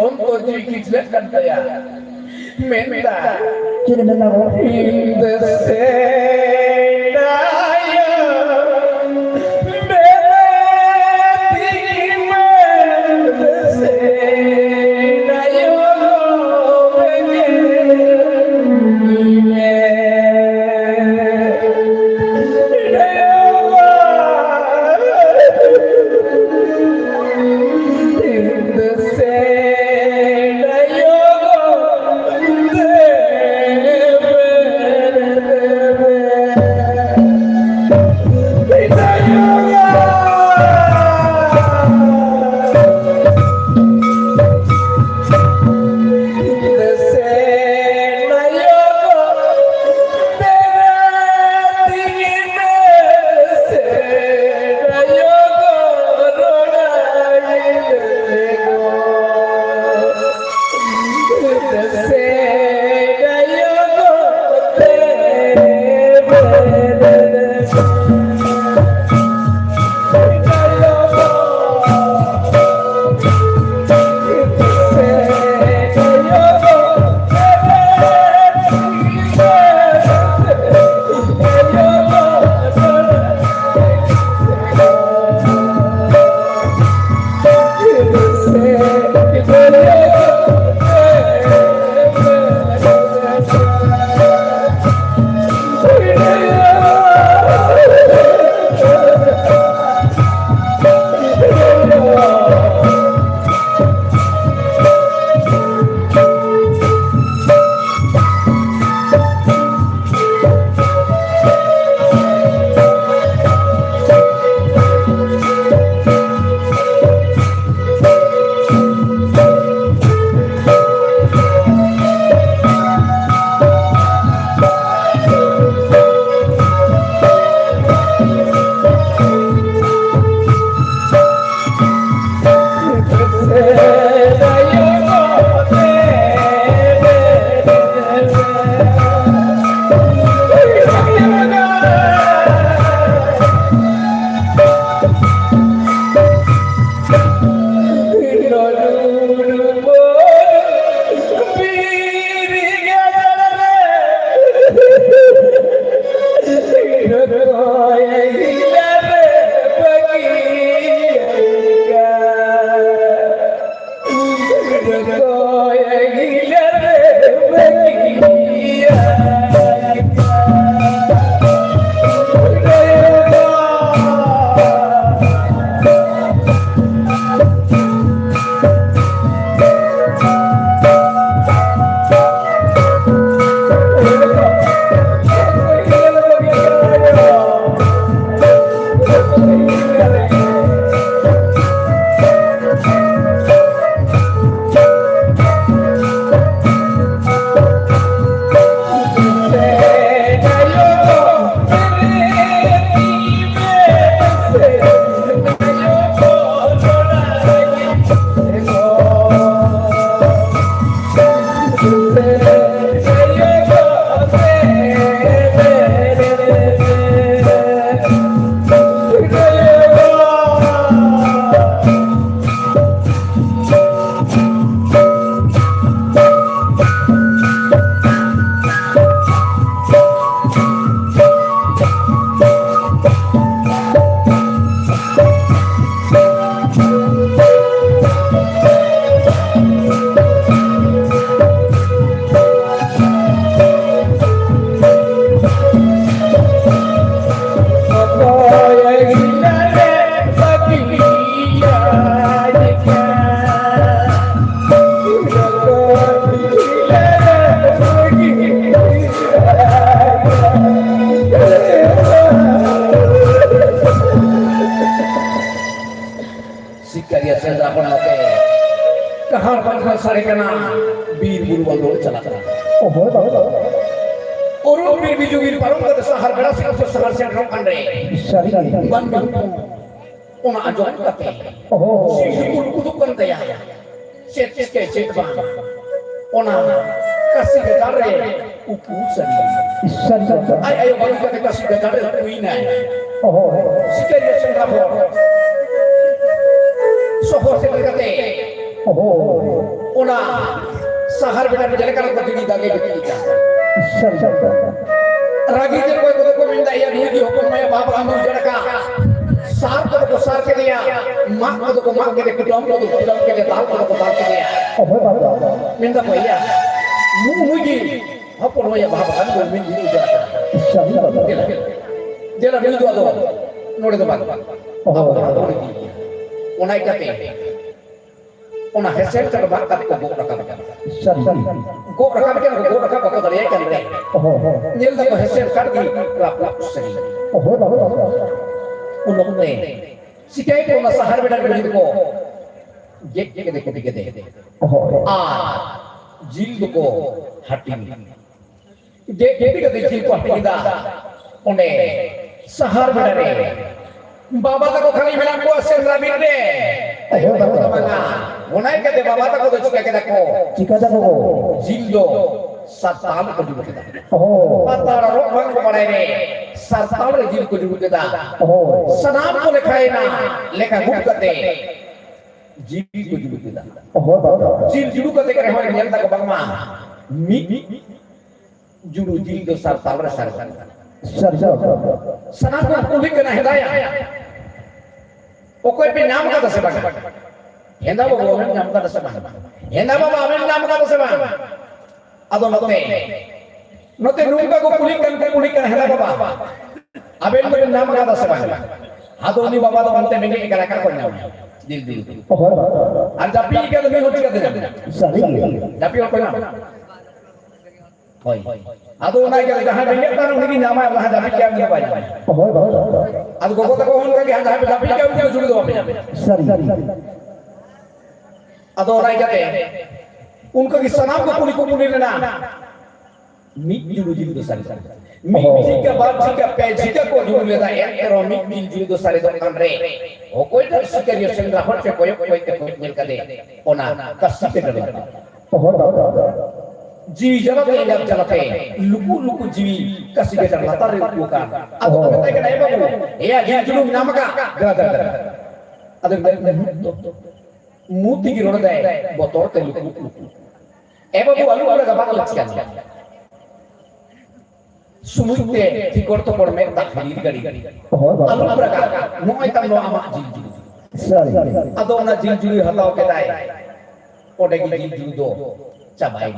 उन तो जी किचलेट करता यार Menta in the sedaya सारे का नाम वीर बुलबुल दौड़ चला था और वो वीर बीजू वीर परम का दशहर बड़ा से ऊपर शहर से रोक अंडे बन बन उन अजोन करते सीधुल कुदुक करते हैं चेत के चेत बांग उन कसी के दारे उकू सरी आई आई बालू के कसी के दारे कोई नहीं सिकरिया चंद्रा भोर सोहो से करते उना शहर बेटा में जले कर पत्नी दागे बिकती का रागी के कोई को मिलता है ये हुक्म में बाप हम जड़का सार को सार के दिया मां को मां के कुटुंब को कुटुंब के दाल को दाल के दिया मिलता भैया मुगी हपन में बाप हम को मिल नहीं जाता देला मिल दो नोड़े दो बात उनाई कहते उना हेसेट कर बात कर को गोक रखा गो रखा के गो रखा को दरिया के अंदर नील दा हेसेट कर दी राप सही उन लोग ने सिकाई को ना शहर बेटा बिल्डिंग को गेट के देखो के दे आ जिल्द को हटी गेट के देखी को हटी दा उन्हें शहर बेटा रे बाबा तक खाली मिला को सेंद्रा बिटे अयो बाबा उनाई के बाबा तक तो चिका के देखो जिल्दो sartal ko julu kita Oh. patara rok bang ko badai re sartal re jil ko julu kita Oh. sanam ko lekhae na lekha guk kate jil ko julu kita Oh. jil julu kate kare hore nyal ta ko bang ma mi julu jil do sartal re sartal Sar. sanam ko pulik kana hidayah okoy pe naam kata se bang henda babu amen naam kata se bang henda babu amen naam kata se bang ado note nungka ko pulikan hela baba aben ko naam kata se bang ado ni baba do ante menge kala kar ko naam dil Oh. ar japi ka me hoti ka de Sari. japi ko naam hoy ado nai ka jaha menge tar ni naam Allah japi ka me ba Oh. ado gogo ta ko hon ka ke jaha japi ka me julu do ape Sari. ado nai ka te उनका की सनाम को पुली लेना meet Julu जिल दो सारे meet जी का बाप जी का पे जी का को जुलू लेता है एरो मीट जिल दो सारे दो कान रे ओ कोई तो सिकरियो संग्रह हट पे कोई के कोई मिल का दे ओना कस्सी पे डर जी जब ले जब चलते लुकु लुकु जीवी कस्सी के डर लता रे को का अब तो कहते कि नहीं बाबू ये जी जुलू नाम का दर अदर मूर्ति की रोड दे बोतोर ते लुकु babu alu ada gabak lecikan sumuite tikor to por me tak gari alu beraka noi tam no ama jil Sari. ado na jil hatau ke dai ode ki jil do cabai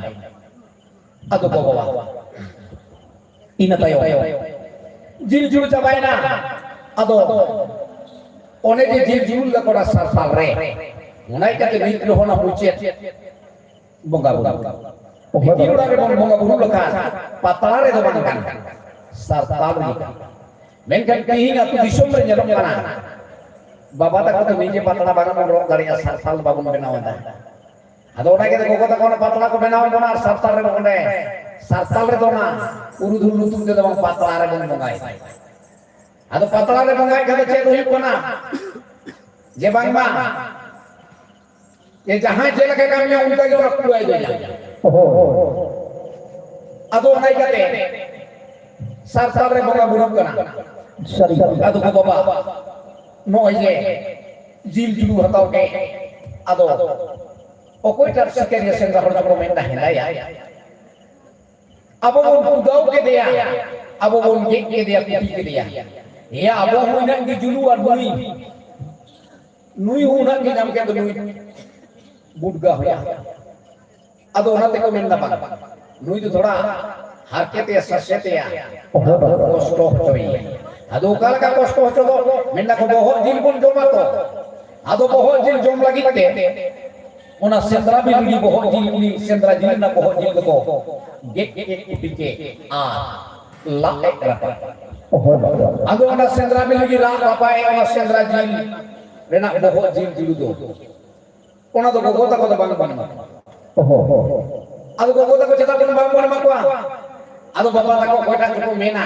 ado ko bawa ina tayo jil cabai na ado one ki jil la kora sal re munai ka ke mitro hona pucet bonga bonga Tiru dari bonga bonga lekan, patara itu bangkan, sartal ni. Mengkan kihinga tu disumber nyerok mana? Bapa tak kata minje patara bangun merok dari sartal bangun benawan dah. Ada orang kita koko tak kona patara ko benawan benar sartal re bangun deh. Sartal re dona, urudul lutung dia bang patara re bangun bongai. Ada patara re bongai kata cek tuhip kona. Je bang bang. ये जहां jail के काम में उनका जो रखू है जो अदो नहीं कहते सरकार रे बंगा बुरम कना Sari. अदो को बाबा नो ये जिल जुलू हटाओ के अदो ओ कोई तर सके ये सेंगा हर जगह में नहीं लाया अब वो उदाव के दिया अब वो उनके के दिया पीटी के दिया ये अब वो उन्हें की जुलू और नुई उन्हें की नाम के नुई बुढ़गा होया अदो नाते को मिलना पा नुई तो थोड़ा हारकेते ससेते या कष्ट होई अदो काल का कष्ट हो तो मिलना को बहुत दिन बुन जोमा तो अदो बहुत दिन जोम लगिते ओना सेंद्रा भी लगी बहुत दिन नी सेंद्रा जिन ना बहुत दिन को एक पिके आ ला एक रपा अदो ओना सेंद्रा भी लगी रा रपा ओना सेंद्रा जिन रेना बहुत दिन जुलू दो ona do gogo ta ko bang bang ado gogo ta ko jeta bang bang ma ko ado baba ta ko kota ko mena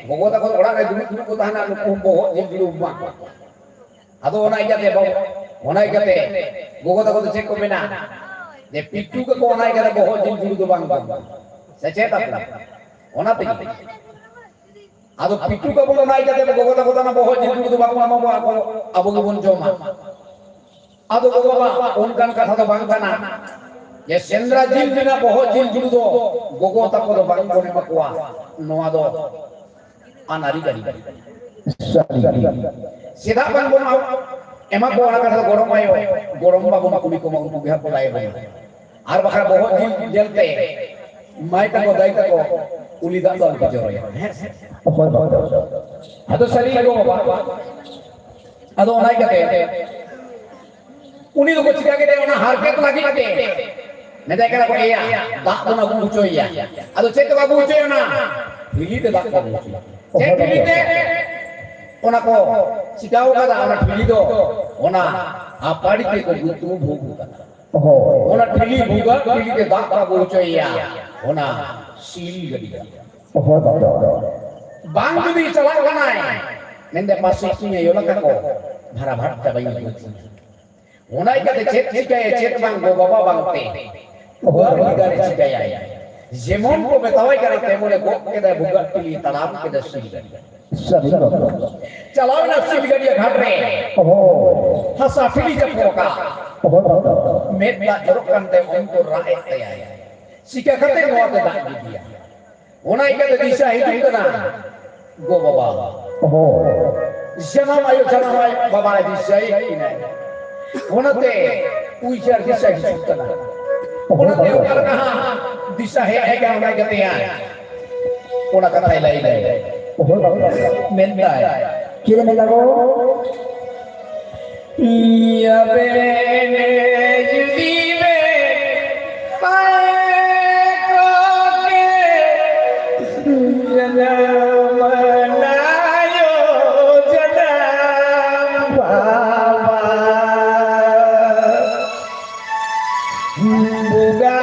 gogo ta ko ora re dulu ko tahana ko boho jil dulu ma ado ona ikate bo ona ikate gogo ta ko cek ko mena de pitu ko ona ikate boho jil dulu do bang bang secheta ona pe ado pitu ko ona ikate gogo ta ko na boho jil dulu do bang ma ko abo ko bon joma ado gogo onkan katha do bang kana ye sendra jil dina boho jil julu do gogo ta ko do bang bone makwa noa do anari gari Sari. sida bang bon ema ko ana katha gorom ayo gorom ba bon kuli ko ma unku biha ko lai ba ar bakha boho jil jelte mai ta ko dai ta ko uli da dal ke joro ya ado sari ko baba ado onai kate uni ko chika ke ona harket lagi ke neda kala ko iya dak do na buco iya ado cek ba buco na hili te dak ko buco cek hili te ona ko chikao kada ona hili do ona apadi te ko gutu bhogu kada ona hili bhuga hili te dak ka buco iya ona sil gadi bang judi chala kana nende pasnya yola ka ko bhara bhat ta bai Unai kate cek cikaya cek bang go baba bang te. Gua negara cikaya. যেমন কবে তাওয়াই করে তেমনে গপ কেদা বুগাট টিলি তালাম কেদা শিলগাড়ি চালাও না শিলগাড়িয়া ঘাটরে হাসা ফিলি যা পোকা মেদা জরকান তে অন্তর রাহে তায়া সিকা খাতে নোয়াতে দাগ দিয়া ওনাই কেদা দিশা হিজুক না গো বাবা জানামায় বাবা দিশা কিনা ওনাতে উইচার দিশা হিজুক না ওনাতে ওকার কাহা दिशा है क्या होना कहते हैं ओना कथा लाई लाई मिलता है किधर मिला वो या बेने जुदी में पाए को के जन्म नायो जन्म बाबा बुगा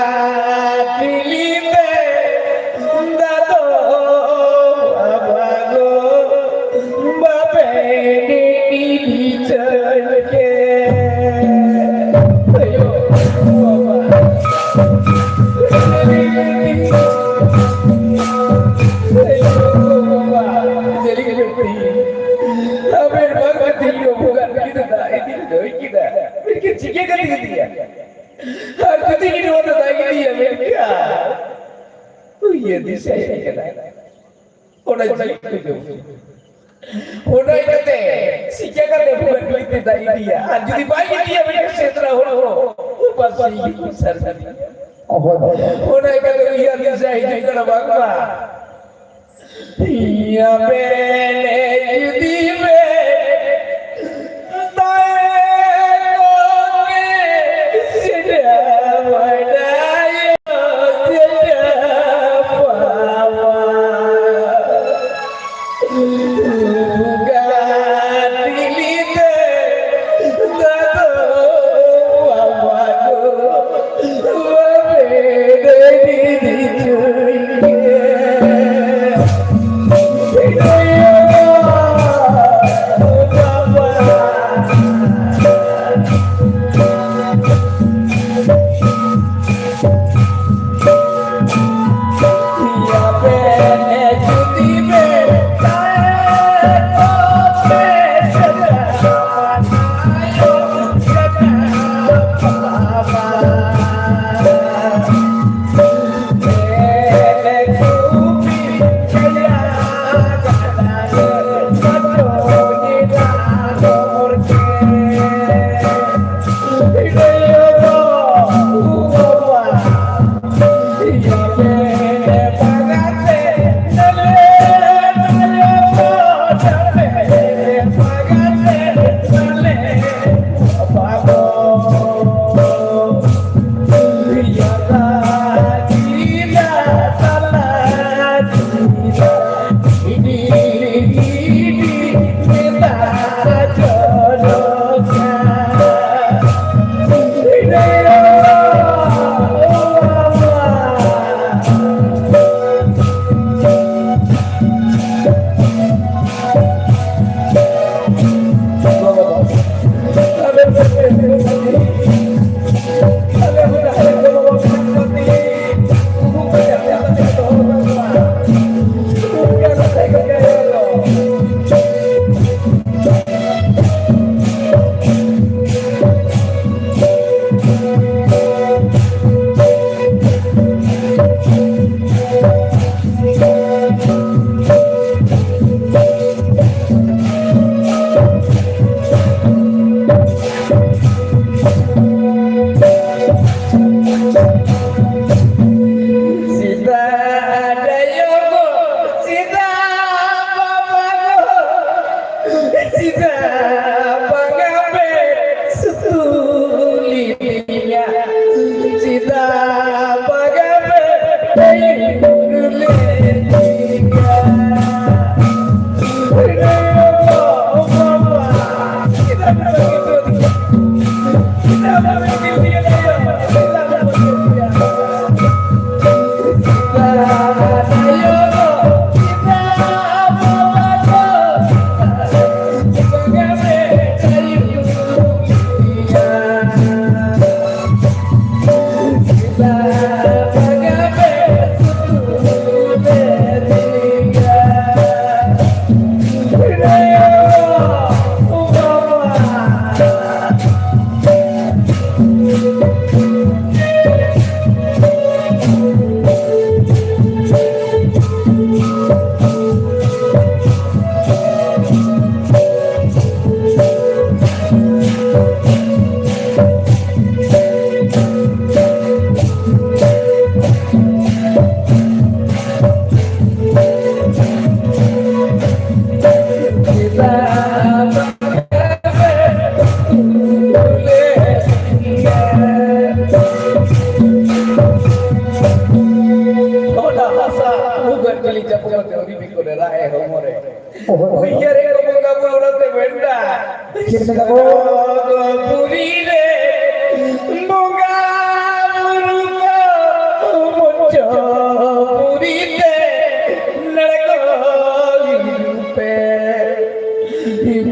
Together.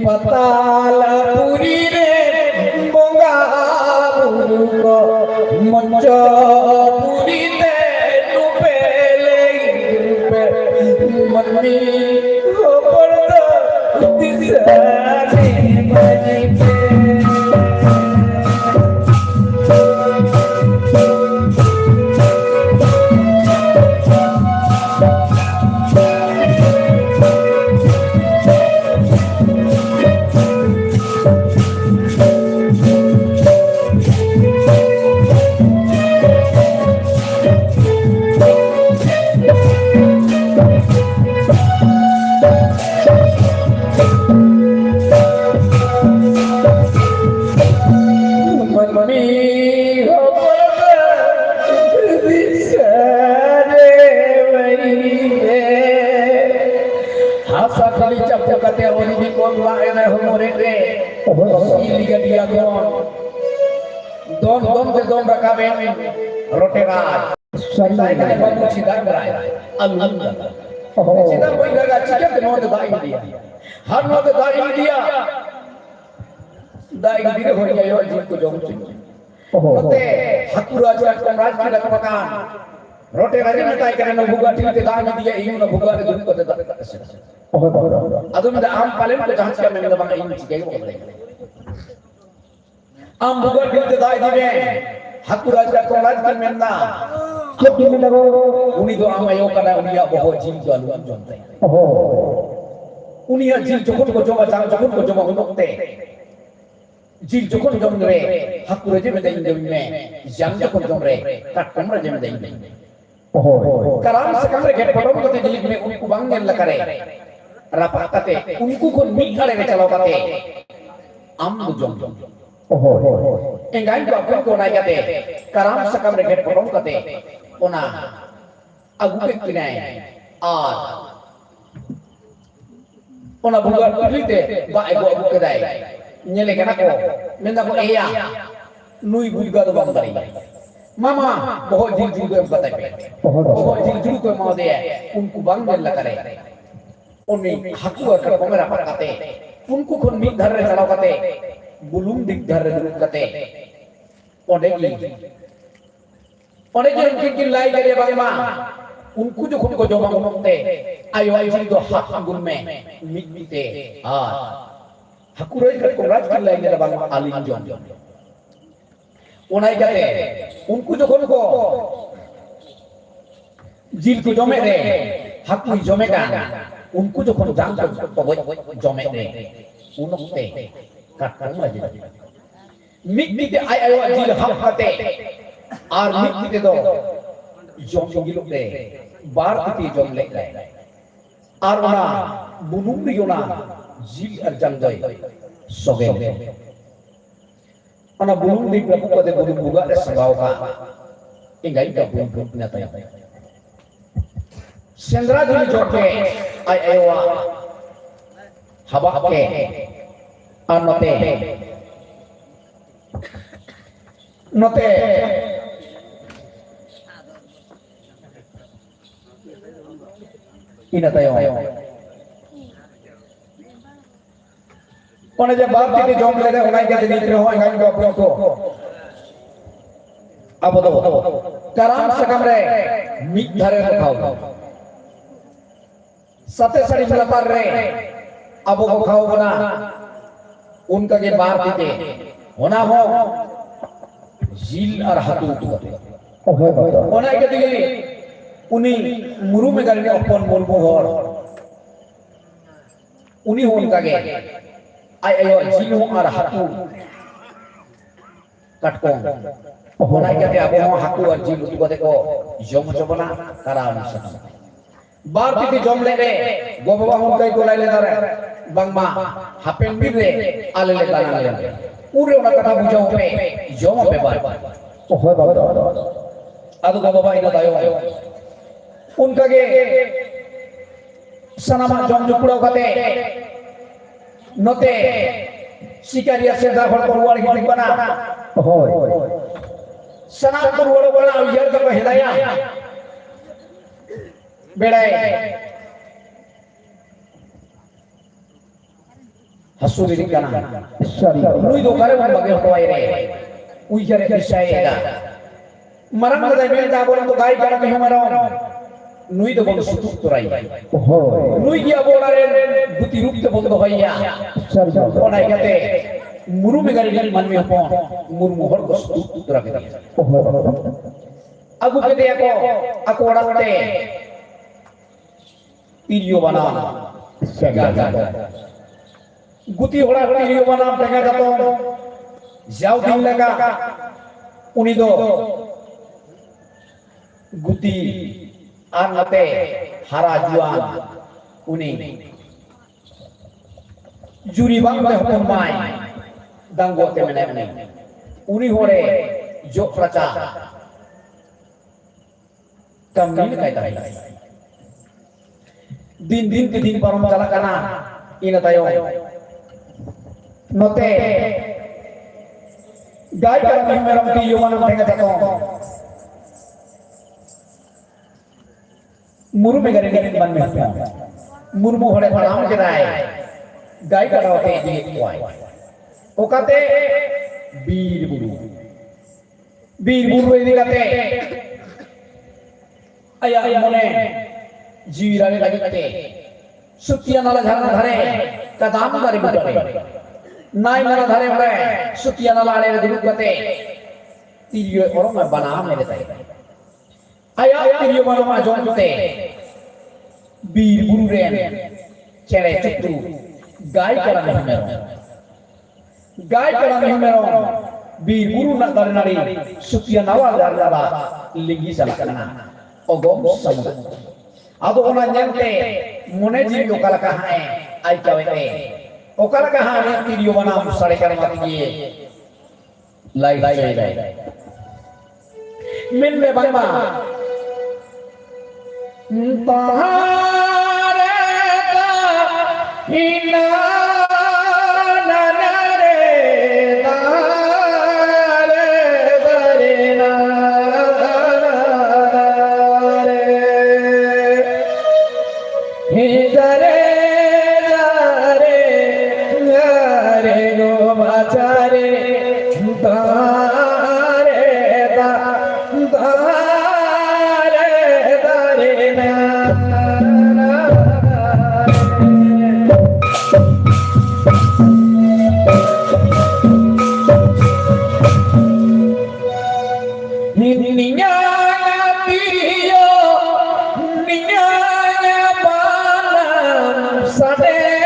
Patala puri re bonga buru ko monjo puri te nupele rupe manmi ho porda disane bani pe Don rakaben roteran sai kane babu sidang berai alhamdulillah sidang boy daga chicken no da India har no da India hoy yo ji ko jom chi ote hakuraj komraj ki lakapakan roteran ni tai kane no buga ti da India inu no buga re dum ko da adum da am palen ko jahaj ka men da bang inu chi ko am buga ti da dibe Hakuraj ka komraj ki menna Kep di mana uni do am ayo kada uni ya boho jil do alu jonte uni ya jil jokon ko joma jang jokon ko joma hunokte jil jokon jom re hakuraj me dai me jang jokon jom re kat komraj me dai karam sekam re get potom ko te jil me unku bangel la kare rapat kate unku ko mi kare re chalo kate am do jom engai ko apun ko nai kate karam sakam re get potom kate ona agu ke kinai ar ona bugar kulite ba ego agu ke dai nyele kana ko menda ko eya nui bulga do bambari mama bahut jil jil ko batai pe bahut jil jil ko ma de unku bangel la kare oni haku ka pomera pakate unku kon mi dhar re chalaw kate bulung dik dhar re duruk kate onde ki lai kare bangma unku jokhon ko joma umte ayo jil do hak gum me mitite hakuroi ka komraj ki lai mere bang alin jom onai kate unku jokhon ko jil ko jome re hakui jome kan unku jokhon jang ko jome re unokte kat komraj mitite ayo jil hak kate আর মিটতে দাও জম গিলতে বার দিতে জম লেখলাই আর ওনা বুনুম দিওনা জিল আর জঙ্গই সগে ওনা বুনুম দি প্রভু কদে বুনুম বুগা রে সবাও কা ইঙ্গাই কা বুনুম না তাই সেন্দ্রা দিলি জকে আই আইওয়া হাবা কে আর নতে ina tayoone je baap ti jom le onai ke nit re ho ngai ko apno ko abo do karam sakam re mit dhare khao sate sari latar re अब को खाओ बना उनका के बार दीते होना हो झील और हाथू होना के दिए उन्हीं मुरु में करने अपन बोलबो और उन्हीं हो उनका के आई आयो झील हो और हाथू कटको होना के ते अब हाथू और झील को देखो जम जबना करा बार दीते जम ले रे गो बाबा उनका को ले दारे bangma hapen bire alele banale ure ona kata bujau pe jom pe bar oh hoy baba adu go baba ina dayo unka ge sanama jom jupuro kate note sikaria se da hor porwar gi bana hoy sanam porwar bana yar ka helaya bedai hasuri dikana sari nui do kare mon bage hoy re ui jare isayega marang da bel da bolan to gai kara me hamaro nui do bon sutuk turai hoy nui dia bolare guti rup te bondo hoya sari onai kate muru me gari gari man me hopon murmu hor ko sutuk tura ke oh hoy agu kete ako oratte video bana sari गुती होड़ा video बना पेगा जातो जाओ दिन लगा उनी दो गुती आर नते हरा जुआन उनी जुरी बांग में होतन माय दंगो ते मने मने उनी होड़े जो प्रचा कम नहीं कहता है दिन दिन के दिन परम चला करना इन तायो note gai ka mi meram ti yo manam tengah jato muru me gare gare ban me murmu hore pranam kedai gai ka rote di kuai okate bir buru idi kate aya mone jiwirane lagite sutiya nala jharna dhare kadam bare butare नाई नला धरे बड़े सुतिया नला आले दुरुक बते तिरियो और मैं बनाम ले देता है आया तिरियो बना जोंते बीर बुरु रेन चेरे चुट्टू गाय करा नहीं मेरो बीर बुरु ना दर नारी सुतिया नवा दर दरा लिंगी चला करना ओगोम समुद आदो ओना नेमते मुने जी लोकल कहां है आई चावेते ओकरा कहां रे वीडियो बना सारे कर मत ये लाई मिल में बंमा तारे ता हिना ना रे तारे दरे ना रे हे दरे Machare, dare da, dare na. Niña piyo, niña bana, sade.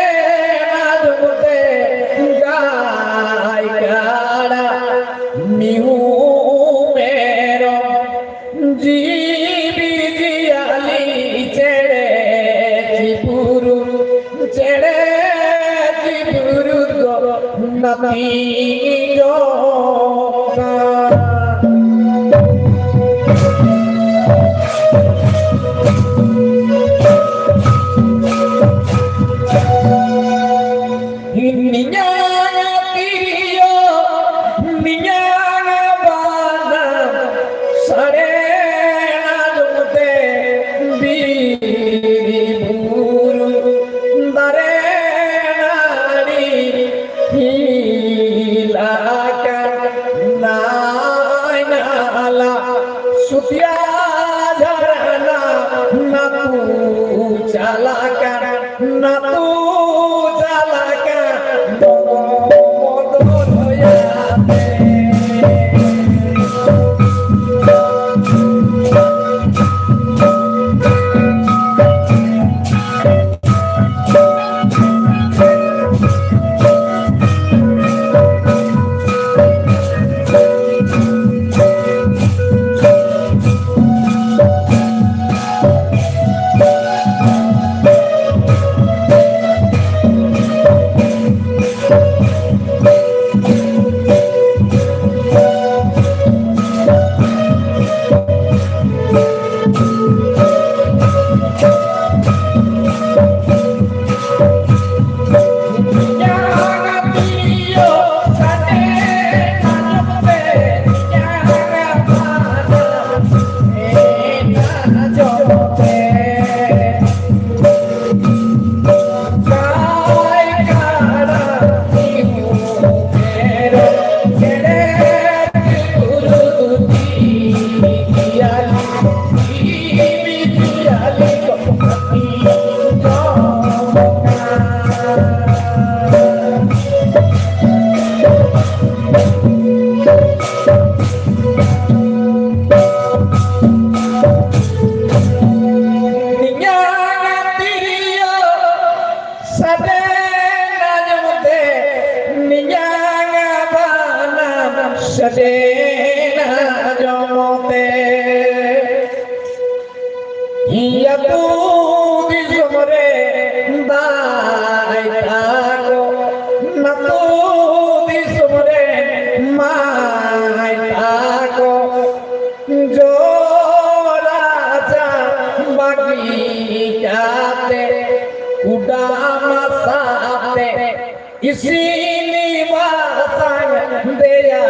Isini basang daya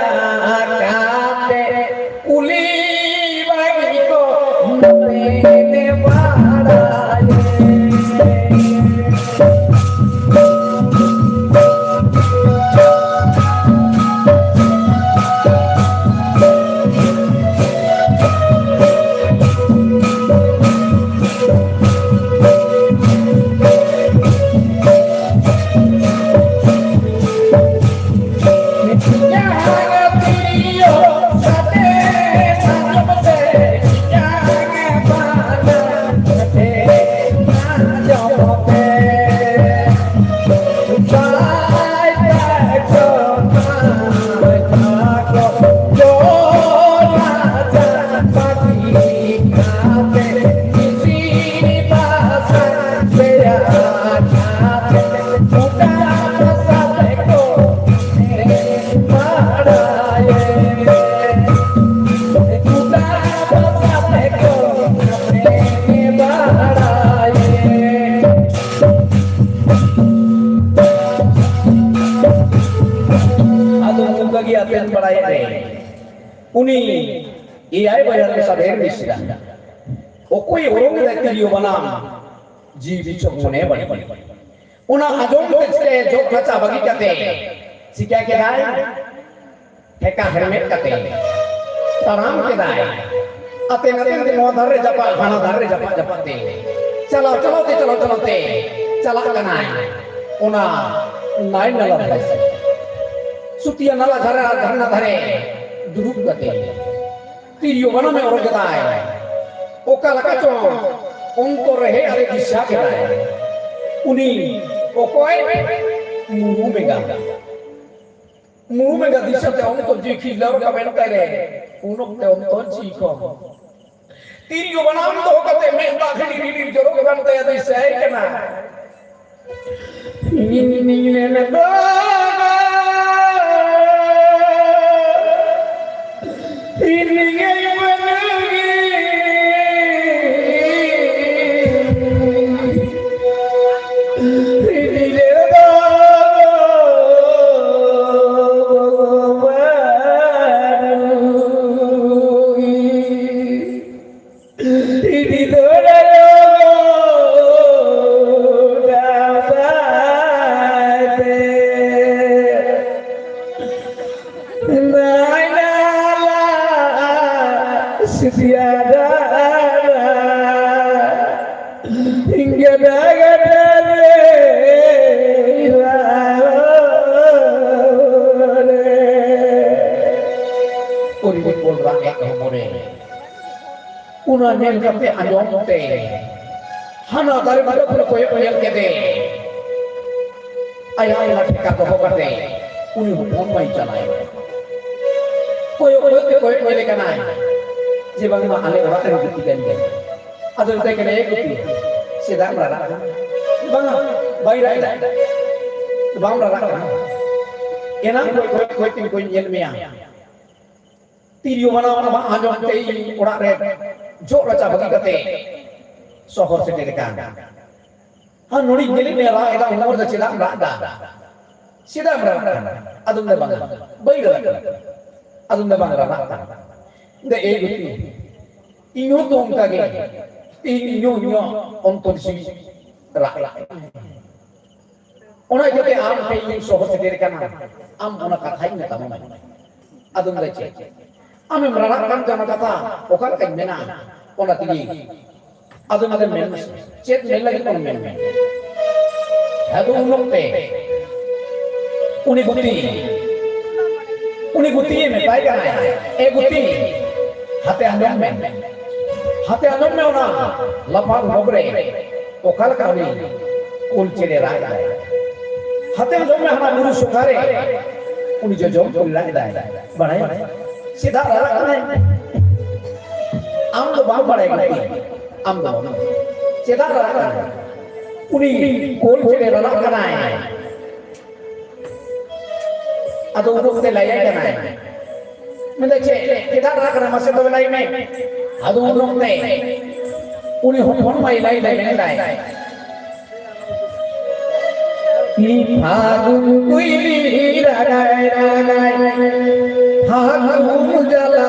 kate uli bagi ko mene badaye. Uni iai bayar saber misra okoi orang dekhi yo banam ji bichok mone bani una ajong te jok racha bagi kate sikya ke dai heka hermet kate taram ke dai ate naten de no dharre japa hana dharre japa japate chalo te chala kanai una nai nala dhare sutia nala dhara dharna dhare duduk kate tirio bana me orang ketai oka lakacho onto rehe are disya ketai uni okoi muru mega disya te onto jikhi lar ka ben kare unok te onto jikho tirio bana to kate me ta khidi joro kan te disya kena ni ne do una nel kape anjong te hana dari bado koy kede ayah la theka to kate uni hon mai chalai koy le kanai je bang ma ale ora te guti gan ge adol te kene guti sedang rara bang bai rai bang rara enang koy tin koy yel mea tirio mana anjong te ora re jok racha bagi kate sohor sedekan ha nori gele mera eda umur da cila da sida mera adum da bang bai da adum da bang rana de e guti inyo tong kage inyo onton si ra ona kate am pe sohor sedekan am ona kathai na tamai adum da ce ame meranakan jana kata okar kain mena ona tigi adum ada men cet men lagi kon men adu unokte uni guti me pai kana e guti hate andam me ona lapang bobre okal kali kul chere rai hate andam me hana muru sukare uni jojom kul rai dai banai सीधा रहा है am do bang bare guti am do सीधा रहा है uni kol chele rana kana hai ado udo te laya kana hai mende che सीधा रहा kana mase do lai me ado udo te uni hon mai lai ফাগুন কুইলি রাগায় রাগায় ফাগুন জ্বালা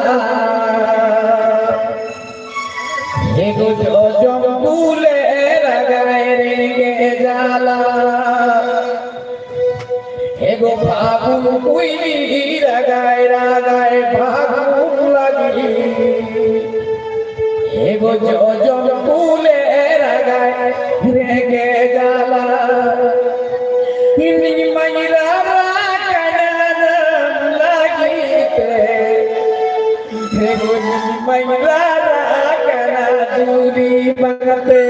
হে গো জম ফুলে রাগায় রেগে জ্বালা হে গো ফাগুন কুইলি রাগায় রাগায় ফাগুন লাগি হে গো জম ফুলে রাগায় রেগে জ্বালা হিন্দি মাইরা কানান লাগিতে হে গো মাইরা কানা দূরি বাগাতে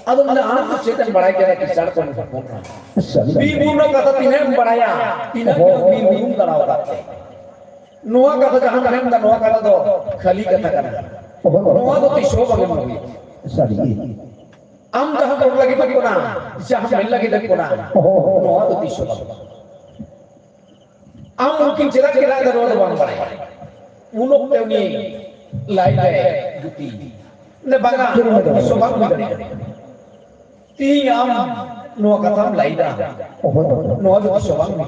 ಅದೊಂದು ಆತ್ಮ ಚೇತನ ಬಡಾಯ್ಕೆ ಸ್ಟಾರ್ಟ್ बीबूनो कथा तिने बढ़ाया तिने बीबू कराओ करते नोआ कथा जहां करें ता नोआ कथा तो खाली कथा करना नोआ तो तिशो बगल में हुई सॉरी हम जहां बोल लगी तो कोना जहां मिल लगी तो कोना नोआ तो तिशो बगल हम मungkin चिरा चिरा करो तो बन बढ़ाया उनों तेवनी लाई लाई गुती ने बंगा तिशो बगल tiang no katam laida no adu sobang mi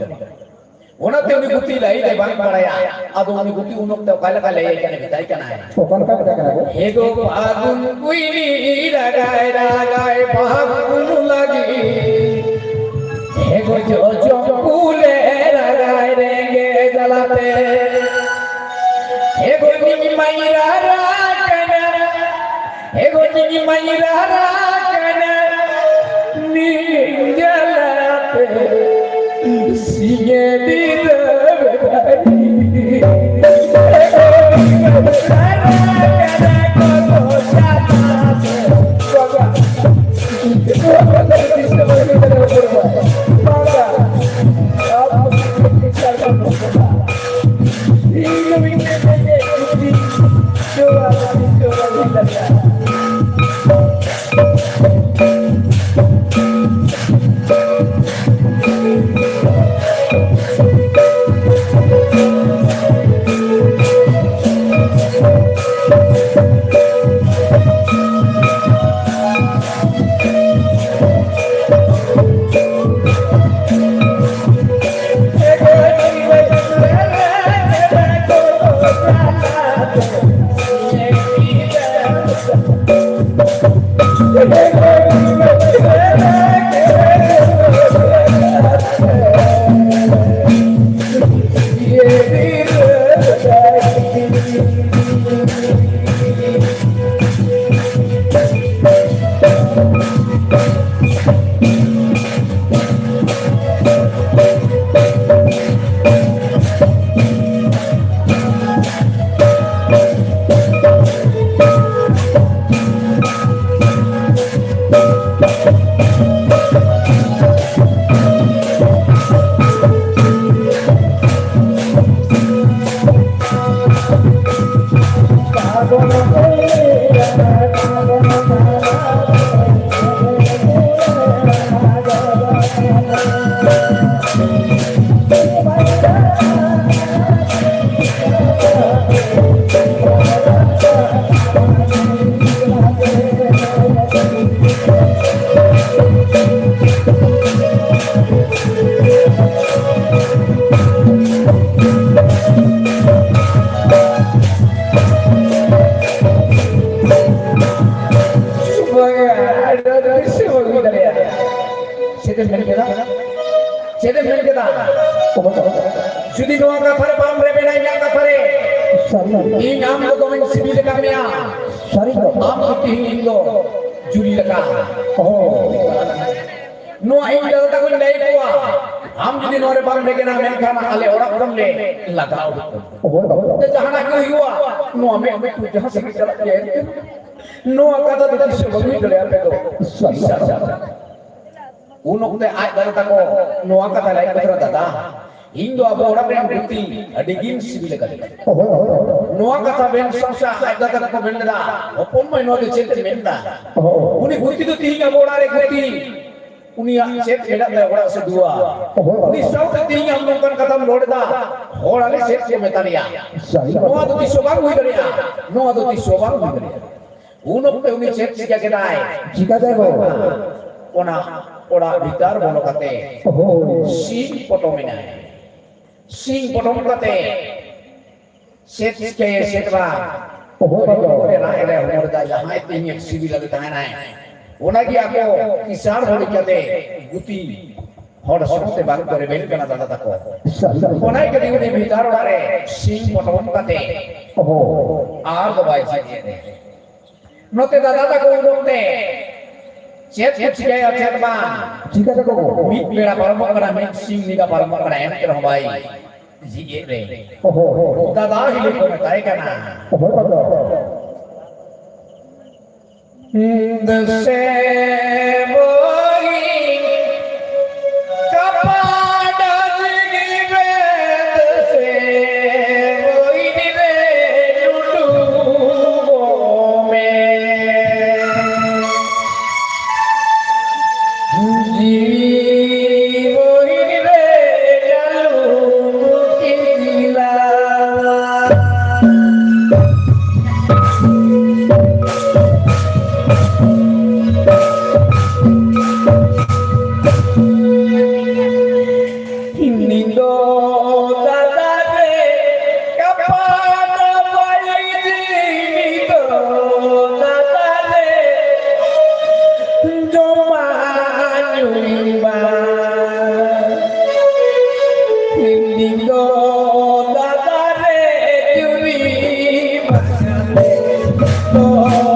ona te uni guti lai de bang paraya adu uni guti unok te kala kala ye kana bitai kana kon ka kana he go agun kuini ragai ragai bagun lagi he go jo kule ragai renge jalate he go ni maira kana he go ni maira kana ninjalate singedi Judi doa kafar bam rebena yang kafare. Ini am lo komen sibil kamya. Sorry Am itu Indo judi leka. oh No Indo ta kun dai kuwa. Am judi nore bam rebena men kana ale orak orang le lagao. oh Te jahana ko hiwa. No ame tu jahan se chala ye. No kata tu kisah bagi dale ape to. Unok te ay dal ta ko no kata lai katra dada. Indo abo orang yang bukti adigin sibil kali. Noa kata ben sasa ada kata ko benda. Opom mai no de chete benda. Uni bukti tu tiga orang re bukti. ᱩᱱᱤᱭᱟᱜ ᱪᱮᱫ ᱢᱮᱱᱟᱜ ᱛᱟᱭᱟ ᱚᱲᱟᱜ ᱥᱮ ᱫᱩᱣᱟᱹᱨ ᱩᱱᱤ ᱥᱟᱶᱛᱮ ᱛᱮᱦᱮᱧ ᱟᱢ ᱱᱚᱝᱠᱟᱱ ᱠᱟᱛᱷᱟᱢ ᱨᱚᱲᱫᱟ ᱦᱚᱲ ᱟᱞᱮ ᱪᱮᱫ ᱠᱚ ᱢᱮᱛᱟᱞᱮᱭᱟ ᱱᱚᱣᱟ ᱫᱚ ᱛᱤᱥ ᱦᱚᱸ ᱵᱟᱝ ᱦᱩᱭ ᱫᱟᱲᱮᱭᱟᱜᱼᱟ ᱱᱚᱣᱟ ᱫᱚ ᱛᱤᱥ ᱦᱚᱸ ᱵᱟᱝ ᱦᱩᱭ ᱫᱟᱲᱮᱭᱟᱜᱼᱟ ᱩᱱ ᱚᱠᱛᱮ ᱩᱱᱤ ᱪᱮᱫ ᱪᱤᱠᱟᱹ ᱠᱮᱫᱟᱭ চিকাতে গো ᱚᱱᱟ ᱚᱲᱟᱜ ᱵᱷᱤᱛᱟᱨ ᱵᱚᱞᱚ ᱠᱟᱛᱮ ᱥᱤᱧ ᱯᱚᱴᱚᱢ ᱮᱱᱟᱭ ᱥᱤᱧ ᱯᱚᱴᱚᱢ ᱠᱟᱛᱮ ᱪᱮᱫ ᱪᱤᱠᱟᱹᱭ ᱪᱮᱫ ᱵᱟᱝ ᱡᱟᱦᱟᱸᱭ ᱛᱮᱦᱮᱧ ᱥᱤᱵᱤᱞ ᱟᱫᱮ ᱛᱟᱦᱮᱱᱟᱭ ᱚᱱᱟᱜᱮ ᱟᱠᱚ ᱠᱤᱥᱟᱹᱬ ᱦᱚᱲ ᱞᱮᱠᱟᱛᱮ ᱜᱩᱛᱤ ᱦᱚᱲ ᱥᱟᱶᱛᱮ ᱵᱟᱝ ᱠᱚ ᱨᱮᱵᱮᱱ ᱠᱟᱱᱟ ᱫᱟᱫᱟ ᱛᱟᱠᱚ ᱚᱱᱟᱭ ᱠᱟᱛᱮ ᱩᱱᱤ ᱵᱷᱤᱛᱟᱨ ᱚᱲᱟᱜ ᱨᱮ ᱥᱤᱧ ᱯᱚᱴᱚᱢ ᱠᱟᱛᱮ আর তো ভাই নতে দাদা তাকে উঠতে চেত চিকায় আছে বা চিকাতে গো মিট বেড়া পারম করা মিট সিং নিগা পারম করা এন কে ভাই জিগে রে দাদা হিলে কোন তাই কেনা দসে বই কপাড়া জিগিবে দসে বই রে টুটু মে জি বই রে চালু কি দিলা Nindo dada re kapada bai nindo dada re joma nyuiba nindo dada re nyuiba nindo dada re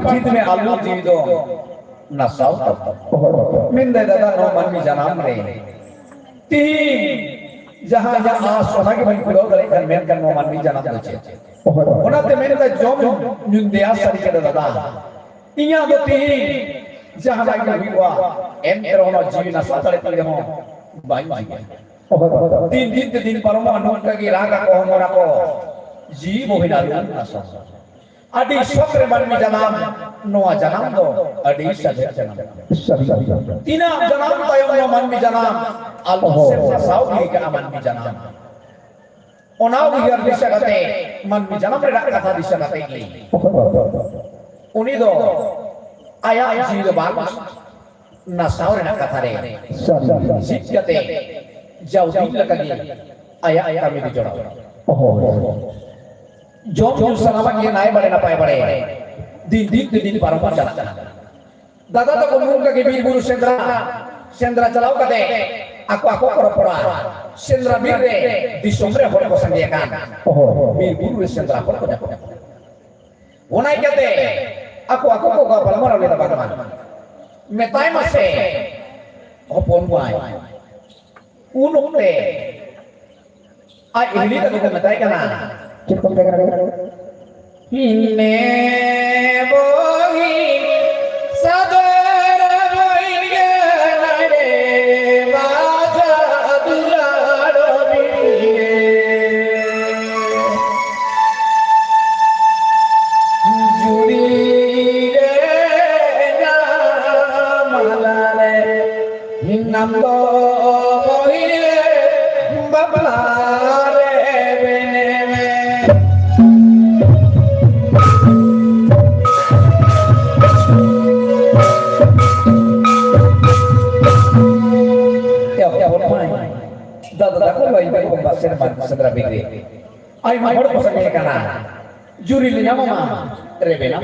जीत में आलू जीदो नसाव मिंदे दादा नो मन में जनाम रे ती जहां जहां सोना के भाई पुरो गले कर मेन कर नो मन में जनाम दे ओनाते मेन का जॉब निंदिया सरी के दादा इया दो ती जहां लागे हुआ एम करोना जीवी नसा तले तले हो भाई भाई तीन दिन परमाणु का की रागा को हमरा को जी मोहिना नसा Adi sokre manmi janam noa janam do adi sadhe janam tina janam tayong no manmi janam almo sepsa saudi ka manmi janam ona wiyar disagate manmi janam re katha disagate ni uni do aya ji do bal na saure na katha re sikate jaudi lakagi aya kami di jorao job जो सलामत ये नाय बड़े ना पाए बड़े दिन दिन के दिन परम पर जाता दादा तो को nungka ke bir buru sendra chalaw kate aku pora sendra bir re disomre hor ko sangiakan bir buru sendra hor ko dapat onai kate aku ko gapal mara le dapat metai mase hopon bai unuk te ai ini ta ko metai kana Kita dengar. hinne bohi sadar boinge nare baja dulado biye juri re na malale hinnam do bohire babla re beneme दादा को लई by को बासेर मान सदरा बिगरे आई मा हड़ पसंगे kana juri le nyama ma rebe na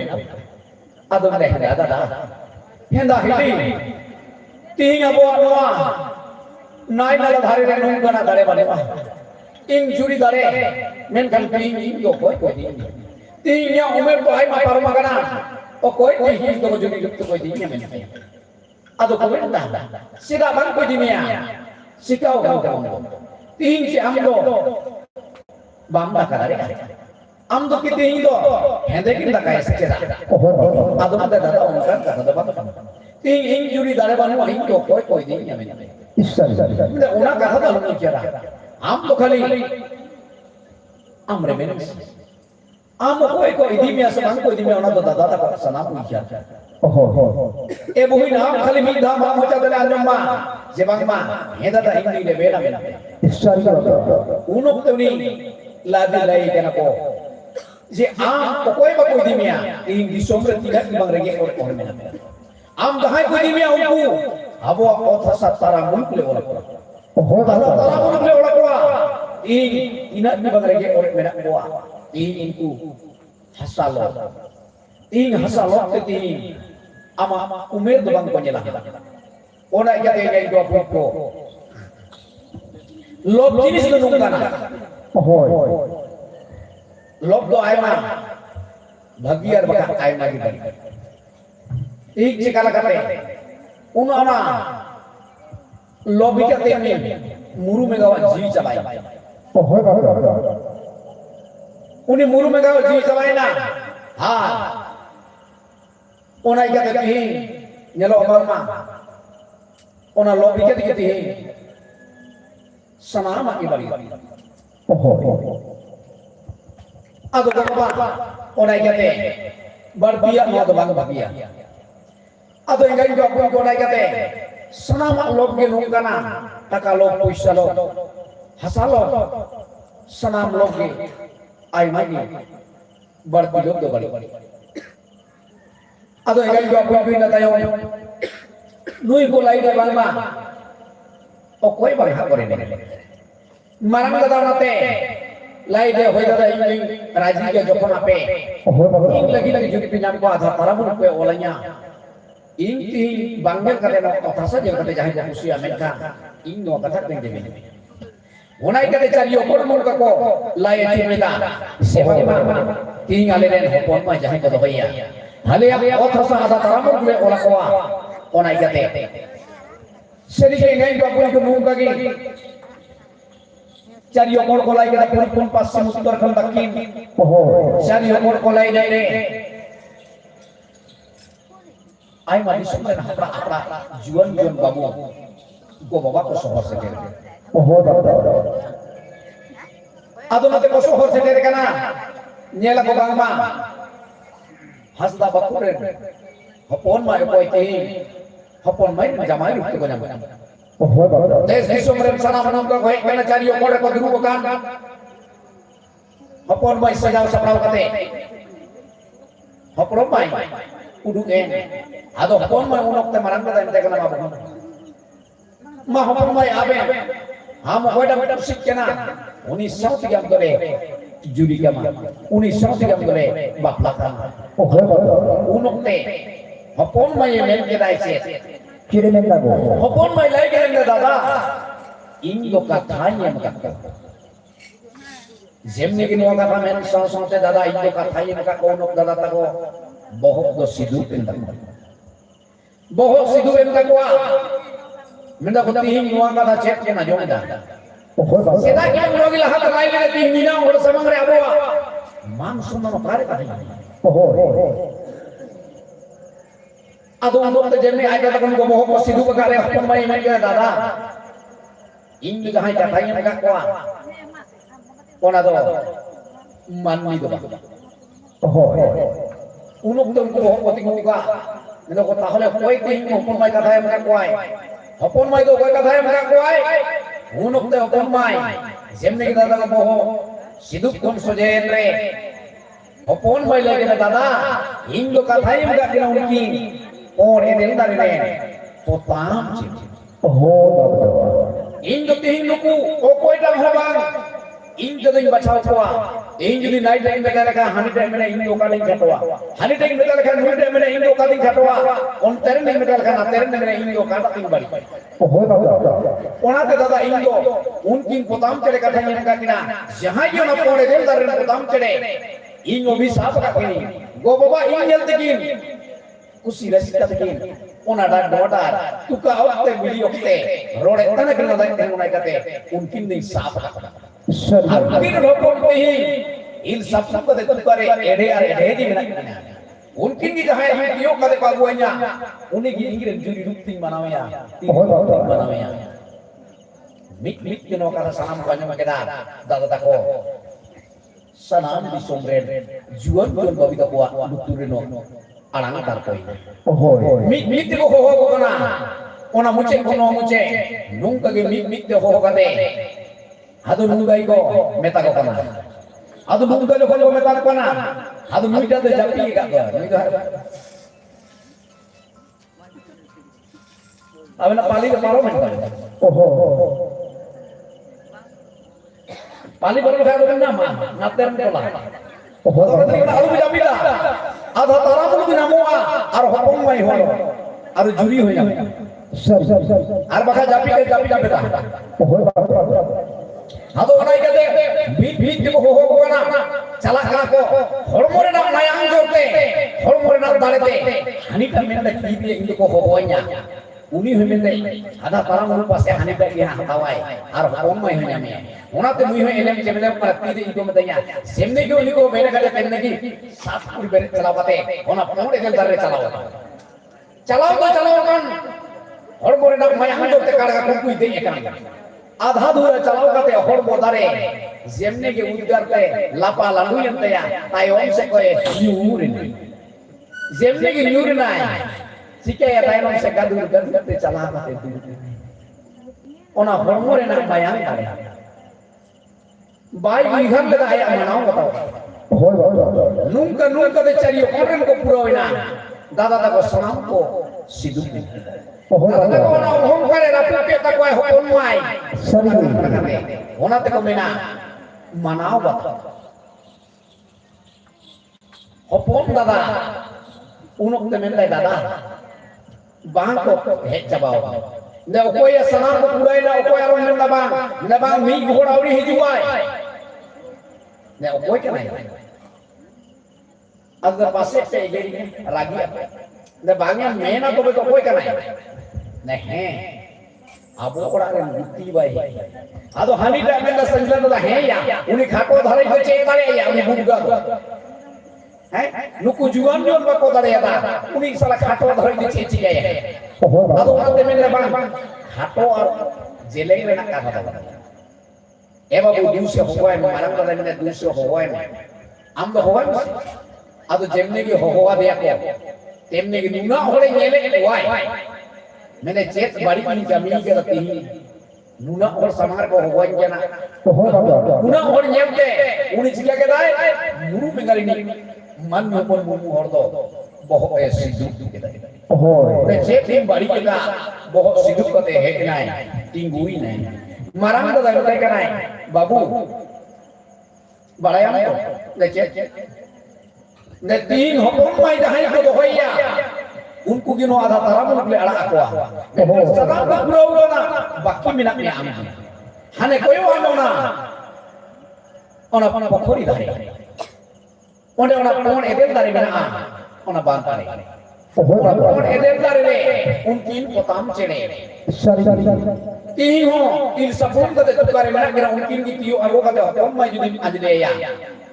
adom le henda दादा henda hidi tinga bo noa nai na dhare re nung kana dare bane ma ing juri dare men kan ping ing yo koi koi ding tinga umer to ai ma parma kana o koi koi hi to juri to koi ding men ado ko men da sida bang koi ding ya sikau kan ting si amdo bamba kadare amdo ki ting do hende kin da kai sekera ado mate dada onkan kada ba ting ing juri dare banu ing ko koi ding ya men Isar. mede ona katha da lu kera amdo khali amre men am koi di me asam koi di me ona da dada ta sana pu kya e bohi na khali mi da ma mocha dale anjom ma je bang ma heda da hindi le bela mena Isar. unok tuni labi lai kana ko je am koi ba koi di me ing di somre tidak di bang rege or mena am dahai koi di me umpu abo otha satara mulk le ola tara mulk le ola ko ing ina di bang rege or mena ko ing inku hasalo ing hasalo te ama umer do bang panyela ona ya de ngai do ko lob jinis lo nung kana lob do ai ma bhagiar baka ai ma di ik cikala kate una lobi kate me muru me gawa ji chalai uni muru me gawa ji chalai na ha ona ya kate hi nyalo ma ona lobi kate kate hi sanama ki bari ado ba ona ya kate barbiya ma do bang babiya ado engai jo pun ona ya kate sanama log ge nung kana taka log puisa log hasalo sanam log ge ai magi barbi log do bari ado engai jo pun na tayo nui ko lai da bang ma o koi bang ha kore ne marang da nate lai de hoi da ing raji ge jokon ape ing lagi juri pinjam ko adha taramun pe olanya ing ti bangger kate na kotha saja kate jahe ja usia menka ing no kata teng de men onai kate cari okor mun ka ko lai ti mela sewa ma ing ale ren hopon ma jahe ko hoya hale ya kotha sa adha taramun pe ola ko onai kate seri ke ngai ko pun mun ka gi cari okor ko lai kate pun pas uttar kan takin cari okor ko lai dai re ai ma di sumber apra juan babu go baba ko sohor se kere ado nate ko sohor se kere kana nyela ko bang ma hasda bakure hopon ma ko ite hopon mai jamai ruk ko jam des di sumber sana manam ko hoi kana cari okor ko duru kan hopon mai sajau saprau kate hopon mai uduk ado hopon mai unok te marang kata ente kana babu ma hopon mai abe ham hoida beta sikkena 1930 dore juri kama 1930 dore baplaka unok te hopon mai men ke dai se kirimin lagu. hopon mai lai ke ne dada indo kathanya makata jemni ki nuwa katha men sonte dada indo kathanya maka konok dada tako bohok do sidu pinta bohok sidu pinta kwa menda ko tihing nuwa katha chet ke na jom da Ohoi baba. seda ki nuwa ki lahat lai le tihing nina hor samang re abwa mang sunna no kare kathai Ohoi. ado te jemni aja takon ko bohok sidu ka kare hopon mai men ke dada indi jahai kathanya maka kwa ona do manni do Ohoi. unuk dong ko hopon tinguka nino ko tahole koi ting hopon mai kathaya maka kwai hopon mai do koi kathaya maka kwai unuk te hopon mai jemni ki dada ko boho siduk kon sojen re hopon mai lagi na dada indo kathaya maka kina unki or edel dari re potam cip Ohoi baba. indo tihin nuku o koi dang hobang indo ding bachao kwa indo di night time beta lekha hani time me indo ka ding khatwa hani time beta lekha night time me indo ka ding khatwa on teren time beta lekha na teren me indo ka ding bari Ohoi baba. ona te dada indo unkin potam chede ka thanya ka kina jahan yo na pore del dar potam chede ingo bi sap ka kini go baba ingel tekin kusi rasita tekin ona da dodar tuka okte bili okte rode tane kena dai tene unai kate unkin ding sap ka Sari. Mungkin hopon tehi il sabtu kate tukare ede ar ede di mena unkin ki jahay kiyo kate paguanya uni ki ingren juri rukting manawaya manawaya mik kino kata sanam kanya makeda dada tako sanam di somren juan babi takwa duktureno alang tarpoi Ohoi. mik ko ho kana ona muche kono muche nung kage mik de ho kate adu nungai ko meta ko kana adu nungai ko meta ko kana adu muida de japi ka muida avena pali ko paro men Ohoi. pali baru ka ko nama nater kola Ohoi adu baba. alu bija bila adha taramu dinamoa ar hopong mai ho ar juri ho ya Sari. ar baka japi beta Ohoi baba. ado onai kate bit ko ho kana chala kana ko hormore na mayang jorte hormore na dalete hani ta menda kibi indu ko honya uni hemende ada taram ulu pase hani ta ya hatawai ar hom mai hanya me onate mui he elem chemele prati de indu metanya semne ki uni ko bere kate penne ki sat puri bere chalao kate ona pore del darre chalao kan hormore na mayang jorte kada ka kumpui de ekan आधा दूर चलाओ कते हर बोदारे जेमने के उद्गार पे लापा लाडू यंतया तायोम से कोए near नहीं जेमने के न्यूर ना सिके या तायोम से गादूर गदते चला कते दूर ओना होमोरे ना बयान करे बाई इघर लगा आया मनाओ बताओ Ohoi baba. नुंका दे चरियो कोरन को पूरा होइना दादा दा को सनाम को सिदु Ohoi दादा को ना baba. होम करे रापु के ता कोई home my Sari. ona te ko mena manao ba hopon dada unok te men dada bang ko he jabao ne okoy sanam ko purai na okoy aron men na bang mi ghora uri hijuai ne okoy ke nai agar pase pe geri ragi ne bangya mena ko be okoy ke nai ne he abo ora ren bukti bai ado hani ta men da sanjlan da he ya uni khato dharai ko che dare ya uni budga hai nuku juan jon ba ko dare ya uni sala khato dharai di che che ya Ohoi ado baba. ora te men da bang khato ar jele rena ka thata e babu duse hoy marang da men duse hoy am do hoy ado jemne ki howa de ko temne ki nuna hore nyele hoy मैंने चेत बड़ी की जमीन के रती नुना और समार को होवन जना Ohoi baba. नुना और नेमते उनी चिका के दाए मुरु पिंगरी नी मन में पर मुरु और दो बहुत ऐसी दुख के दाए Ohoi. ने चेत टीम बड़ी के दा बहुत सिद्धू कते है कि नहीं टिंगुई नहीं मरांग तो दाए के नहीं बाबू बड़ाया ने चेत ने तीन होपन माई जहां को होइया Unku gino ada taramu le ala akwa. Sekarang tak pura na baki minak ni am. Hane koyo amona. Ona pokhori dare. Onde ona pon edel dare mena a. Ona ban dare. Ona pon edel dare le unkin potam chene. Tiho il sabun kate tukare mena kira unkin ki tiyo aro kate hopon mai judi ajle ya.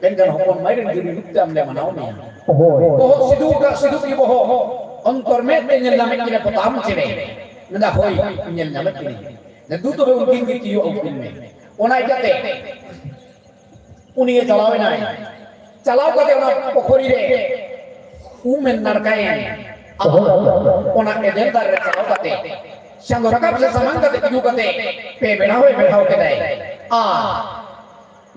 Dengan hopon mai den judi nukam le manau ni. Oh sidu ki boho. Ontor met penyel namek kira potam cene. Nda hoi penyel namek kini. Ndu to be unkin ki tiyo unkin me. Ona ikate. Uni chalawe nai. Chalaw kate ona pokhori re. Umen narkayen. Ona edel dar re chalaw kate. Siang rakap se samang kate tiyo kate. Pe benau kate.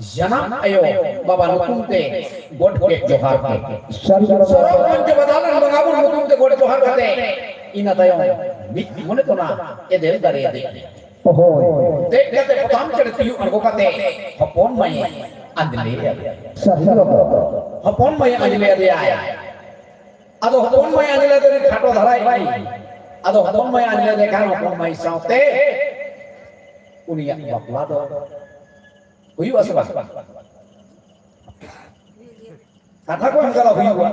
Janam ayo baba nukum te god ke johar ke. Sorok panche badalan bangabur nukum te god johar kate. Ina tayo mit mone to na edel dare de. Dek kate potam chere tiyo argo kate. Hopon mai andle ya. Hopon mai andle ya. Ado hopon mai andle de khato dharai bai. Ado hopon mai andle de kan hopon mai saute. Unia bapla do. Huyu asbah. Kata ko angkala huyu.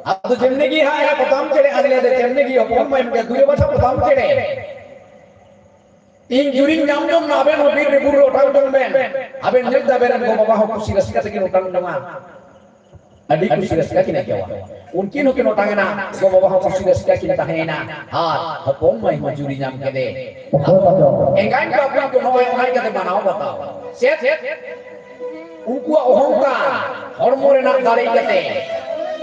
Ado jemne ki ha ya potam chere adle de jemne ki hopon mai me dure basa potam chere. In juring nyam nyam na ben hobir re buru otang dong ben. Aben nel da beran ko baba ho kusi rasika tekin otang donga. Adi kusi rasika kina kyawa. Unkin ho kino tangena ko baba ho kusi rasika kina tahena. Ha hopon mai ma juri nyam ke de. Engan ka apna ko noy onai kate banao batao. Set unku ohongkar hormore na dare kate.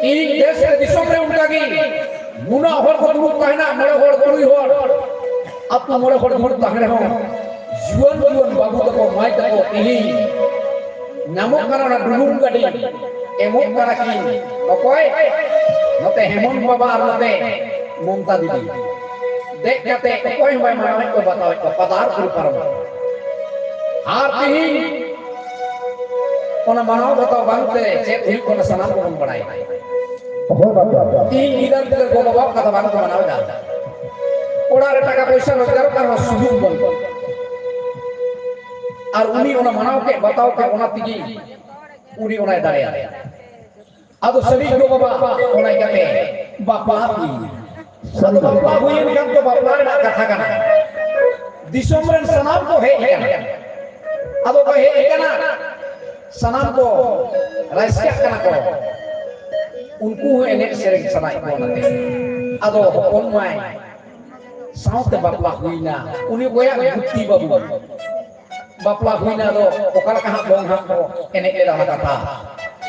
In desher disom re unka gi muna hor ko duru kahna mole hor tui hor. Apu mole hor duru tahne ho. Juan babu ko mai ko ini. Namok kana na dulung gadi. Emok kana ki. Okoy note hemon baba ar note momta didi. Dek kate okoy mai manawe ko batao ko padar pur param. Arti ona manau batao bangte chet hi kona sanam ko badai. Tin idan te ko baba kata bang ko manau da. Ora re taka paisa rojar karo sujud bol. Ar uni ona manau ke batao ke ona tigi uni ona dare ya. Ado sabi ko baba ona kate bapa ni. Sadu bapa huyen kan ko bapa na katha kana. Disomren sanam ko he kana. Ado ko he kana sanam ko raisya kana ko unku enek sereng sanai ko nate ado hopon mai saute bapla huina uni goya bukti babu bapla huina do okala kaha dong ha ko enek ela kata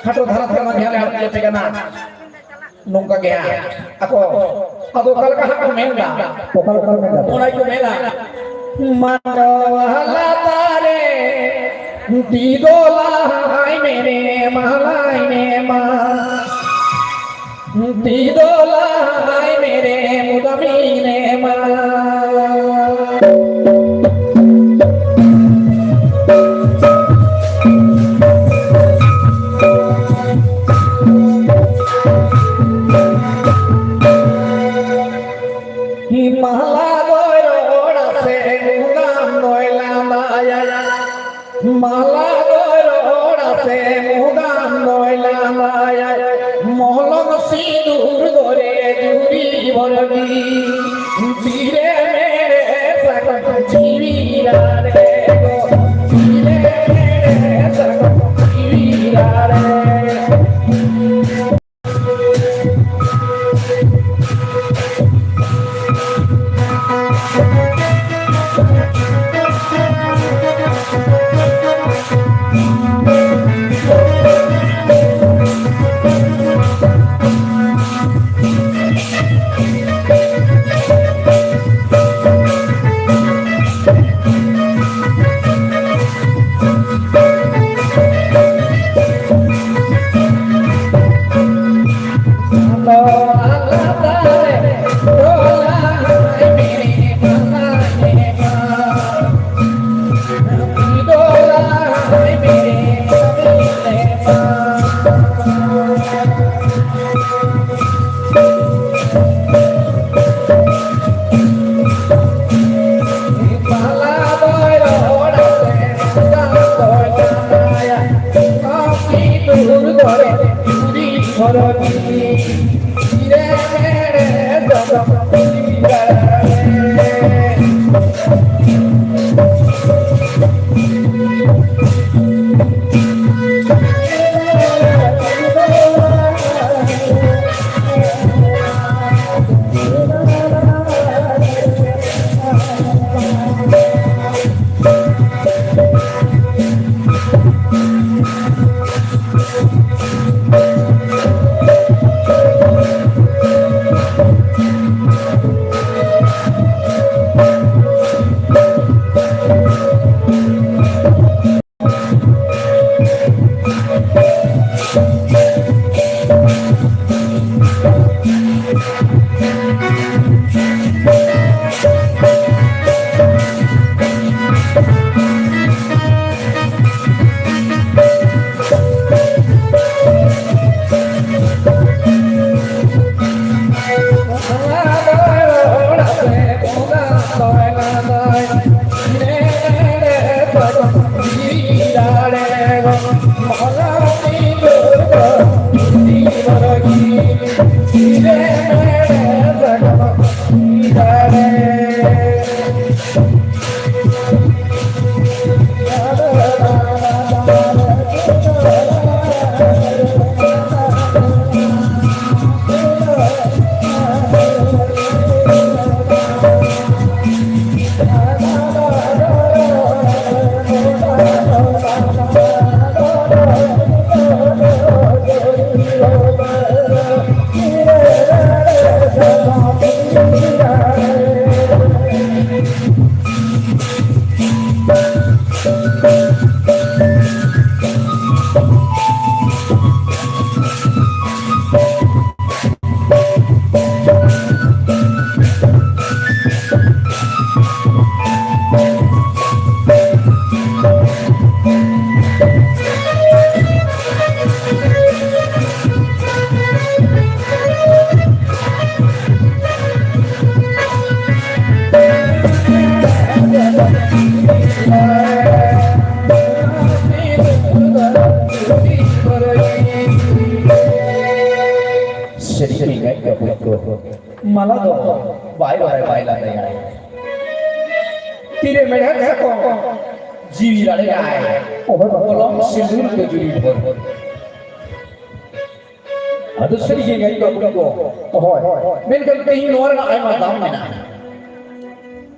khato dhara dhara dhale hati te kana nongka ge ako ado okala kaha ko menga onai ko mela manawala tare Tidola hai mere malai ne ma Tidola hai mere mudami ne ma Himala goira se mudam noila maya Mala goira se mudam noila maya Mohlon sidur gore juri borgi Jire mere sakam jivira re go Jire mere sakam jivira re মরকি রে মেরে मला दो bye bye bye ला नाही तीरे मेढ्या सको जीवी राळे आहे Olam सिंदूर के जुरी भर अदसरी के गई बाबू को होय मेन कर कहीं नोर ना आय मा दाम ना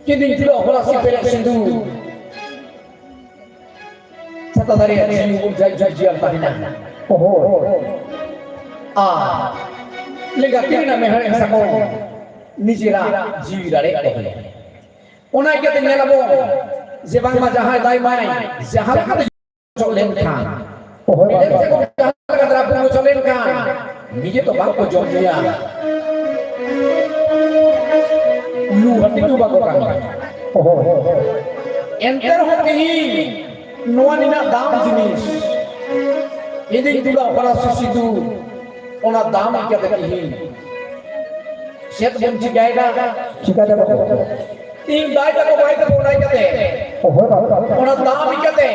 कि दिन तिलो होला सी पेरे सिंदूर सता दारी जीव जय जय जी अल्लाह ना ओहो आ लेगा तीना मेहरे सको निजिरा जीवी राळे कहले ओना के नेलाबो जे बांग मा जहां दाई माय जहां का चलेन खान ओहो मेरे से को जहां का द्रा पुनो चलेन खान निजे तो बाप को जोम दिया लू हटी लू बाको का ओहो एंटर हो कहीं नोवानिना दाम जिनिस इदिन दुला बड़ा सुसिदु ओना दाम क्या देखी सेत बंची गायदा चिका दे तीन दाई को बाई को ओना कहते ओहो ओना दाम कहते